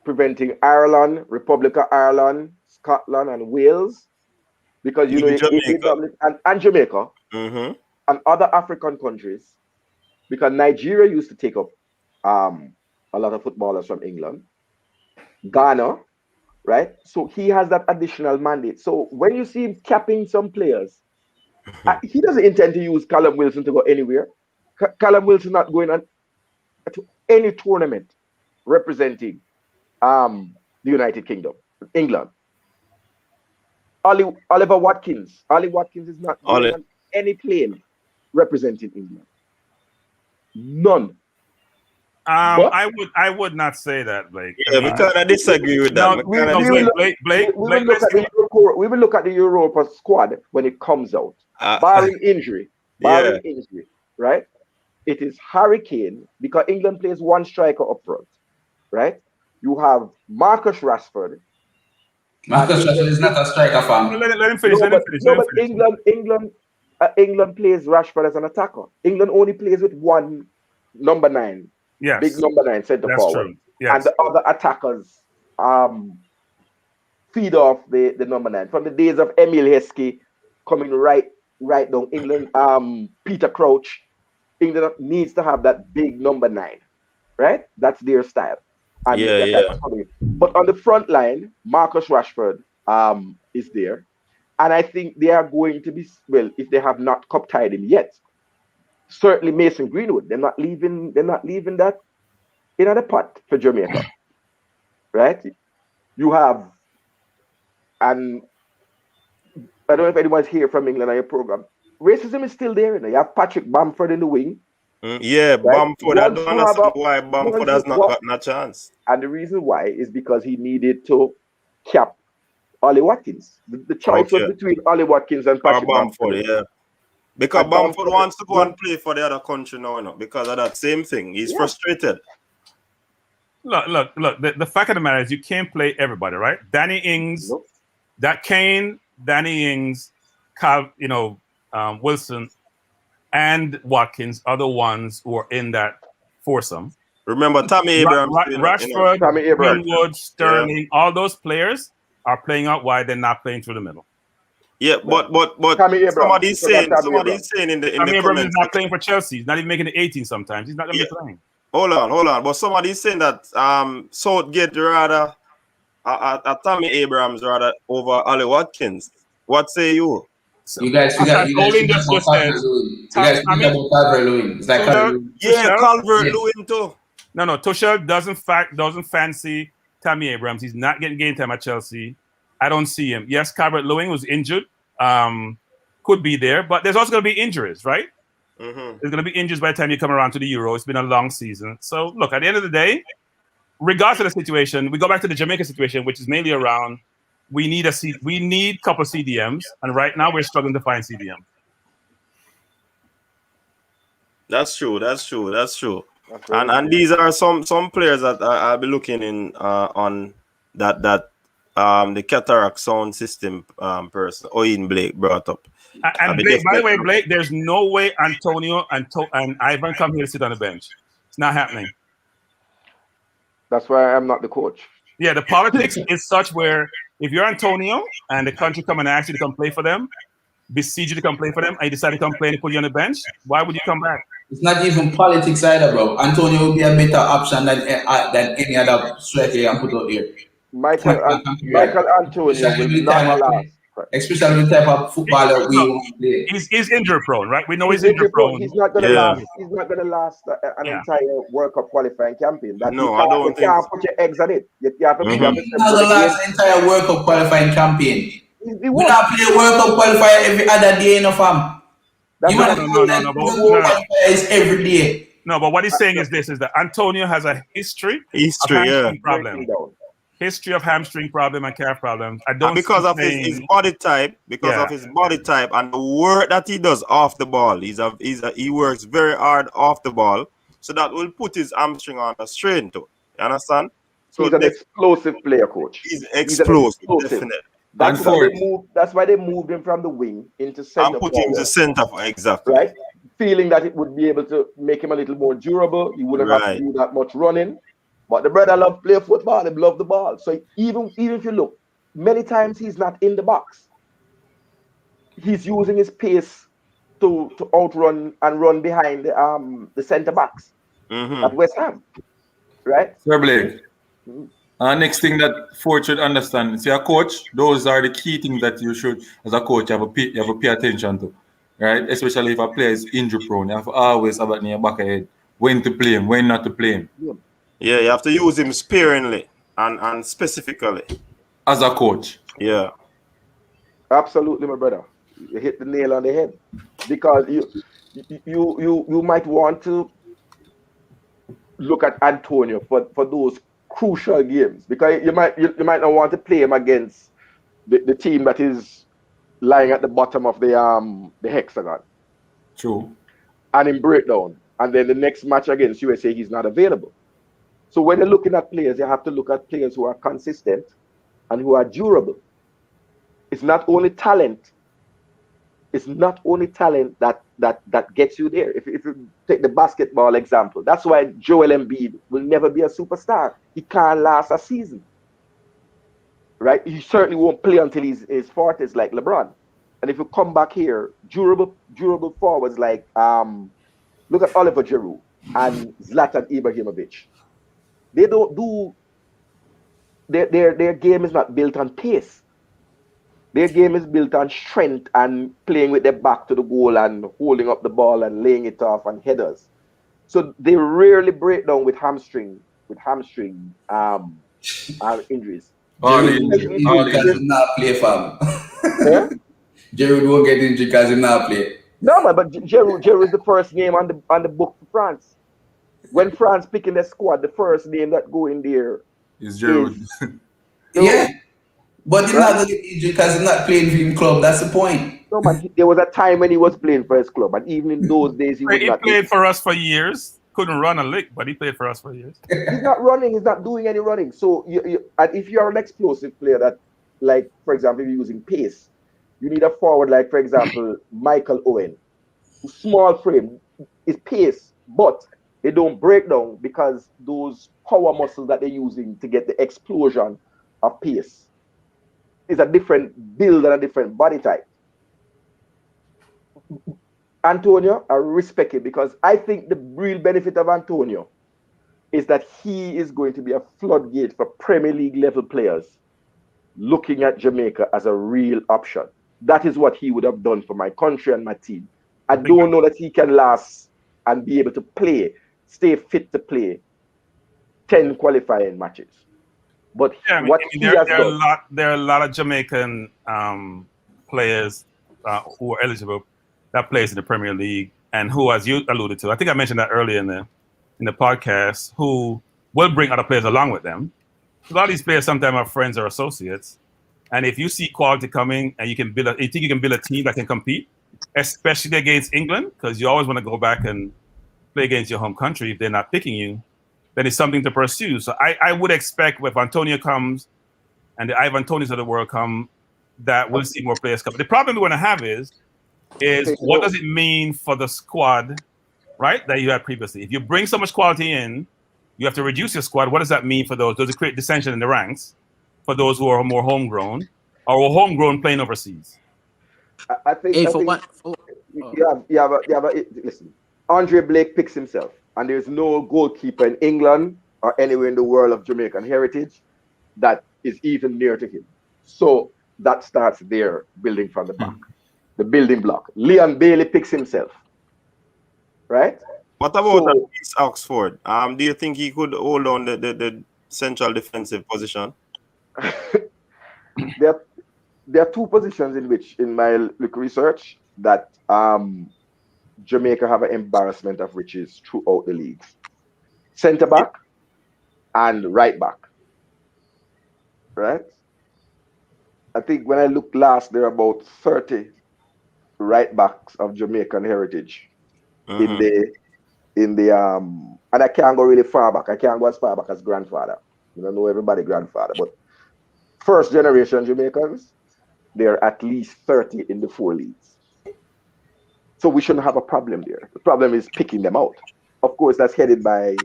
Speaker 6: preventing Ireland, Republic of Ireland, Scotland, and Wales, because you know,
Speaker 1: Jamaica.
Speaker 6: and Jamaica
Speaker 1: Mm-hmm.
Speaker 6: and other African countries, because Nigeria used to take up a lot of footballers from England, Ghana, right? So he has that additional mandate. So when you see him capping some players, he doesn't intend to use Callum Wilson to go anywhere. Callum Wilson not going on to any tournament representing the United Kingdom, England. Oliver Watkins. Ollie Watkins is not going on any plane representing England. None.
Speaker 4: I would not say that, Blake.
Speaker 1: Yeah, we kind of disagree with that.
Speaker 4: Blake,
Speaker 6: we will look at the Europa squad when it comes out. Barring injury, right? It is Harry Kane, because England plays one striker up front, right? You have Marcus Rashford.
Speaker 2: Marcus Rashford is not a striker, fam.
Speaker 4: Let him finish.
Speaker 6: England plays Rashford as an attacker. England only plays with one number 9.
Speaker 4: Yes.
Speaker 6: Big number 9 centre forward.
Speaker 4: Yes.
Speaker 6: And the other attackers feed off the number 9. From the days of Emil Heskey coming right down England, Peter Crouch, England needs to have that big number 9, right? That's their style. And but on the front line, Marcus Rashford is there. And I think they are going to be, well, if they have not cup tied him yet, certainly Mason Greenwood. They're not leaving that in the pot for Jamaica. Right? You have, and I don't know if anyone's here from England on your program. Racism is still there. You have Patrick Bamford in the wing.
Speaker 1: Right? Bamford. I don't understand why Bamford has not gotten a chance.
Speaker 6: And the reason why is because he needed to cap Ollie Watkins. The choice was between Ollie Watkins and Patrick Bamford.
Speaker 1: Yeah. Because Bamford wants to go and play for the other country now, because of that same thing. He's frustrated.
Speaker 4: Look. The fact of the matter is you can't play everybody, right? Danny Ings, Kane, Danny Ings, Wilson, and Watkins are the ones who are in that foursome.
Speaker 1: Remember Tammy Abrams,
Speaker 4: Rashford, Greenwood, Sterling, all those players are playing out wide. They're not playing through the middle.
Speaker 1: Yeah, but somebody's saying in the
Speaker 4: Tammy Abrams
Speaker 1: comments,
Speaker 4: is not playing for Chelsea. He's not even making the 18 sometimes. He's not going to be playing.
Speaker 1: Hold on. But somebody's saying that Southgate rather Tammy Abrams rather over Ollie Watkins. What say you?
Speaker 2: You guys forgot Calvert-Lewin. Is that Calvert-Lewin?
Speaker 1: Yeah, Calvert-Lewin too.
Speaker 4: No. Tuchel doesn't fancy Tammy Abrams. He's not getting game time at Chelsea. I don't see him. Yes, Calvert-Lewin was injured. Could be there, but there's also going to be injuries, right? Mm-hmm. There's going to be injuries by the time you come around to the Euro. It's been a long season. So, look, at the end of the day, regardless of the situation, we go back to the Jamaica situation, which is mainly around we need a couple CDMs, and right now we're struggling to find CDM.
Speaker 1: That's true. And these are some players that I'll be looking in on that the cataract sound system person Owen Blake brought up.
Speaker 4: And Blake, by the way, Blake, there's no way Antonio and Ivan come here to sit on the bench. It's not happening.
Speaker 6: That's why I'm not the coach.
Speaker 4: Yeah, the politics is such where if you're Antonio and the country come and ask you to come play for them, besiege you to come play for them, and you decide to come play and put you on the bench, why would you come back?
Speaker 2: It's not even politics either, bro. Antonio would be a better option than any other striker you can put out there.
Speaker 6: Michael Antonio will not last.
Speaker 2: Especially the type of footballer we want to play.
Speaker 4: He's injury prone, right? We know he's injury prone.
Speaker 6: He's not gonna last. He's not gonna last an entire World Cup qualifying campaign.
Speaker 1: I don't think.
Speaker 6: You can't put your eggs on it. You have to.
Speaker 2: He's not gonna last an entire World Cup qualifying campaign. We not play World Cup qualifier every other day, no fam.
Speaker 4: No.
Speaker 2: Every day.
Speaker 4: No, but what he's saying is this: is that Antonio has a history of hamstring problem. History of hamstring problem and calf problems. I don't
Speaker 1: because of his body type, of his body type and the work that he does off the ball. He works very hard off the ball, so that will put his hamstring on a strain too. You understand? So
Speaker 6: he's an explosive player, coach.
Speaker 1: He's explosive. Definitely.
Speaker 6: That's why they moved him from the wing into center.
Speaker 1: And put him in the center, exactly.
Speaker 6: Right? Feeling that it would be able to make him a little more durable. He wouldn't have to do that much running. But the brother love play football. He love the ball. So even if you look, many times he's not in the box. He's using his pace to outrun and run behind the center backs at West Ham. Right?
Speaker 3: Sir Blake. Next thing that Ford should understand, see, a coach, those are the key things that you should, as a coach, you have to pay attention to, right? Especially if a player is injury prone, you have to always have it in your back of your head when to play him, when not to play him.
Speaker 1: Yeah, you have to use him sparingly and specifically.
Speaker 3: As a coach.
Speaker 1: Yeah.
Speaker 6: Absolutely, my brother. You hit the nail on the head. Because you might want to look at Antonio for those crucial games, because you might not want to play him against the team that is lying at the bottom of the hexagon.
Speaker 3: True.
Speaker 6: And in breakdown. And then the next match against USA, he's not available. So when you're looking at players, you have to look at players who are consistent and who are durable. It's not only talent. It's not only talent that gets you there. If you take the basketball example, that's why Joel Embiid will never be a superstar. He can't last a season. Right? He certainly won't play until he's 40s like LeBron. And if you come back here, durable forwards like look at Oliver Giroud and Zlatan Ibrahimovic. They don't do their game is not built on pace. Their game is built on strength and playing with their back to the goal and holding up the ball and laying it off and headers. So they rarely break down with hamstring injuries.
Speaker 2: Giroud does not play, fam.
Speaker 6: Yeah?
Speaker 2: Giroud won't get injured because he not play.
Speaker 6: No, but Giroud is the first name on the book for France. When France picking their squad, the first name that go in there
Speaker 3: is Giroud.
Speaker 2: Yeah. But he's not going to get injured because he's not playing for his club. That's the point.
Speaker 6: No, but there was a time when he was playing for his club, and even in those days, he
Speaker 4: played for us for years. Couldn't run a lick, but he played for us for years.
Speaker 6: He's not running. He's not doing any running. So, and if you're an explosive player that, like, for example, if you're using pace, you need a forward like, for example, Michael Owen. Small frame is pace, but they don't break down because those power muscles that they're using to get the explosion of pace is a different build and a different body type. Antonio, I respect it because I think the real benefit of Antonio is that he is going to be a floodgate for Premier League level players looking at Jamaica as a real option. That is what he would have done for my country and my team. I don't know that he can last and be able to play, stay fit to play 10 qualifying matches. But
Speaker 4: there are a lot of Jamaican players who are eligible that plays in the Premier League, and who, as you alluded to, I think I mentioned that earlier in the podcast, who will bring other players along with them. A lot of these players sometimes are friends or associates, and if you see quality coming and you think you can build a team that can compete, especially against England, because you always want to go back and play against your home country if they're not picking you, then it's something to pursue. So I would expect if Antonio comes and the Ivan Tonys of the world come, that we'll see more players come. The problem we're going to have is what does it mean for the squad, right, that you had previously? If you bring so much quality in, you have to reduce your squad. What does that mean for those? Does it create dissension in the ranks for those who are more homegrown or homegrown playing overseas?
Speaker 6: I think.
Speaker 5: Hey,
Speaker 6: I
Speaker 5: for
Speaker 6: think
Speaker 5: what?
Speaker 6: listen. Andre Blake picks himself, and there's no goalkeeper in England or anywhere in the world of Jamaican heritage that is even near to him. So that starts there, building from the back. The building block. Leon Bailey picks himself, right?
Speaker 1: What about
Speaker 6: So
Speaker 1: Reece Oxford? Do you think he could hold on the central defensive position?
Speaker 6: there are two positions in which, in my research, that Jamaica have an embarrassment of riches throughout the leagues: centre back and right back. Right? I think when I looked last, there are about 30 right backs of Jamaican heritage in the and I can't go really far back. I can't go as far back as grandfather. You don't know everybody grandfather, but first generation Jamaicans, there are at least 30 in the 4 leagues. So we shouldn't have a problem there. The problem is picking them out. Of course, that's headed by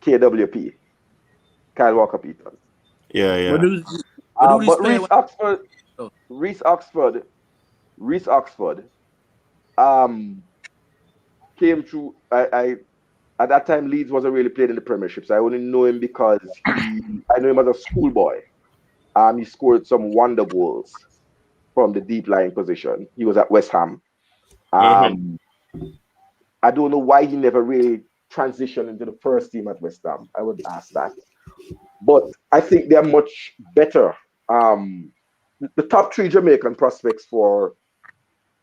Speaker 6: KWP, Kyle Walker Peters.
Speaker 1: Yeah.
Speaker 6: But Reece Oxford came through. I at that time Leeds wasn't really played in the Premiership, so I only know him because I know him as a schoolboy. He scored some wonder goals from the deep lying position. He was at West Ham. I don't know why he never really transitioned into the first team at West Ham. I would ask that. But I think they're much better. The top 3 Jamaican prospects for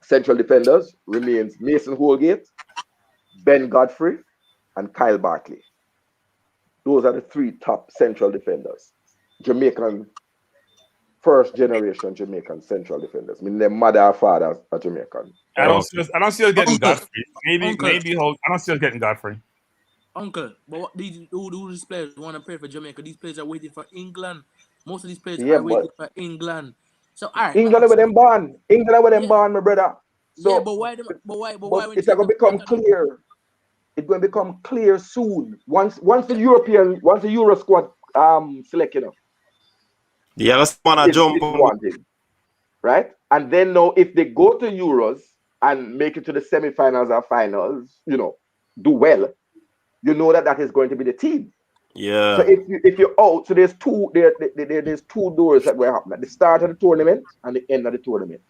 Speaker 6: central defenders remains Mason Holgate, Ben Godfrey, and Kyle Bartley. Those are the 3 top central defenders. Jamaican, first generation Jamaican central defenders. I mean, their mother or father are Jamaican.
Speaker 4: I don't see us getting Godfrey. Maybe I don't see us getting Godfrey.
Speaker 5: Uncle, but what these players want to play for Jamaica? These players are waiting for England. Most of these players are waiting for England. So all right,
Speaker 6: England with them born. England with them born, my brother. So,
Speaker 5: yeah, but why?
Speaker 6: It's going to become clear. It's going to become clear soon. Once the Euro squad select, you know.
Speaker 1: The other one jump
Speaker 6: wanted, right? And then now, if they go to Euros and make it to the semi-finals or finals, you know, do well, you know that is going to be the team.
Speaker 1: Yeah.
Speaker 6: So if you're out, so there's two doors that will happen at the start of the tournament and the end of the tournament.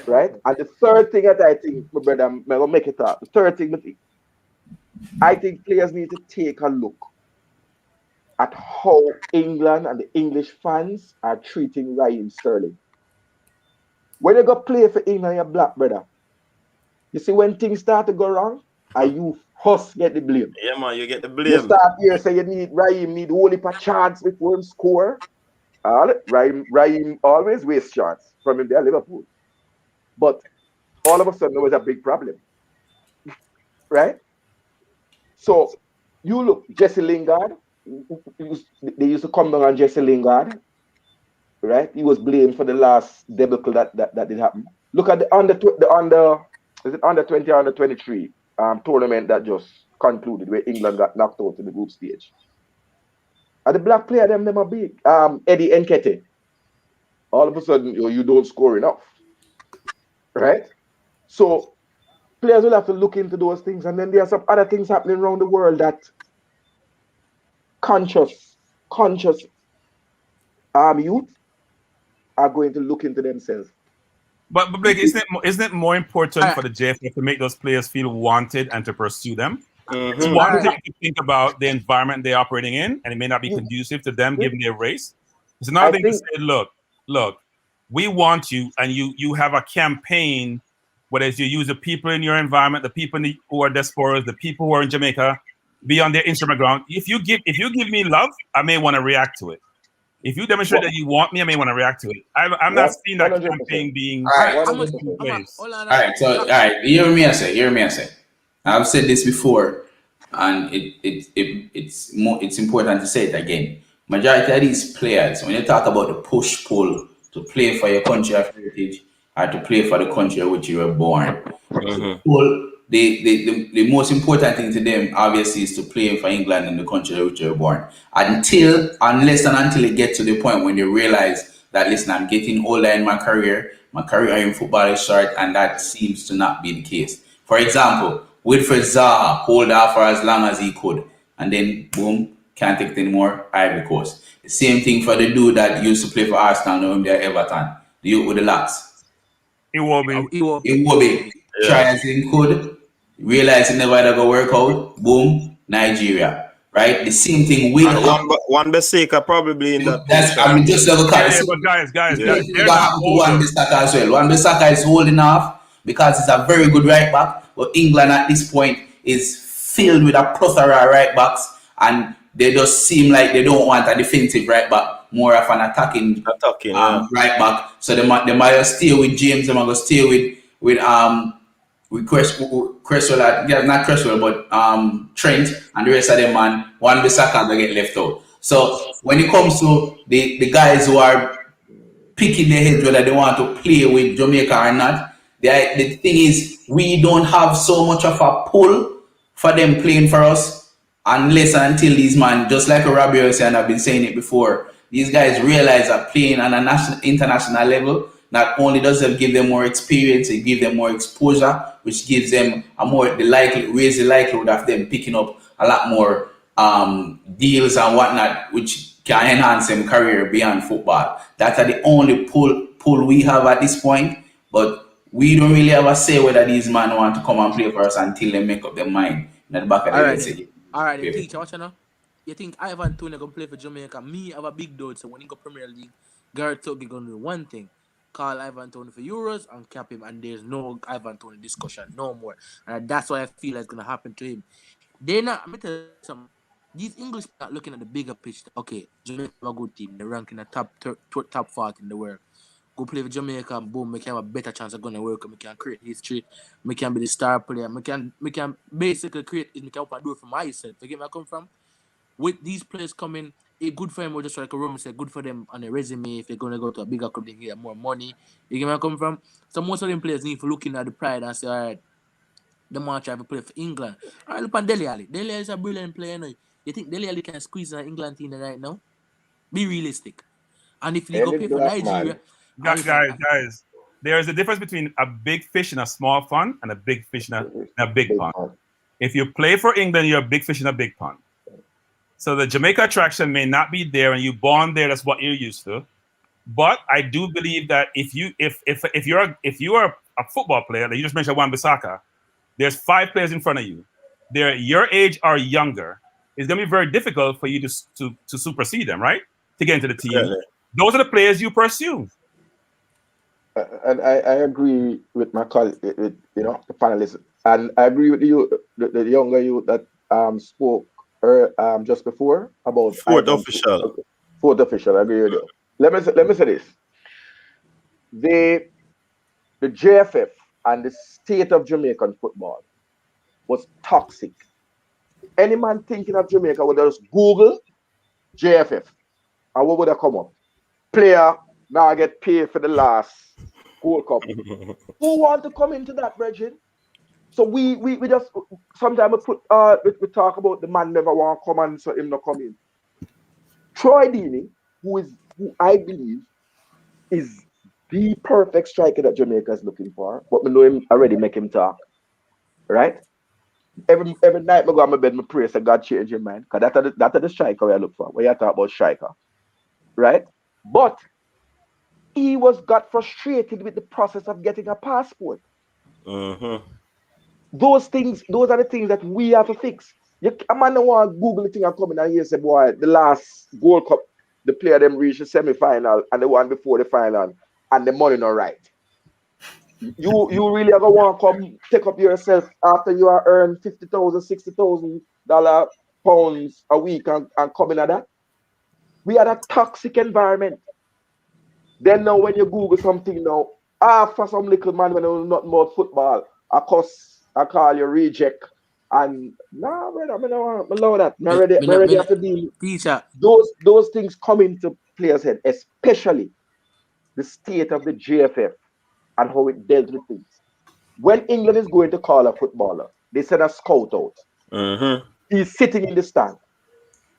Speaker 6: Right? And the third thing that I think, my brother, I'm gonna make it up. The third thing, I think players need to take a look at how England and the English fans are treating Raheem Sterling. When you go play for England, you're black, brother. You see, when things start to go wrong, you first get the blame.
Speaker 1: Yeah, man, you get the blame.
Speaker 6: You start here, say Raheem need only a chance before him score. Raheem always wastes shots from him there, Liverpool. But all of a sudden, there was a big problem. Right? So, you look, Jesse Lingard, they used to come down on Jesse Lingard, right? He was blamed for the last debacle that did happen. Look at the under 20 or under 23 tournament that just concluded, where England got knocked out in the group stage. And the black player, them are big. Eddie Nketiah. All of a sudden, you don't score enough. Right? So players will have to look into those things, and then there are some other things happening around the world that conscious youth are going to look into themselves.
Speaker 4: But Blake, isn't it more important for the JFF to make those players feel wanted and to pursue them? It's one thing to think about the environment they're operating in, and it may not be conducive to them giving their race. It's another thing to say, look, we want you, and you have a campaign, whether it's you use the people in your environment, the people who are diasporas, the people who are in Jamaica, be on their Instagram ground. If you give me love, I may want to react to it. If you demonstrate that you want me, I may want to react to it. I'm not seeing that 100%. Campaign being.
Speaker 2: All right. All right. Hear me say. I've said this before, and it's important to say it again. Majority of these players, when you talk about the push-pull to play for your country of heritage or to play for the country in which you were born, the most important thing to them, obviously, is to play for England and the country in which you were born. Until it gets to the point when they realize that, listen, I'm getting older in my career in football is short, and that seems to not be the case. For example, Wilfred Zaha hold out for as long as he could, and then boom, can't take it anymore, Ivory Coast. The same thing for the dude that used to play for Arsenal, now him there Everton, the youth with the locks. Iwobi. Try as he could, realize he never ever go work out, boom, Nigeria. Right? The same thing will happen.
Speaker 1: One Beseka probably in that
Speaker 2: That's,
Speaker 1: position.
Speaker 2: I mean, just level cut.
Speaker 4: But guys,
Speaker 2: There's Wan Bissaka as well. Wan Bissaka is holding off because he's a very good right back, but England at this point is filled with a plethora of right backs, and they just seem like they don't want a defensive right back, more of an attacking right back. So they might stay with James, they might go stay with Cresswell, not Cresswell, but Trent, and the rest of them, man, Wan Bissaka they get left out. So when it comes to the guys who are picking their heads whether they want to play with Jamaica or not, the thing is we don't have so much of a pull for them playing for us unless and until these man, just like Robbie was saying, I've been saying it before, these guys realize that playing on a international level not only does it give them more experience, it gives them more exposure, which gives them raise the likelihood of them picking up a lot more deals and whatnot, which can enhance their career beyond football. That's the only pull we have at this point, but we don't really ever say whether these men want to come and play for us until they make up their mind in the back of the city.
Speaker 5: All right, teacher, watch now. You think Ivan Toney gonna play for Jamaica? Me have a big doubt. So when he go Premier League, Gareth Southgate gonna do one thing: call Ivan Toney for Euros and cap him, and there's no Ivan Toney discussion no more. And that's what I feel is gonna happen to him. They're not. I'm tell you something. These English are looking at the bigger picture. Okay, Jamaica have a good team. They're ranking the top 40 in the world. Go play for Jamaica and boom, we can have a better chance of going to work. We can create history. We can be the star player. We can basically create. We can open a door for myself. You get where I come from? With these players coming, it's good for them. Or just like a Roman said, good for them on a resume. If they're going to go to a bigger club, they get more money. You get where I come from? So most of them players need to look at the pride and say, all right, the match I have to play for England. All right, look at Dele Alli. Dele Alli is a brilliant player now. You think Dele Alli can squeeze an England team right now? Be realistic. And if you go play for Nigeria...
Speaker 4: Guys, there is a difference between a big fish in a small pond and a big fish in a big pond. If you play for England, you're a big fish in a big pond. So the Jamaica attraction may not be there, and you born there. That's what you're used to. But I do believe that if you are a football player, like you just mentioned, Wan-Bissaka, there's 5 players in front of you. They're your age or younger. It's gonna be very difficult for you to supersede them, right? To get into the team. Yeah. Those are the players you pursue.
Speaker 6: And I agree with my colleague, the panelists, and I agree with you, the younger you that spoke just before about
Speaker 1: fourth official.
Speaker 6: I agree with you. Let me say this: the JFF and the state of Jamaican football was toxic. Any man thinking of Jamaica would just Google JFF, and what would have come up? Player now get paid for the last Gold Cup. Who want to come into that, Bridget? So we just sometimes we talk about the man never want to come and so him not come in. Troy Deeney, who I believe is the perfect striker that Jamaica is looking for, but we know him already make him talk. Right? Every night I go on my bed, I pray say God change your mind. Because that's the striker I look for. When you talk about striker. Right? But he got frustrated with the process of getting a passport. Those are the things that we have to fix. A man don't want to Google the thing and come in and hear say, boy, the last Gold Cup, the player them reached the semi-final and the one before the final, and the money not right. You really ever want to come take up yourself after you are earned $50,000, $60,000 pounds a week and come in at that? We are a toxic environment. Then now when you Google something now, for some little man when you not more football, I call you reject. And nah, brother, I don't allow that. I'm ready to deal.
Speaker 5: Teacher.
Speaker 6: Those things come into players' head, especially the state of the JFF and how it dealt with things. When England is going to call a footballer, they send a scout out. He's sitting in the stand.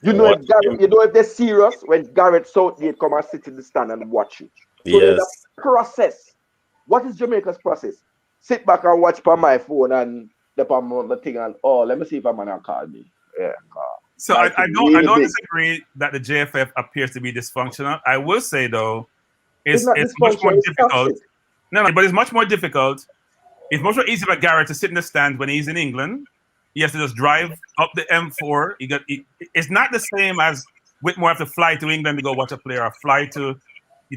Speaker 6: You know if Garrett, you know if they're serious when Garrett Southgate come and sit in the stand and watch you. So there's a process. What is Jamaica's process? Sit back and watch on my phone and the thing and let me see if I'm gonna call me. Yeah.
Speaker 4: So I don't disagree that the JFF appears to be dysfunctional. I will say though, it's much more difficult. No, but it's much more difficult. It's much more easy for Garrett to sit in the stands when he's in England. He has to just drive up the M4. It's not the same as Whitmore have to fly to England to go watch a player, or fly to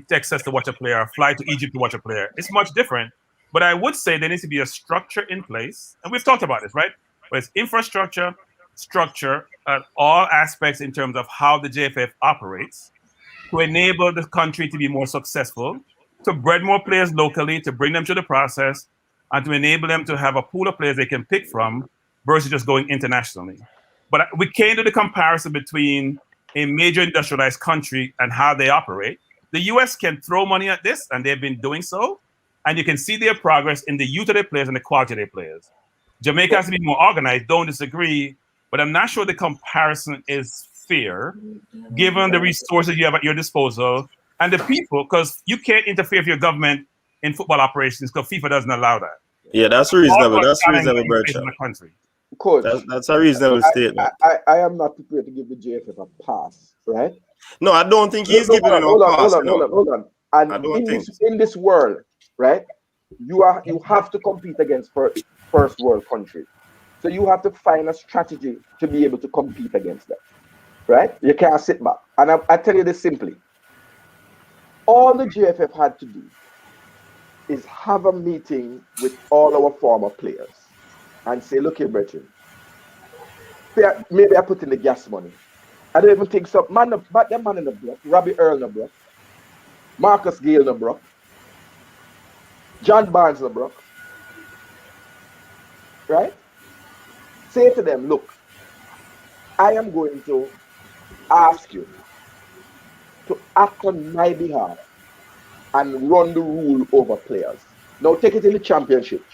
Speaker 4: Texas to watch a player, or fly to Egypt to watch a player. It's much different. But I would say there needs to be a structure in place. And we've talked about this, right? But it's infrastructure, structure at all aspects in terms of how the JFF operates to enable the country to be more successful, to bred more players locally, to bring them to the process, and to enable them to have a pool of players they can pick from versus just going internationally. But we can't do the comparison between a major industrialized country and how they operate. The US can throw money at this, and they've been doing so, and you can see their progress in the youth of their players and the quality of their players. Jamaica has to be more organized, don't disagree, but I'm not sure the comparison is fair, given the resources you have at your disposal and the people, because you can't interfere with your government in football operations because FIFA doesn't allow that.
Speaker 1: Yeah, that's reasonable. That's reasonable, Bertrand.
Speaker 6: Coach,
Speaker 1: that's a reasonable statement.
Speaker 6: I am not prepared to give the JFF a pass, right?
Speaker 1: No, I don't think he's giving it a pass.
Speaker 6: Hold on. And in this world, right, you have to compete against first world countries. So you have to find a strategy to be able to compete against them, right? You can't sit back. And I tell you this simply. All the JFF had to do is have a meeting with all our former players and say, look here, Bertrand, maybe I put in the gas money. I don't even think so. But that man in the block, Robbie Earl in the block, Marcus Gale in the block, John Barnes in the block, right? Say to them, look, I am going to ask you to act on my behalf and run the rule over players. Now take it in the championship.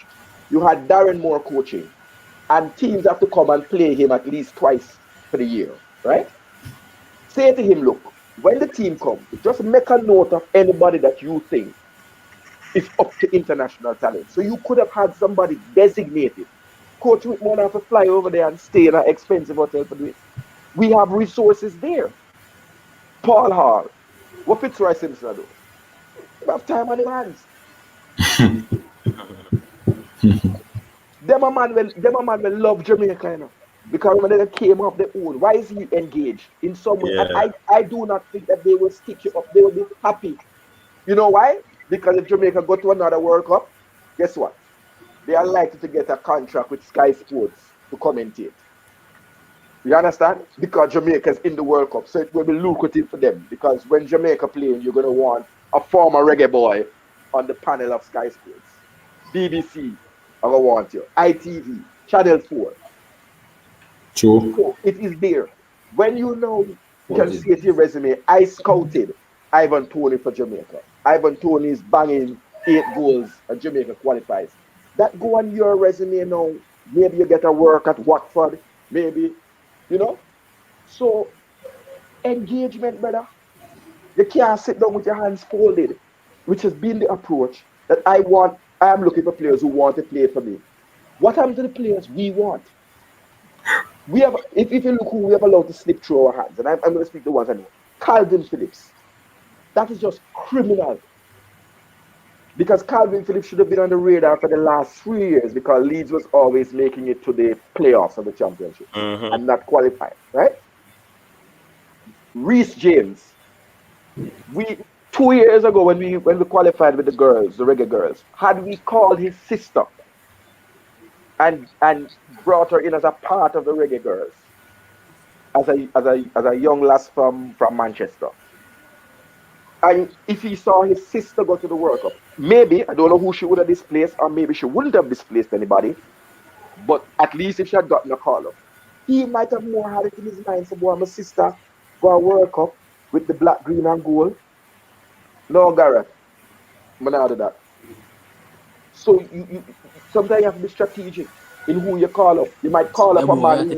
Speaker 6: You had Darren Moore coaching, and teams have to come and play him at least twice for the year, right? Say to him, look, when the team comes, just make a note of anybody that you think is up to international talent. So you could have had somebody designated. Coach Whitmore have to fly over there and stay in an expensive hotel for this. We have resources there. Paul Hall, what Fitzroy Simpson do? We have time on the hands. Them a man will love Jamaica, you know, because when they came off their own, why is he engaged in some way?
Speaker 1: Yeah.
Speaker 6: And I do not think that they will stick you up. They will be happy. You know why? Because if Jamaica go to another World Cup, guess what? They are likely to get a contract with Sky Sports to commentate. You understand? Because Jamaica is in the World Cup, so it will be lucrative for them. Because when Jamaica playing, you're going to want a former reggae boy on the panel of Sky Sports. BBC, I don't want you. ITV, Channel 4.
Speaker 2: True.
Speaker 6: So it is there. When you know, you can see it in your resume, I scouted Ivan Toney for Jamaica. Ivan Toney is banging 8 goals and Jamaica qualifies. That go on your resume now. Maybe you get a work at Watford. Maybe, you know. So, engagement, brother. You can't sit down with your hands folded, which has been the approach that I am looking for players who want to play for me. What happens to the players we want? We have, if you look who we have allowed to slip through our hands, and I'm going to speak the ones I know. Calvin Phillips. That is just criminal. Because Calvin Phillips should have been on the radar for the last 3 years because Leeds was always making it to the playoffs of the championship and not qualifying, right? Reece James. 2 years ago when we qualified with the girls, the reggae girls, had we called his sister and brought her in as a part of the reggae girls, as a young lass from Manchester. And if he saw his sister go to the World Cup, maybe, I don't know who she would have displaced, or maybe she wouldn't have displaced anybody, but at least if she had gotten a call up, he might have more had it in his mind, so boy, my sister go a World Cup with the black, green, and gold. No, Gareth, I'm not do that. So you sometimes you have to be strategic in who you call up. You might call up a man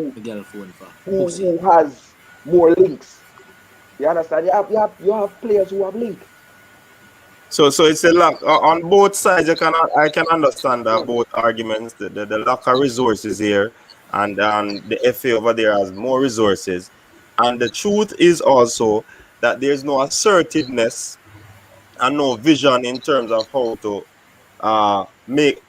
Speaker 6: who has more links. You understand? You have players who have link.
Speaker 1: So it's a lack on both sides. I can understand both arguments. The lack of resources here, and the FA over there has more resources. And the truth is also that there's no assertiveness and no vision in terms of how to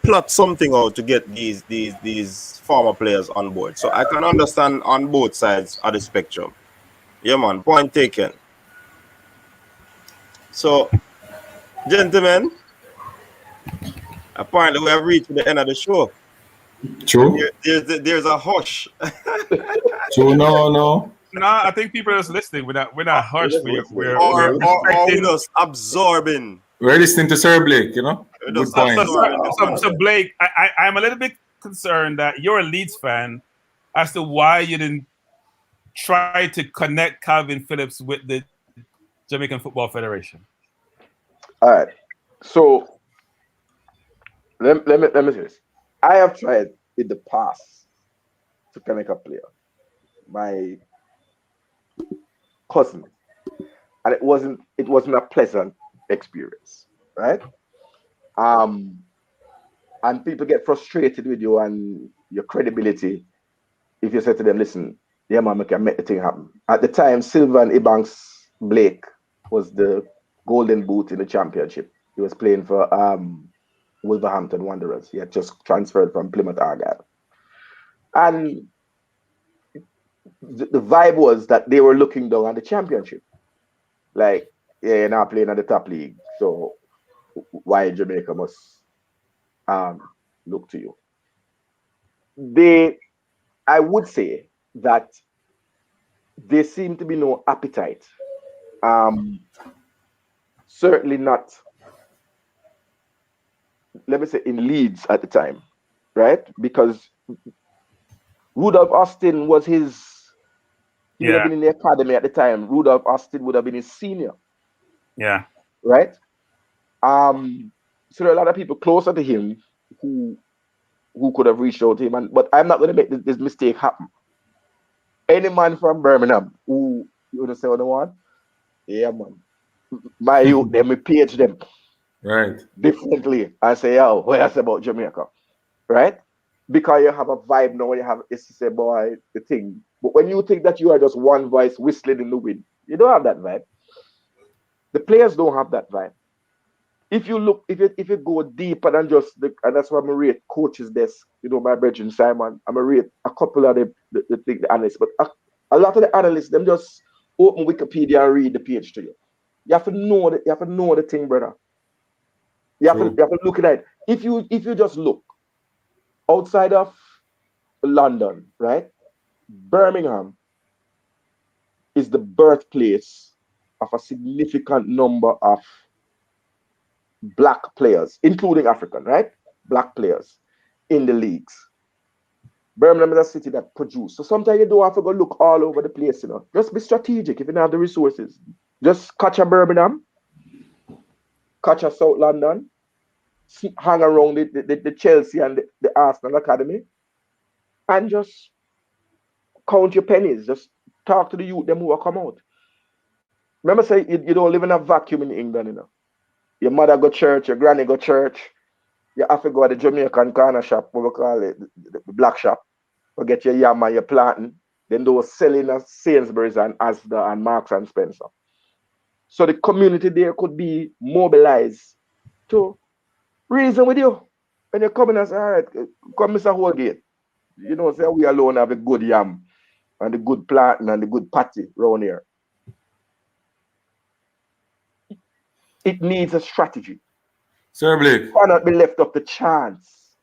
Speaker 1: plot something out to get these former players on board. So I can understand on both sides of the spectrum. Yeah, man. Point taken. So, gentlemen, apparently we have reached the end of the show.
Speaker 3: True.
Speaker 1: There's a hush.
Speaker 3: True. No.
Speaker 4: No, I think people are just listening. We're not hushed. We're
Speaker 1: Or
Speaker 4: respecting.
Speaker 1: we just absorbing.
Speaker 3: We're listening to Sir Blake, you know.
Speaker 1: We're
Speaker 3: Good
Speaker 1: just
Speaker 3: point.
Speaker 1: absorbing.
Speaker 4: So Blake, I'm a little bit concerned that you're a Leeds fan as to why you didn't try to connect Calvin Phillips with the Jamaican Football Federation.
Speaker 6: All right. So let me say this. I have tried in the past to connect a player. My cousin, and it wasn't a pleasant experience, right? And people get frustrated with you and your credibility if you say to them, listen, yeah man, we can make the thing happen. At the time, Sylvan Ebanks Blake was the golden boot in the championship. He was playing for Wolverhampton Wanderers. He had just transferred from Plymouth Argyle. And the vibe was that they were looking down on the championship. Like, yeah, you're not playing at the top league, so why Jamaica must look to you. I would say that there seemed to be no appetite. Certainly not, let me say, in Leeds at the time, right? Because Rudolph Austin was he would have been in the academy at the time. Rudolph Austin would have been his senior.
Speaker 4: Yeah.
Speaker 6: Right? So there are a lot of people closer to him who could have reached out to him. But I'm not going to make this mistake happen. Any man from Birmingham who you want to say what they want, yeah, man. My youth, them, PH them.
Speaker 3: Right.
Speaker 6: Differently. I say, yo, what else about Jamaica? Right? Because you have a vibe now, it's to say, boy, the thing. But when you think that you are just one voice whistling in the wind, you don't have that vibe. The players don't have that vibe. If you look, if you go deeper than just and that's why I'm gonna rate coaches desk, my brethren Simon, I'm gonna rate a couple of the analysts, but a lot of the analysts, them just open Wikipedia and read the page to you. You have to know the thing, brother. You have to look at it. If you just look outside of London, right? Birmingham is the birthplace of a significant number of black players, including African, right? Black players in the leagues. Birmingham is a city that produces. So sometimes you don't have to go look all over the place, Just be strategic if you don't have the resources. Just catch a Birmingham, catch a South London, hang around the Chelsea and the Arsenal Academy, and just count your pennies. Just talk to the youth, them who will come out. Remember, say you don't live in a vacuum in England, Your mother go church, your granny go church. You have to go to the Jamaican corner shop, what we call it, the black shop, to get your yam and your planting. Then those selling at Sainsbury's and Asda and Marks and Spencer. So the community there could be mobilized to reason with you. When you come in and say, all right, come Mr. Holgate. Say we alone have a good yam and the good planting and the good patty around here. It needs a strategy.
Speaker 3: Sir Blake.
Speaker 6: It cannot be left up to chance.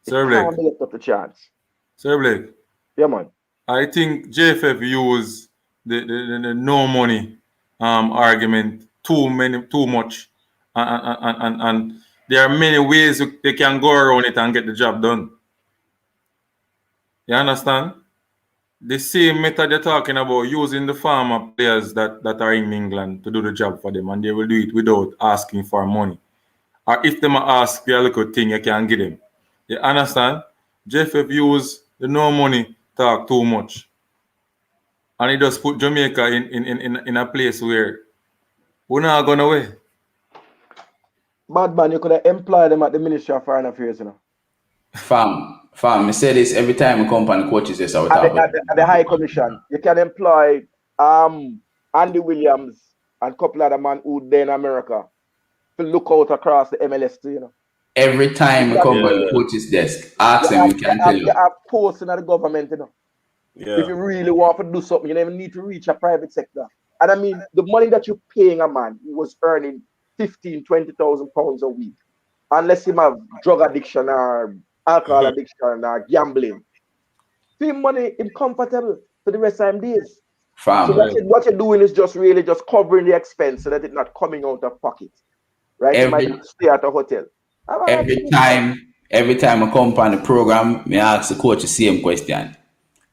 Speaker 3: Sir Blake.
Speaker 6: It can't be left up to chance.
Speaker 3: Sir Blake.
Speaker 6: Yeah, man.
Speaker 3: I think JFF used the no money argument too much, and there are many ways they can go around it and get the job done. You understand? The same method they're talking about, using the farmer players that are in England to do the job for them, and they will do it without asking for money. Or if them ask their little thing, you can give them. You understand? JFF use the no money talk too much. And he just put Jamaica in a place where we're not going away.
Speaker 6: Bad man, you could have employed them at the Ministry of Foreign Affairs, you know.
Speaker 2: Fam, I say this every time we come on the coaches, this I
Speaker 6: At the High Commission, you can employ Andy Williams and a couple other man who there in America to look out across the MLS too, you know.
Speaker 2: Every time we come on the coach's desk, ask them, we can tell you.
Speaker 6: You have posts in the government, you know.
Speaker 1: Yeah.
Speaker 6: If you really want to do something, you don't even need to reach a private sector. And I mean, the money that you're paying a man who was earning 15,000, 20,000 pounds a week, unless he have drug addiction or alcohol addiction or gambling, see money is comfortable for the rest of them days.
Speaker 2: Fam.
Speaker 6: So what you're doing is just really just covering the expense so that it's not coming out of pocket. Right? You might stay at a hotel.
Speaker 2: Every time I come on the program, I ask the coach the same question.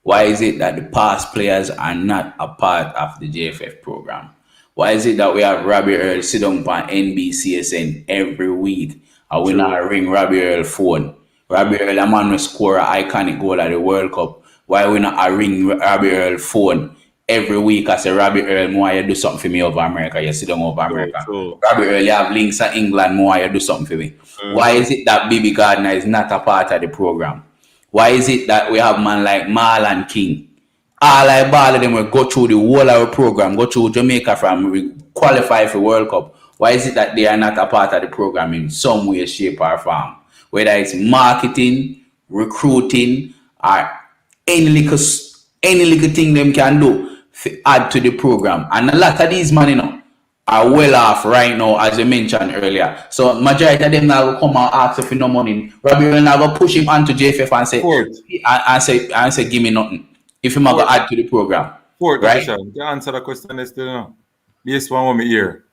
Speaker 2: Why is it that the past players are not a part of the JFF program? Why is it that we have Robbie Earl sit down on NBCSN every week and we not ring Robbie Earl phone? Robbie Earl, a man will score an iconic goal at the World Cup. Why we not ring Robbie Earl phone every week? I say, Robbie Earl, more you do something for me over America. You sit down over America. Robbie Earl, you have links in England, more you do something for me. Why is it that Baby Gardner is not a part of the program? Why is it that we have man like Marlon King? All of them will go through the whole of our program, go through Jamaica from qualify for World Cup. Why is it that they are not a part of the program in some way, shape, or form? Whether it's marketing, recruiting, or any little thing them can do to add to the program. And a lot of these men, you know, are well off right now, as you mentioned earlier. So majority of them now will come and ask for no money. Robbie will now go push him onto JFF and say, give me nothing. If you go add to the program.
Speaker 3: Right? To answer the question is still based on what me hear.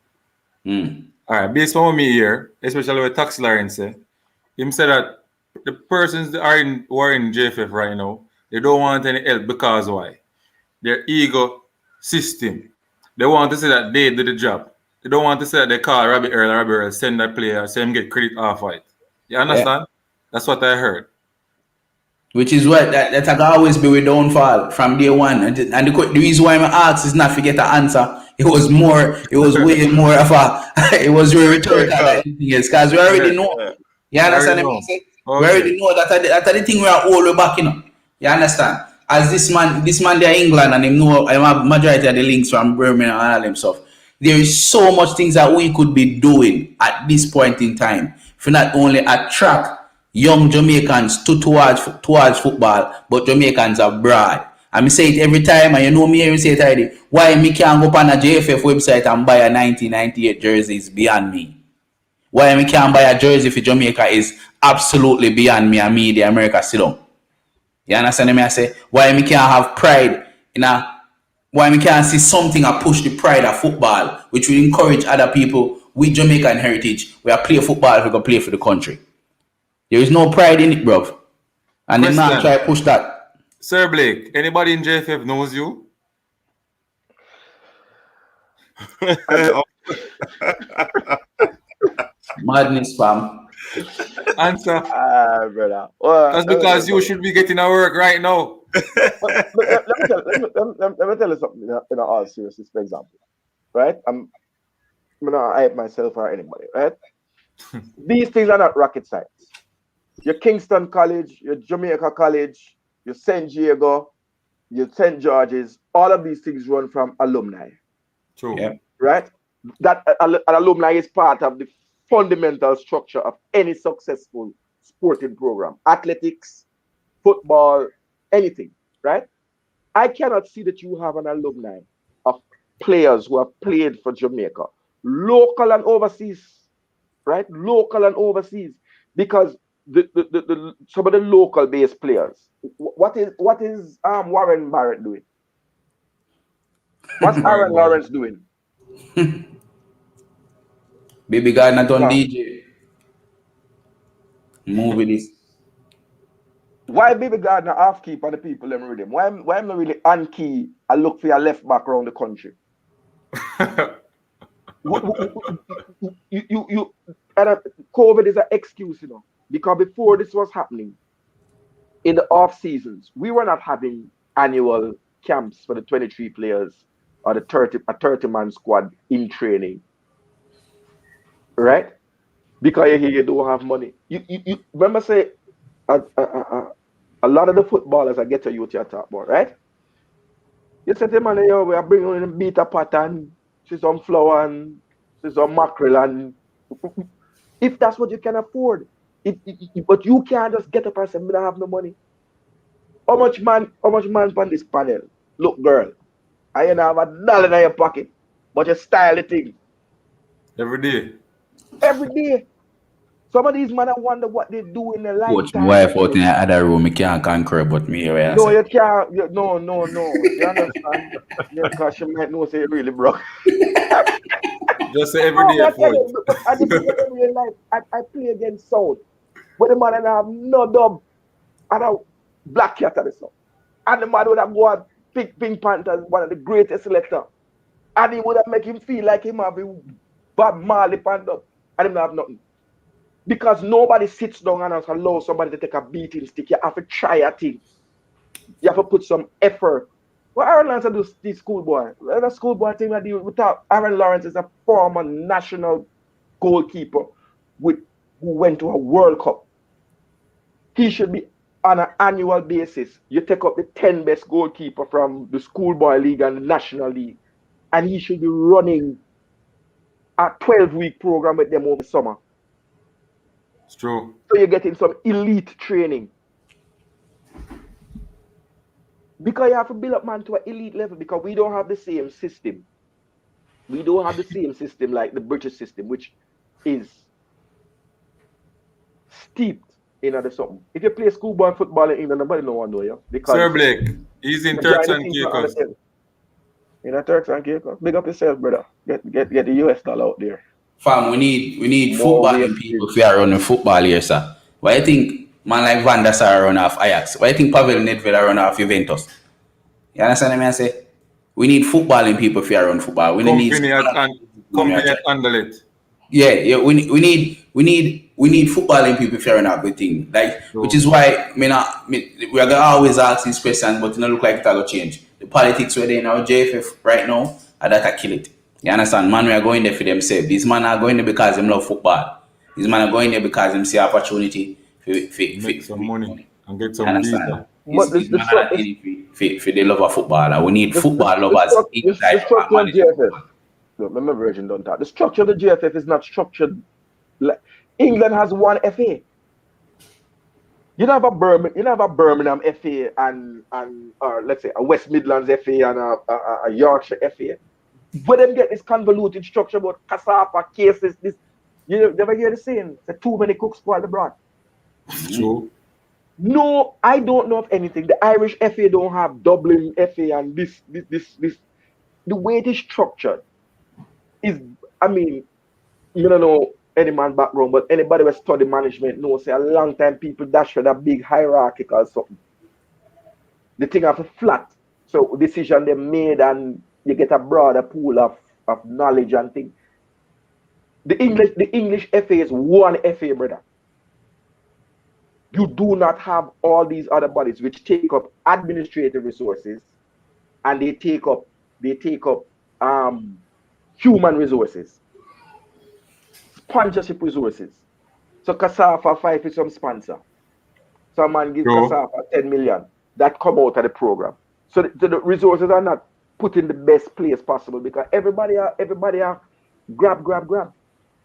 Speaker 3: All right, based on what me hear, especially with Tax Lawrence say, him said that the persons that are in JFF right now, they don't want any help because why? Their ego system. They want to say that they did the job. They don't want to say that they call Robbie Earl, send that player, say him get credit off it. You understand? Yeah. That's what I heard.
Speaker 2: Which is what that can always be with downfall from day one. And the reason why I asked is not to get an answer. It was way more of a, it was very rhetorical than anything else. Because we already know. You understand what I'm saying? Okay. We already know that the thing we are all the way back, you know. You understand? As this man there in England, and him know I have majority of the links from Birmingham and all them stuff. There is so much things that we could be doing at this point in time for not only attract young Jamaicans towards football, but Jamaicans abroad. And I say it every time, and you know me even say it already. Why me can't go on a JFF website and buy a 1998 jersey is beyond me. Why me can't buy a jersey for Jamaica is absolutely beyond me and me, the America sit down. You understand me? I say, why me can't have pride in why me can't see something and push the pride of football, which will encourage other people with Jamaican heritage. We are play football, we can play for the country. There is no pride in it, bro. And they not try to push that.
Speaker 3: Sir Blake, anybody in JFF knows you?
Speaker 2: Madness, fam.
Speaker 3: Answer.
Speaker 6: Brother.
Speaker 3: That's because you should be getting a work right now.
Speaker 6: let me tell you something in all seriousness, for example. Right? I'm not hype myself or anybody, right? These things are not rocket science. Your Kingston College, your Jamaica College, your St. Diego, your St. George's, all of these things run from alumni.
Speaker 3: True. Yeah.
Speaker 6: Right? That an alumni is part of the fundamental structure of any successful sporting program. Athletics, football, anything, right? I cannot see that you have an alumni of players who have played for Jamaica, local and overseas, right? Local and overseas, because the some of the local based players. What is Warren Barrett doing? What's Aaron Lawrence doing?
Speaker 2: Baby Gardner done DJ. Movie this.
Speaker 6: Why Baby Gardner half keep on the people them with him? Why am not really on key and look for your left back around the country? you COVID is an excuse, you know, because before this was happening in the off seasons, we were not having annual camps for the 23 players or the 30-man squad in training, right? Because you don't have money. You remember say a lot of the footballers I get to youth you talk about, right? You say to man, yo, we are bringing in beta pot and see some flour and see some mackerel and if that's what you can afford, but you can't just get up and say, I don't have no money. How much man on this panel? Look, girl, I don't have $1 in your pocket, but you style the thing.
Speaker 3: Every day.
Speaker 6: Every day. Some of these men, I wonder what they do in their
Speaker 2: Coach, my
Speaker 6: lifetime.
Speaker 2: wife out in the other room, I can't conquer but me here.
Speaker 6: No, you can't. No. You understand? Yeah, because she might know say it really broke.
Speaker 3: Just say every day.
Speaker 6: I just every life. I play against South. But the man and I have no dub. And a black cat at the South. And the man would have go and pick Pink Panther as one of the greatest selector. And he would have make him feel like him have a Bob Marley panned up. And him have nothing. Because nobody sits down and allows somebody to take a beating stick. You have to try a thing. You have to put some effort. What Aaron Lawrence do this Schoolboy? The Schoolboy thing I do without Aaron Lawrence is a former national goalkeeper who went to a World Cup. He should be on an annual basis. You take up the 10 best goalkeeper from the Schoolboy League and the National League, and he should be running a 12-week program with them over the summer.
Speaker 3: It's true.
Speaker 6: So you're getting some elite training. Because you have to build up man to an elite level because we don't have the same system. We don't have the same system like the British system, which is steeped in other something. If you play schoolboy football in England, nobody know you. Because
Speaker 3: Sir Blake, he's in Turks and Caicos.
Speaker 6: In a Turks and Caicos. Big up yourself, brother. Get the US dollar out there.
Speaker 2: Fam, we need footballing people if we are running football here, sir. Why you think man like Van der Sar run off Ajax? Why you think Pavel Nedved run off Juventus? You understand what I say? We need footballing people if we are running football. We need
Speaker 3: company handle it.
Speaker 2: Yeah. We need footballing people if you are running everything. Like, which is why we are gonna always ask these questions, but it don't look like it'll change. The politics where they in our JFF right now, and that kill it. You understand? Man, we are going there for themselves. These men are going there because they love football. These men are going there because they see opportunity for
Speaker 3: make some money and get some visa.
Speaker 2: But for the love of football. And we need football lovers inside
Speaker 6: our GFF. No, remember Virgin don't talk. The structure of the GFF is not structured like England has one FA. You don't have a Birmingham FA and let's say a West Midlands FA and a Yorkshire FA. Where them get this convoluted structure about CONCACAF cases, this you never hear the saying, the too many cooks spoil the broth.
Speaker 3: True.
Speaker 6: No, I don't know of anything. The Irish FA don't have Dublin FA and this. The way it is structured is, I mean, you don't know any man background, but anybody who study management knows say a long time people dash for that big hierarchical something. The thing have a flat. So decision they made and you get a broader pool of knowledge and things. The English FA is one FA, brother. You do not have all these other bodies which take up administrative resources and they take up human resources, sponsorship resources. So CONCACAF fight for some sponsor. Some man gives CONCACAF 10 million that come out of the program. So the resources are not put in the best place possible because everybody are grab.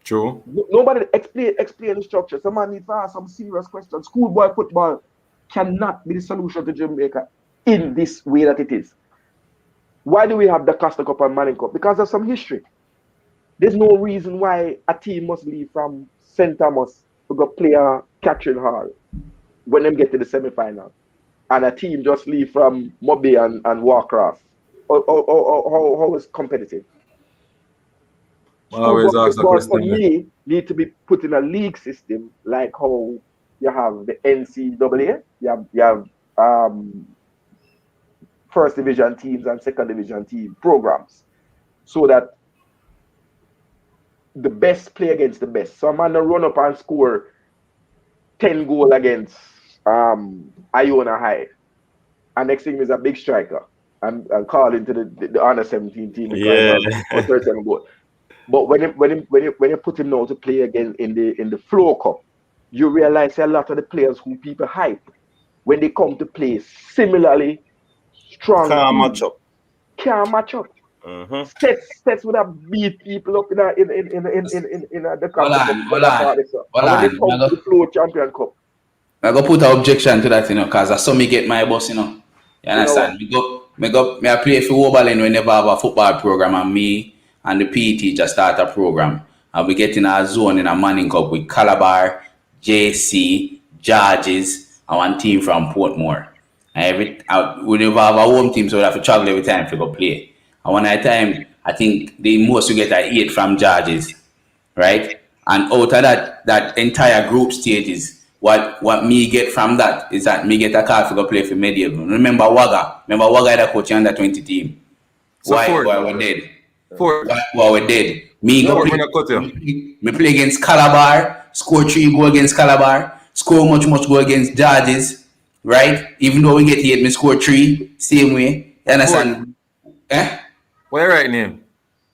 Speaker 3: True.
Speaker 6: Nobody explain the structure. Someone needs to ask some serious questions. Schoolboy football cannot be the solution to Jamaica in this way that it is. Why do we have the Costa Cup and Manning Cup? Because of some history. There's no reason why a team must leave from St. Thomas to go play a Catherine Hall when them get to the semi-final. And a team just leave from Moby and Warcraft. How is competitive?
Speaker 3: Always ask the question.
Speaker 6: For me, need to be put in a league system like how you have the NCAA, you have first division teams and second division team programs, so that the best play against the best. So a man run up and score 10 goals against Iona High, and next thing is a big striker. and call into the under 17 team because
Speaker 1: Yeah.
Speaker 6: or 37 goal. But when you put him now to play again in the Flow Cup, you realize a lot of the players who people hype when they come to play similarly strong
Speaker 1: Can't
Speaker 6: teams
Speaker 1: match up.
Speaker 6: can't match up.
Speaker 1: Mm-hmm.
Speaker 6: Sets would have beat people up in the
Speaker 2: Hold
Speaker 6: competition.
Speaker 2: on, hold on, hold
Speaker 6: And when they
Speaker 2: on.
Speaker 6: come to the Flow Champion Cup,
Speaker 2: I go put an objection to that, cause I saw me get my boss, You
Speaker 6: You know
Speaker 2: understand? Me I play for Oberlin when never have a football program, and me and the PE teacher start a program. And we get in a zone in a Manning Cup with Calabar, JC, Georges, and one team from Portmore. And we never have a home team, so we have to travel every time to go play. And one at a time, I think the most we get are 8 from Georges, right? And out of that entire group stages, what me get from that is that me get a call to go play for Medieval. Remember Waga the coach under 20 team.
Speaker 3: So
Speaker 2: Why
Speaker 3: fourth.
Speaker 2: we're dead?
Speaker 3: Fourth.
Speaker 2: Why we're dead? Me go
Speaker 3: Fourth,
Speaker 2: play.
Speaker 3: when I cut you.
Speaker 2: Me play against Calabar, score 3 goal against Calabar, score much goal against Georges, right? Even though we get 8, me score 3, same way. You understand? Eh?
Speaker 3: What your right name?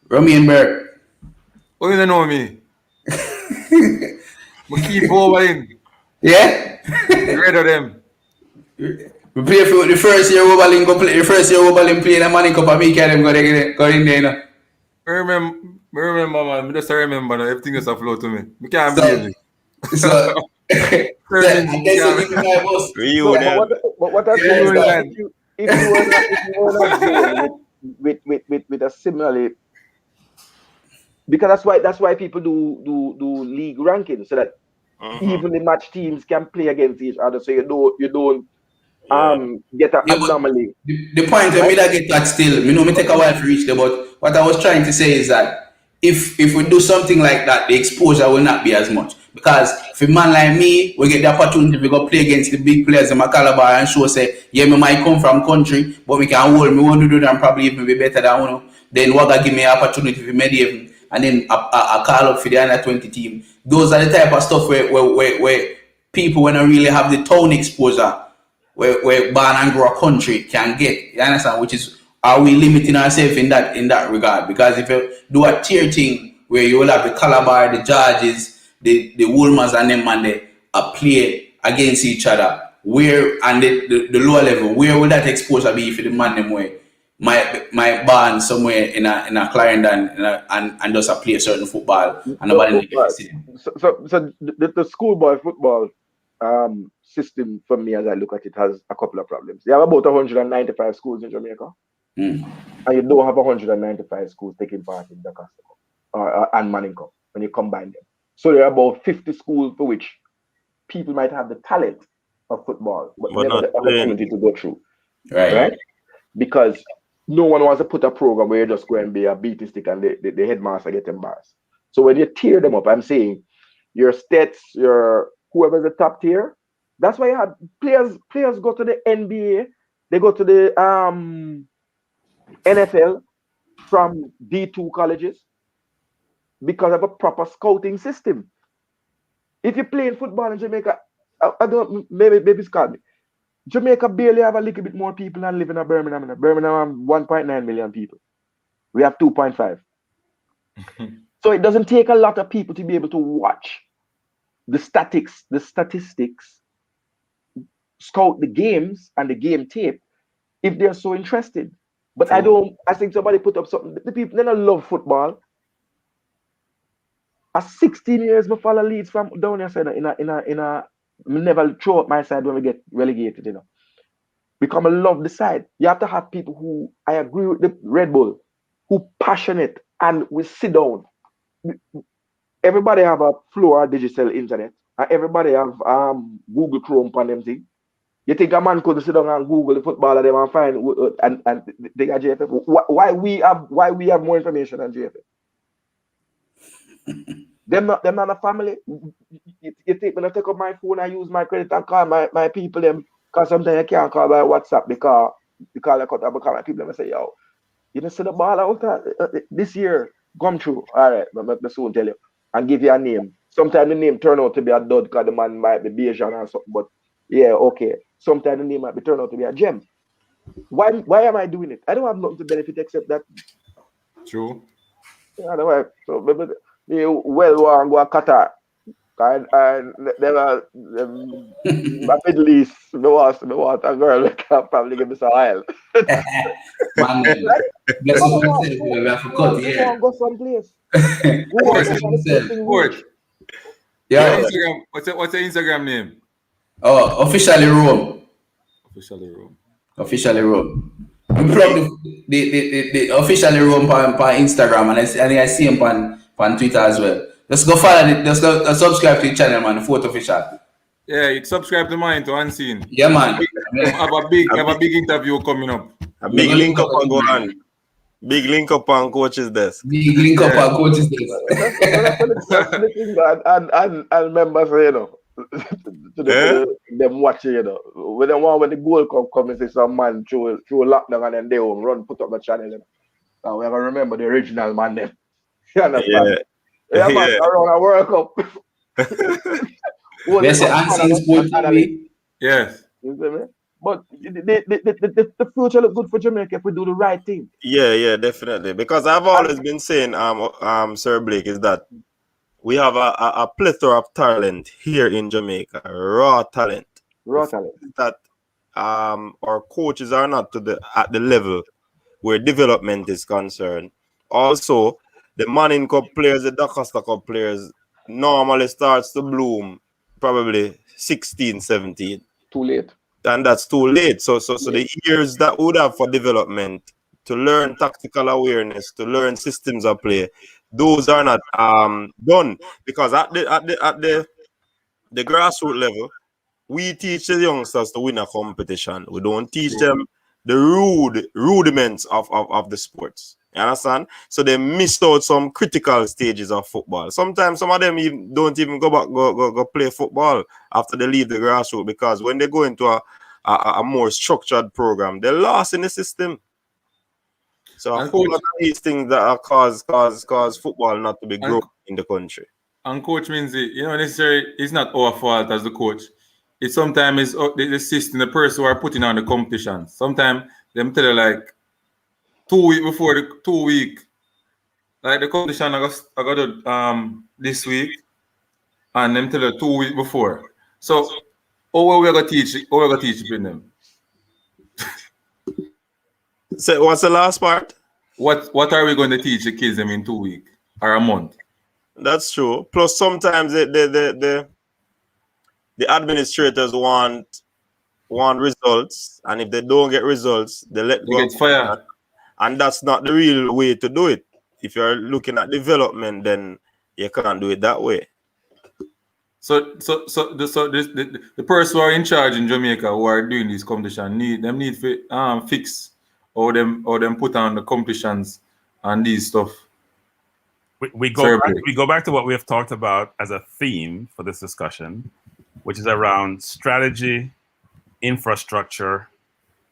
Speaker 2: Romain Burke.
Speaker 3: Oh, you don't know me. We keep over in.
Speaker 2: Yeah?
Speaker 3: Rid of them.
Speaker 2: We play for the first year Oberlin go play. The first year Oberlin play in the Manning Cup, and me carry them go in there,
Speaker 3: I remember, man. I just remember now. Everything just flow to me. I can't
Speaker 2: So-
Speaker 3: believe it.
Speaker 2: So,
Speaker 3: Certain
Speaker 2: that's
Speaker 3: can't-
Speaker 2: what my boss.
Speaker 6: No,
Speaker 1: Reunion.
Speaker 6: but what I
Speaker 2: Yeah,
Speaker 6: say is
Speaker 2: it's
Speaker 6: that if you were not zone with a similarly, because that's why people do league rankings so that
Speaker 1: Mhm.
Speaker 6: evenly matched teams can play against each other, so you don't
Speaker 1: Yeah.
Speaker 6: get an
Speaker 2: Yeah, but
Speaker 6: anomaly.
Speaker 2: the point when me that get that still, me take a while to reach there, but what I was trying to say is that if we do something like that, the exposure will not be as much. Because if a man like me, we get the opportunity to go play against the big players in my Calabar and show say, yeah, me might come from country, but we can hold me want to do that and probably even be better than one. Then Waga give me an opportunity for Medieval and then I call up for the under 20 team. Those are the type of stuff where people when I really have the town exposure where born and grow a country can get. You understand? Which is, are we limiting ourselves in that regard? Because if you do a tier thing where you will have the Calabar, the Georges, the Woolmans and them and they play against each other, where and the lower level, where will that exposure be for the man them way? My born somewhere in a Clarendon and just play a certain football and nobody never see them.
Speaker 6: So the schoolboy football system for me, as I look at it, has a couple of problems. You have about 195 schools in Jamaica, and you don't have 195 schools taking part in the Cup and Manning Cup when you combine them. So there are about 50 schools for which people might have the talent of football, but
Speaker 1: But
Speaker 6: never
Speaker 1: not
Speaker 6: the opportunity to go through.
Speaker 2: Right.
Speaker 6: Because no one wants to put a program where you just go and be a beating stick and the headmaster get embarrassed. So when you tear them up, I'm saying your stats, your whoever's the top tier, that's why you have players go to the NBA, they go to the NFL from D2 colleges because of a proper scouting system. If you're playing football in Jamaica, I don't maybe Scott. Jamaica barely have a little bit more people than live in Birmingham. Birmingham have 1.9 million people. We have 2.5. So it doesn't take a lot of people to be able to watch the statistics, scout the games and the game tape if they're so interested. But I think somebody put up something. The people, they don't love football. At 16 years, I follow Leeds from down here, so in a never throw up my side when we get relegated, Become a love the side. You have to have people who, I agree with the Red Bull, who passionate and we sit down. Everybody have a floor digital internet, and everybody have Google Chrome on them thing. You think a man could sit down and Google the football and them and find and they got JFF? Why we have more information than JFF? Them not a family. You think when I take up my phone, I use my credit and call my people them, because sometimes I can't call by WhatsApp because I call my people them and say, yo, you don't see the ball out this year, come through. All right, but I soon tell you and give you a name. Sometimes the name turn out to be a dud because the man might be Bayesian or something, but yeah, okay. Sometimes the name might be turn out to be a gem. Why am I doing it? I don't have nothing to benefit except that.
Speaker 3: True.
Speaker 6: I don't know. So maybe you well want go to Qatar. And there are Middle East. Me want a girl that can probably give me some oil.
Speaker 2: Man, bless up yourself. We have to cut
Speaker 6: We
Speaker 2: here.
Speaker 6: want to go someplace.
Speaker 3: Court.
Speaker 2: Yeah.
Speaker 3: Instagram. What's the Instagram name?
Speaker 2: Oh, officially Rome.
Speaker 3: Officially Rome.
Speaker 2: Officially Rome. We plug the officially Rome on Instagram and I see him on Twitter as well. Let's go follow it. Let's go subscribe to the channel, man. Fourth official.
Speaker 3: Yeah, you subscribe to mine to Unseen.
Speaker 2: Yeah, man.
Speaker 3: Have a big interview coming up.
Speaker 1: A big link up and go on. Big link up on coach's desk.
Speaker 2: Big link up on coach's desk.
Speaker 6: That's the thing, and members, you know, to them watching, you know, when the goal come and say some man through lockdown and then they will run, put up the channel, you know. And we have to remember the original man there. You understand? Yeah, man, around a World Cup.
Speaker 2: Yes, Unseen Sport TV.
Speaker 3: Yes.
Speaker 6: You see me? But the future look good for Jamaica if we do the right thing.
Speaker 1: Yeah, definitely. Because I've always been saying, Sir Blake, is that we have a plethora of talent here in Jamaica, raw talent. That our coaches are not at the level where development is concerned. Also, the Manning Cup players, the DaCosta Cup players normally starts to bloom probably 16, 17.
Speaker 6: Too late.
Speaker 1: And that's too late. So the years that would have for development, to learn tactical awareness, to learn systems of play, those are not done. Because at the grassroots level, we teach the youngsters to win a competition. We don't teach them the rudiments of the sports. You understand? So they missed out some critical stages of football. Sometimes some of them don't even go play football after they leave the grassroots, because when they go into a more structured program, they're lost in the system. So a whole lot of these things that are cause football not to be grown in the country.
Speaker 3: And coach means necessarily it's not our fault as the coach. It's sometimes the system, the person who are putting on the competition. Sometimes them tell you like 2 weeks before the 2 week, like the competition I got this week, and them tell you 2 weeks before. So how we gonna teach them?
Speaker 1: So what's the last part?
Speaker 3: What are we going to teach the kids them in 2 weeks or a month?
Speaker 1: That's true. Plus sometimes the administrators want results, and if they don't get results, they
Speaker 3: get fired.
Speaker 1: And that's not the real way to do it. If you're looking at development, then you can't do it that way.
Speaker 3: So the person who are in charge in Jamaica who are doing this competition need to fix or them put on the competitions and these stuff.
Speaker 4: We go back to what we have talked about as a theme for this discussion, which is around strategy, infrastructure,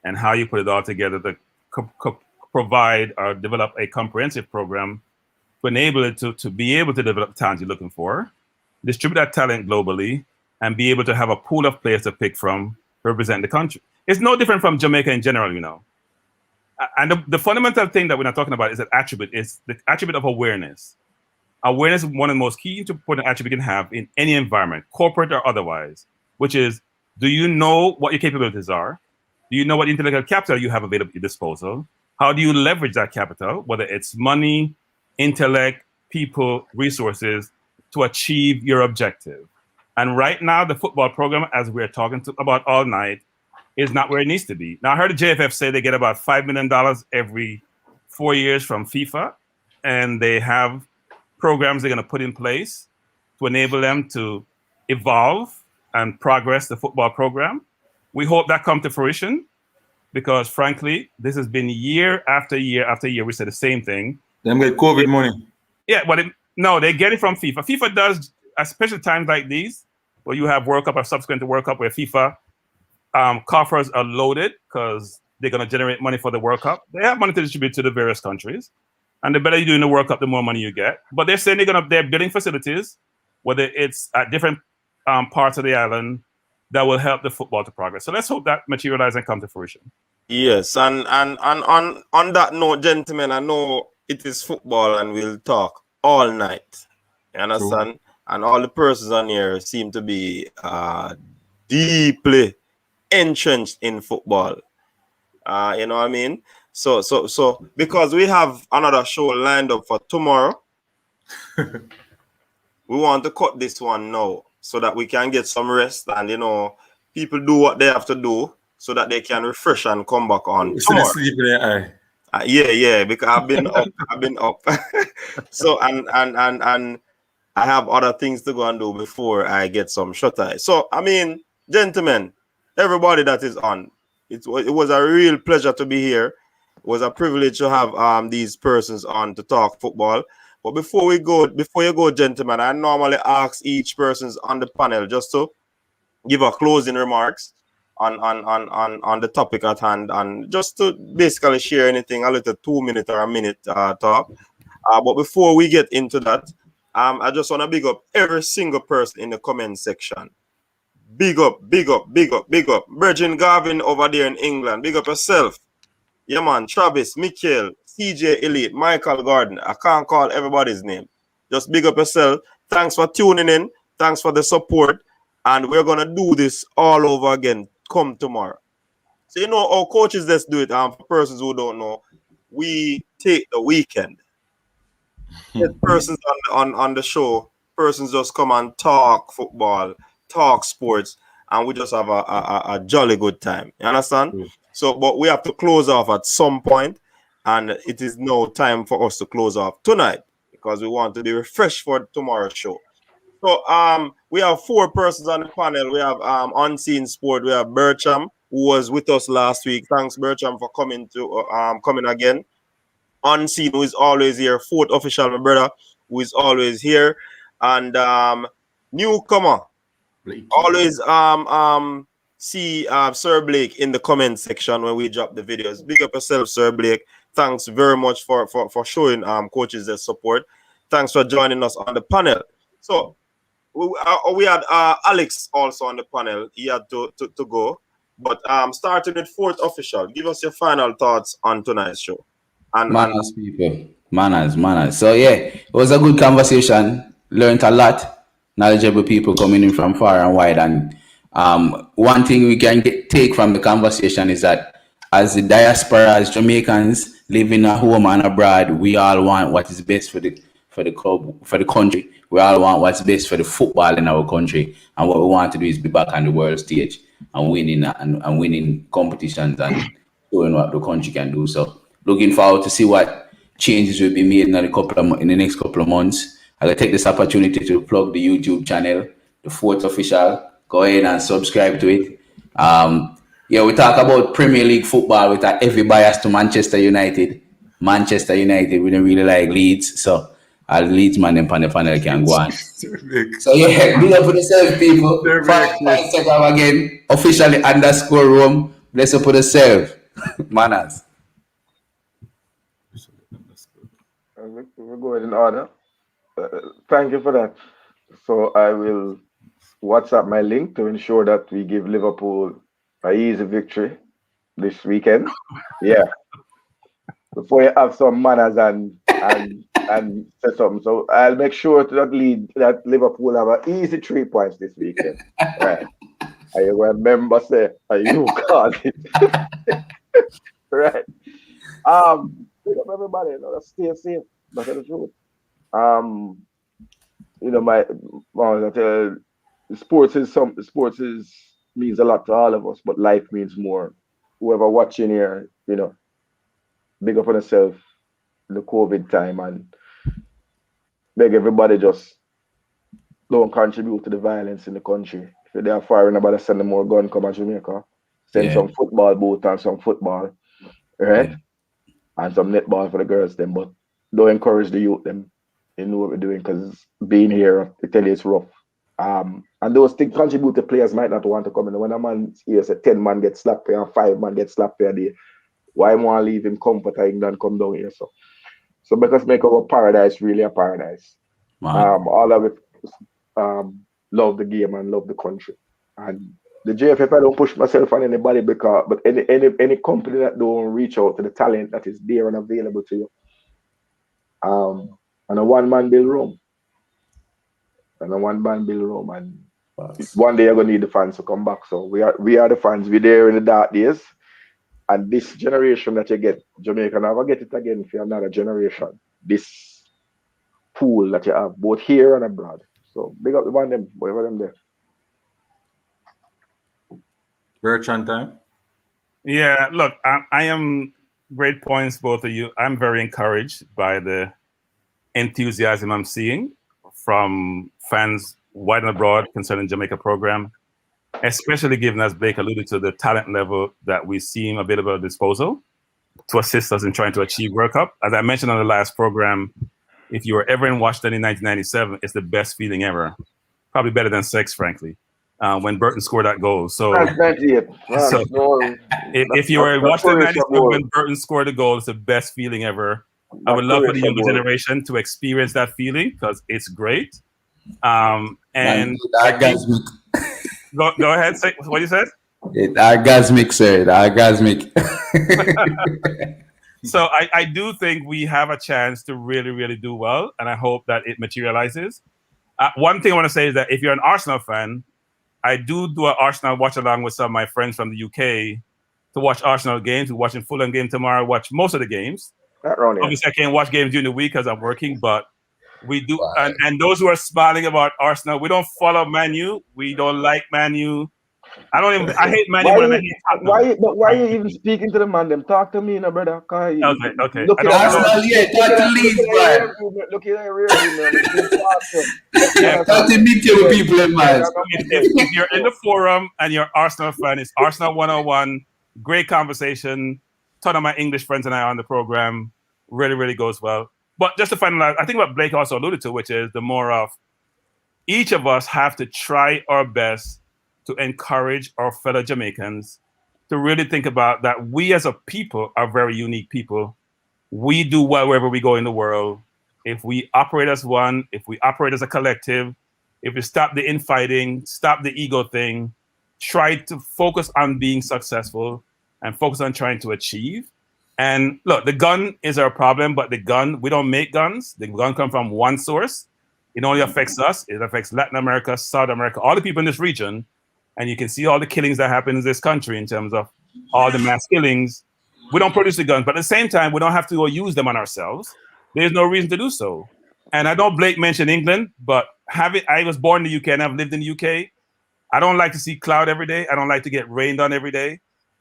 Speaker 4: and how you put it all together to provide or develop a comprehensive program to enable it to be able to develop talent you're looking for, distribute that talent globally, and be able to have a pool of players to pick from to represent the country. It's no different from Jamaica in general, you know. And the fundamental thing that we're not talking about is the attribute of awareness. Awareness is one of the most key important attributes you can have in any environment, corporate or otherwise, which is, do you know what your capabilities are? Do you know what intellectual capital you have available at your disposal? How do you leverage that capital, whether it's money, intellect, people, resources, to achieve your objective? And right now, the football program, as we're talking about all night, is not where it needs to be. Now, I heard the JFF say they get about $5 million every 4 years from FIFA, and they have programs they're going to put in place to enable them to evolve and progress the football program. We hope that comes to fruition, because frankly, this has been year after year after year. We said the same thing.
Speaker 3: Them get COVID money.
Speaker 4: Yeah, but no, they get it from FIFA. FIFA does, especially times like these, where you have World Cup or subsequent to World Cup, where FIFA coffers are loaded because they're going to generate money for the World Cup. They have money to distribute to the various countries. And the better you do in the World Cup, the more money you get. But they're saying they're building facilities, whether it's at different parts of the island, that will help the football to progress. So let's hope that materializes and come to fruition.
Speaker 1: Yes, and on that note, gentlemen, I know it is football and we'll talk all night. You understand? And all the persons on here seem to be deeply entrenched in football. You know what I mean? So because we have another show lined up for tomorrow, we want to cut this one now so that we can get some rest and people do what they have to do so that they can refresh and come back on
Speaker 3: So they
Speaker 1: tomorrow.
Speaker 3: sleep in their eye.
Speaker 1: Yeah, because I've been up. So and I have other things to go and do before I get some shut eye. So I mean, gentlemen, everybody that is on, it was a real pleasure to be here. It was a privilege to have these persons on to talk football. But before you go, gentlemen, I normally ask each person's on the panel just to give a closing remarks on the topic at hand and just to basically share anything, a little 2 minute or a minute talk. But before we get into that, I just want to big up every single person in the comment section. Big up, big up, big up, big up. Virgin Garvin over there in England. Big up yourself. Yeah, man. Travis, Mikhail, CJ Elite, Michael Gordon. I can't call everybody's name. Just big up yourself. Thanks for tuning in. Thanks for the support. And we're going to do this all over again come tomorrow. So, our coaches just do it. For persons who don't know, we take the weekend. Get persons on the show. Persons just come and talk football, talk sports, and we just have a jolly good time. You understand? So, but we have to close off at some point, and it is now time for us to close off tonight because we want to be refreshed for tomorrow's show. So, we have 4 persons on the panel. We have Unseen Sport. We have Bertram, who was with us last week. Thanks, Bertram, for coming again. Unseen, who is always here. 4th official, my brother, who is always here. And newcomer,
Speaker 2: Blake.
Speaker 1: always see Sir Blake in the comment section when we drop the videos. Big up yourself, Sir Blake. Thanks very much for showing coaches their support. Thanks for joining us on the panel. So we had Alex also on the panel. He had to go. But starting with 4th official, give us your final thoughts on tonight's show. And
Speaker 2: Manners, people. Manners. So yeah, it was a good conversation. Learned a lot. Knowledgeable people coming in from far and wide. And one thing we can take from the conversation is that as the diaspora, as Jamaicans living at home and abroad, we all want what is best for the club, for the country. We all want what's best for the football in our country. And what we want to do is be back on the world stage and winning competitions and showing what the country can do. So looking forward to see what changes will be made in the next couple of months. I'll take this opportunity to plug the YouTube channel, the 4th official. Go ahead and subscribe to it. We talk about Premier League football with a heavy bias to Manchester United. Manchester United, we don't really like Leeds, so our Leeds man and panel can go on. So yeah, big up for yourself, people. Instagram again, officially _Rome. Bless up for yourself. Manners.
Speaker 6: We're going in order. Thank you for that. So I will WhatsApp my link to ensure that we give Liverpool an easy victory this weekend. Yeah. Before you have some manners and say something. So I'll make sure that Liverpool have an easy 3 points this weekend. Right. I remember say, you called it. Right. Pick up everybody, stay safe. That's the truth. Sports means a lot to all of us, but life means more. Whoever watching here, big up on yourself in the COVID time and beg everybody just don't contribute to the violence in the country. If they are firing about to send them more gun come to Jamaica, send some football boot and some football, right? Yeah. And some netball for the girls then, but don't encourage the youth them. They know what we're doing because being here, I tell you it's rough. And those things contribute to players might not want to come in. When a man here say 10 man get slapped here and 5 man get slapped here a day, why want to leave him comfort and come down here? So because make our paradise really a paradise. Wow. All of it love the game and love the country. And the JFF, I don't push myself on anybody but any company that don't reach out to the talent that is there and available to you. And a one-man build room. And one day you're gonna need the fans to come back. So we are the fans. We're there in the dark days. And this generation that you get, Jamaica never get it again for another generation. This pool that you have, both here and abroad. So big up the one them, whatever them there.
Speaker 3: Bertrand time.
Speaker 4: Yeah, look, I am great points, both of you. I'm very encouraged by the enthusiasm I'm seeing from fans wide and abroad concerning Jamaica program, especially given, as Blake alluded to, the talent level that we see available at disposal to assist us in trying to achieve World Cup. As I mentioned on the last program, if you were ever in Washington in 1997, it's the best feeling ever. Probably better than sex, frankly, when Burton scored that goal. So, if you were in Washington in 97 when Burton scored a goal, it's the best feeling ever. I would love for the younger generation to experience that feeling because it's great. And go ahead, say what you said.
Speaker 2: Orgasmic, sir. Orgasmic.
Speaker 4: So I do think we have a chance to really, really do well, and I hope that it materializes. One thing I want to say is that if you're an Arsenal fan, I do an Arsenal watch along with some of my friends from the UK to watch Arsenal games. We're watching Fulham game tomorrow. Watch most of the games. Obviously, I can't watch games during the week because I'm working, but we do. And those who are smiling about Arsenal, we don't follow Man U. We don't like Man U. I hate Man U.
Speaker 6: Why are you even speaking to the man? Them talk to me, no brother.
Speaker 4: Okay.
Speaker 6: Look at
Speaker 4: If you're in the forum and you're Arsenal fan, it's Arsenal 101. Great conversation. Ton of my English friends and I are on the program. Really, really goes well. But just to finalize, I think what Blake also alluded to, which is the more of each of us have to try our best to encourage our fellow Jamaicans to really think about that we as a people are very unique people. We do well wherever we go in the world. If we operate as one, if we operate as a collective, if we stop the infighting, stop the ego thing, try to focus on being successful and focus on trying to achieve. And look, the gun is our problem, but the gun, we don't make guns. The gun comes from one source. It only affects us. It affects Latin America, South America, all the people in this region. And you can see all the killings that happen in this country in terms of all the mass killings. We don't produce the guns, but at the same time, we don't have to go use them on ourselves. There's no reason to do so. And I know Blake mentioned England, but I was born in the UK and I've lived in the UK. I don't like to see cloud every day. I don't like to get rained on every day.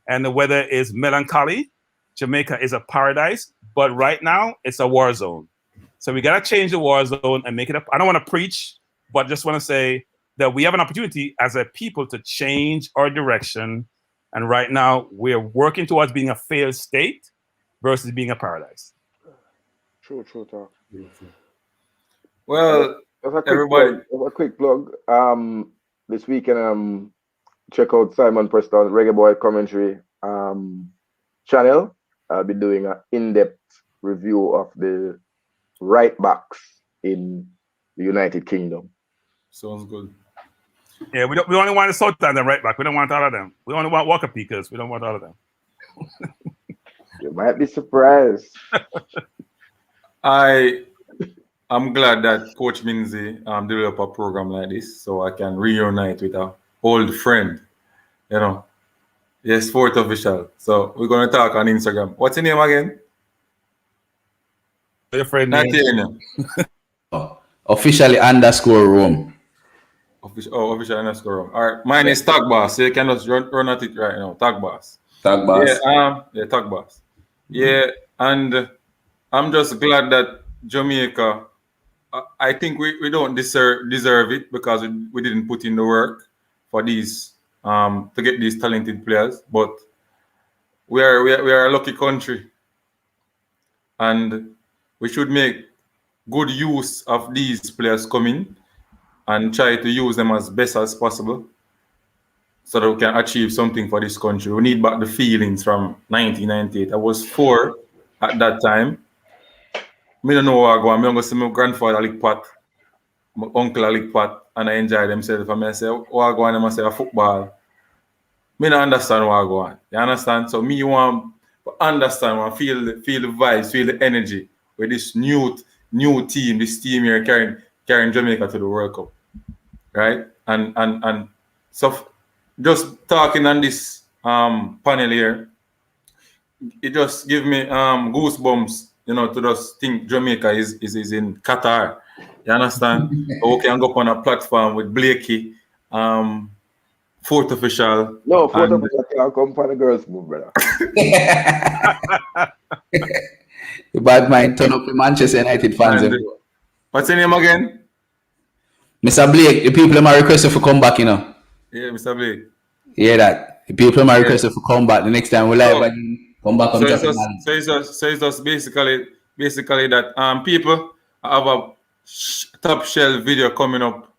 Speaker 4: And the weather is melancholy. Jamaica is a paradise, but right now it's a war zone. So we got to change the war zone and make it up. I don't want to preach, but just want to say that we have an opportunity as a people to change our direction. And right now we're working towards being a failed state versus being a paradise.
Speaker 6: True talk.
Speaker 3: Well,
Speaker 6: everybody, a quick plug. This weekend, check out Simon Preston's Reggae Boy commentary channel. I'll be doing an in-depth review of the right backs in the United Kingdom.
Speaker 3: Sounds good.
Speaker 4: Yeah, we only want the Southampton right back. We don't want all of them. We only want Walker Peakers. We don't want all of them.
Speaker 6: You might be surprised.
Speaker 3: I'm glad that Coach Minzy developed a program like this so I can reunite with an old friend. You know, yes, fourth official. So we're gonna talk on Instagram. What's your name again?
Speaker 4: Your friend
Speaker 3: Not name.
Speaker 2: Officially _room.
Speaker 3: Official _room. All right, mine is Tag Boss. So you can just run at it right now. Tag Boss.
Speaker 2: Tag Boss.
Speaker 3: Yeah, Tag Boss. Yeah, and I'm just glad that Jamaica. I think we don't deserve it because we didn't put in the work for these to get these talented players. But we are a lucky country, and we should make good use of these players coming and try to use them as best as possible so that we can achieve something for this country. We need back the feelings from 1998. I was 4 at that time. I don't know what I go. I'm going to see my grandfather lick pot, my uncle lick pot, and I enjoy themselves. And I say, oh, I go and I say, football. me not understand what I go on. You understand? So me want to understand, want feel the vibes, feel the energy with this new team, this team here carrying Jamaica to the World Cup. Right? And so just talking on this panel here, it just give me goosebumps, to just think Jamaica is in Qatar. You understand? So we can go up on a platform with Blakey, fourth official.
Speaker 6: No, fourth official can't come for the girls' move, brother.
Speaker 2: The bad mind turn up the Manchester United fans.
Speaker 3: What's your name again?
Speaker 2: Mr. Blake, the people are requesting for come back,
Speaker 3: Yeah, Mr. Blake.
Speaker 2: Yeah, that. The people are requesting for come back. The next time we live come back on
Speaker 3: so it's just basically that people have a top shelf video coming up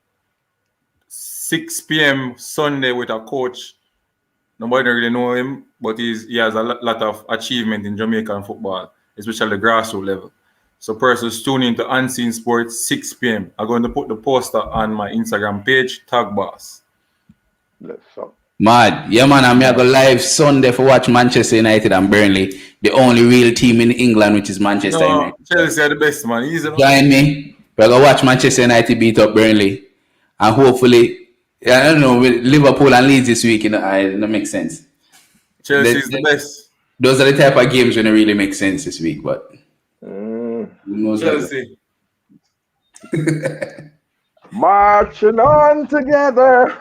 Speaker 3: 6 p.m. Sunday with a coach. Nobody really know him, but he has a lot of achievement in Jamaican football, especially the grassroots level. So persons tune into Unseen Sports 6 p.m. I'm going to put the poster on my Instagram page, Tag Boss.
Speaker 2: Mad. Yeah, man, I'm going to go live Sunday for watch Manchester United and Burnley, the only real team in England, which is Manchester United.
Speaker 3: Chelsea are the best, man.
Speaker 2: Join me. We're going to watch Manchester United beat up Burnley. And hopefully, I don't know, with Liverpool and Leeds this week, it makes sense.
Speaker 3: Chelsea is the best.
Speaker 2: Those are the type of games when it really makes sense this week, but...
Speaker 3: Chelsea.
Speaker 6: Marching on together.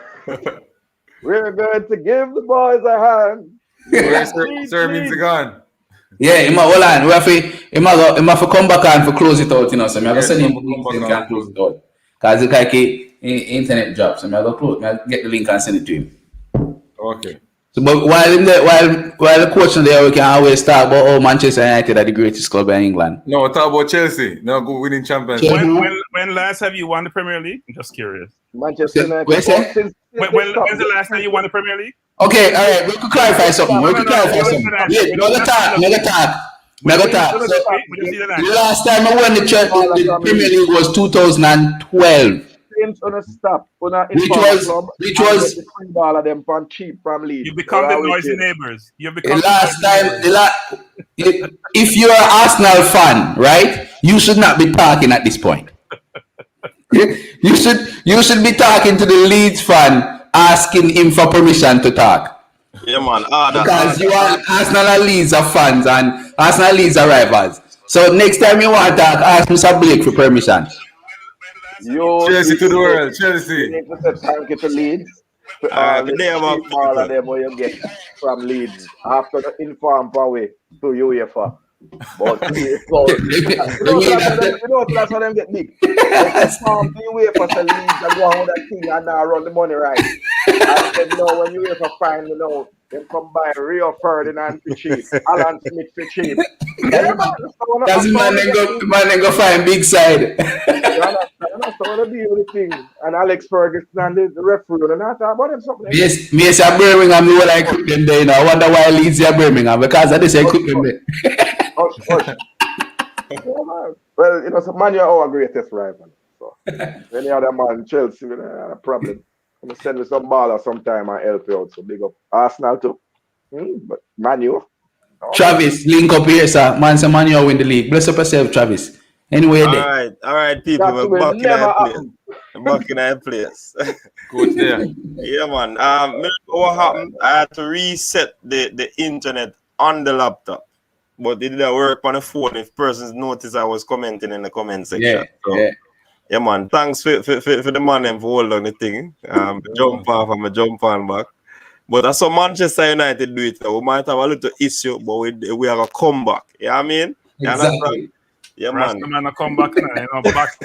Speaker 6: We're going to give the boys a hand.
Speaker 3: Sir means gone.
Speaker 2: Yeah, hold on. We have to come back and for close it out, so I'm going to send him and close it out. Because it's like internet drops, so I'm going to get the link and send it to him.
Speaker 3: Okay.
Speaker 2: So, but while the coach there, we can always talk about Manchester United are the greatest club in England.
Speaker 3: No, talk about Chelsea. No, go winning champions.
Speaker 4: When last have you won the Premier League? I'm just curious.
Speaker 6: Manchester United.
Speaker 4: When's the last time you won the Premier League?
Speaker 2: Okay, all right. We could clarify something. Wait, never talk. The last time I won the Premier League was 2012. Which was
Speaker 6: all of them from cheap from Leeds.
Speaker 4: You become the noisy neighbors.
Speaker 2: If you're an Arsenal fan, right, you should not be talking at this point. You should be talking to the Leeds fan, asking him for permission to talk.
Speaker 1: Yeah, man.
Speaker 2: Because you are Arsenal and Leeds are fans and Arsenal and Leeds are rivals. So next time you want to talk, ask Mr. Blake for permission.
Speaker 3: Chelsea to the world, Chelsea.
Speaker 6: Thank you to Leeds. All of them where you get from Leeds after the inform away to UEFA. But that's how them get big. Inform to UEFA to Leeds and go on with that thing and now run the money right. I said, when UEFA find them come by Rio Ferdinand for cheap, Alan Smith for cheap.
Speaker 2: That's the man then go find big side.
Speaker 6: That's all the deal with the thing. And Alex Ferguson and the referee, and I thought about him something.
Speaker 2: Yes, me say Birmingham, you like them there now. I wonder why Leeds are Birmingham, because I just say them there.
Speaker 6: Well, so Man, you're our greatest rival. So any other man, Chelsea, not a problem. I'm gonna send me some baller sometime and help you out. So big up Arsenal too. But Man U.
Speaker 2: Travis, link up here, sir. Man U win the league. Bless up yourself, Travis. Anyway,
Speaker 1: all right, people. We're back in our place.
Speaker 3: Good there.
Speaker 1: Yeah, man. What happened? I had to reset the internet on the laptop, but it didn't work on the phone. If persons noticed, I was commenting in the comment section. Yeah, man. Thanks for the man and for holding the thing. Jump off and jump on back. But that's what Manchester United do it. We might have a little issue, but we have a comeback. You know what I mean?
Speaker 2: Exactly.
Speaker 1: Yeah, man.
Speaker 4: Man, come back now, back.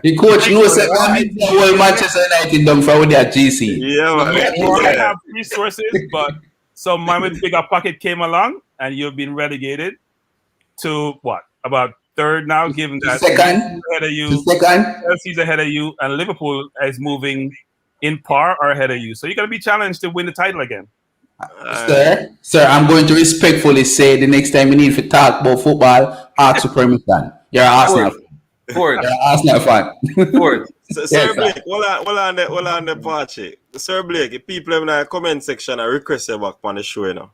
Speaker 2: The coach knows that whole Manchester United done for their GC.
Speaker 1: Yeah, man.
Speaker 4: You have resources, but some man with bigger pocket came along, and you've been relegated to what? About third now, given that
Speaker 2: second
Speaker 4: ahead of you, Chelsea's ahead of you, and Liverpool is moving in par or ahead of you. So you're gonna be challenged to win the title again.
Speaker 2: Sir, I'm going to respectfully say the next time you need to talk about football, ask for permission. You're Arsenal.
Speaker 3: Fourth.
Speaker 2: You're an Arsenal fan.
Speaker 3: Fourth.
Speaker 1: Sir
Speaker 2: Yes,
Speaker 1: Blake, hold on the party. Sir Blake, if people in the comment section are request you back on the show, you know.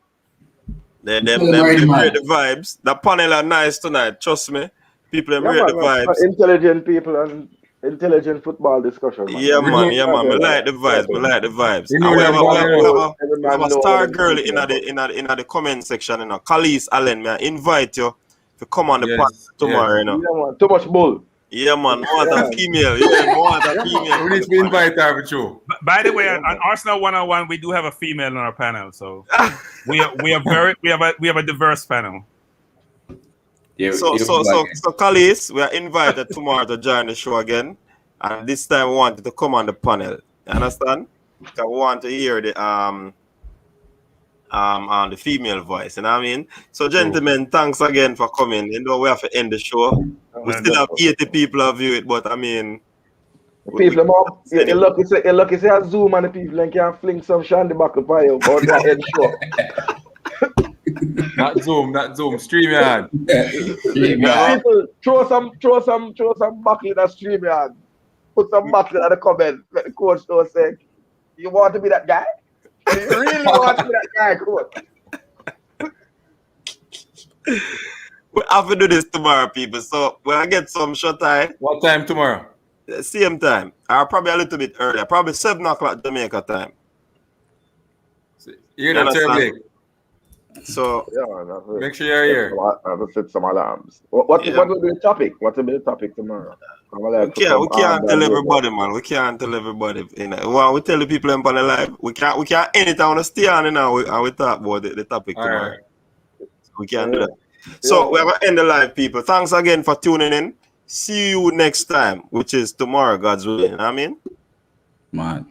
Speaker 1: They rate the vibes. The panel are nice tonight, trust me. People them rate the vibes.
Speaker 6: Intelligent people and intelligent football discussion, man.
Speaker 1: Yeah, man. I like the vibes.
Speaker 3: You know
Speaker 1: We have a star
Speaker 6: know
Speaker 1: girl in the comment section, you know. Khalees Allen, may I invite you to come on the panel tomorrow, you know.
Speaker 6: Yeah, man. Too much bull.
Speaker 1: Yeah, man. Want a female. Yeah, want a female.
Speaker 3: We need to invite her for sure.
Speaker 4: By the way, on Arsenal 101, we do have a female on our panel, so we have a diverse panel.
Speaker 2: Yeah,
Speaker 1: So Khalees, we are invited tomorrow to join the show again, and this time we wanted to come on the panel. You understand? Because we want to hear the female voice. You know what I mean? So, gentlemen, thanks again for coming. You know we have to end the show. We still have 80 people who view it, but I mean,
Speaker 6: People, you're lucky say a Zoom and the people and can fling some shandy back up on you about that end show.
Speaker 3: Not Zoom. StreamYard.
Speaker 6: People, throw some buckle in the StreamYard. Put some buckle in the comment. Let the coach know say, you want to be that guy? You really want to be that guy, coach?
Speaker 1: we have to do this tomorrow, people. So when I get some short time.
Speaker 3: What time tomorrow?
Speaker 1: Same time. Or probably a little bit earlier. Probably 7 o'clock Jamaica time.
Speaker 3: You hear that, Sir Blake?
Speaker 1: So
Speaker 3: make sure you're here.
Speaker 6: I have to set some alarms. What will be the topic? What will be the topic tomorrow?
Speaker 1: We can't tell everybody, man. We can't tell everybody. You know, well, we tell the people on the live. We can't anytime want to stay on, you know, and we talk about the topic tomorrow.
Speaker 3: Right.
Speaker 1: We can't do that. So we're gonna end the live, people. Thanks again for tuning in. See you next time, which is tomorrow, God's willing. You know what I mean?
Speaker 2: Man.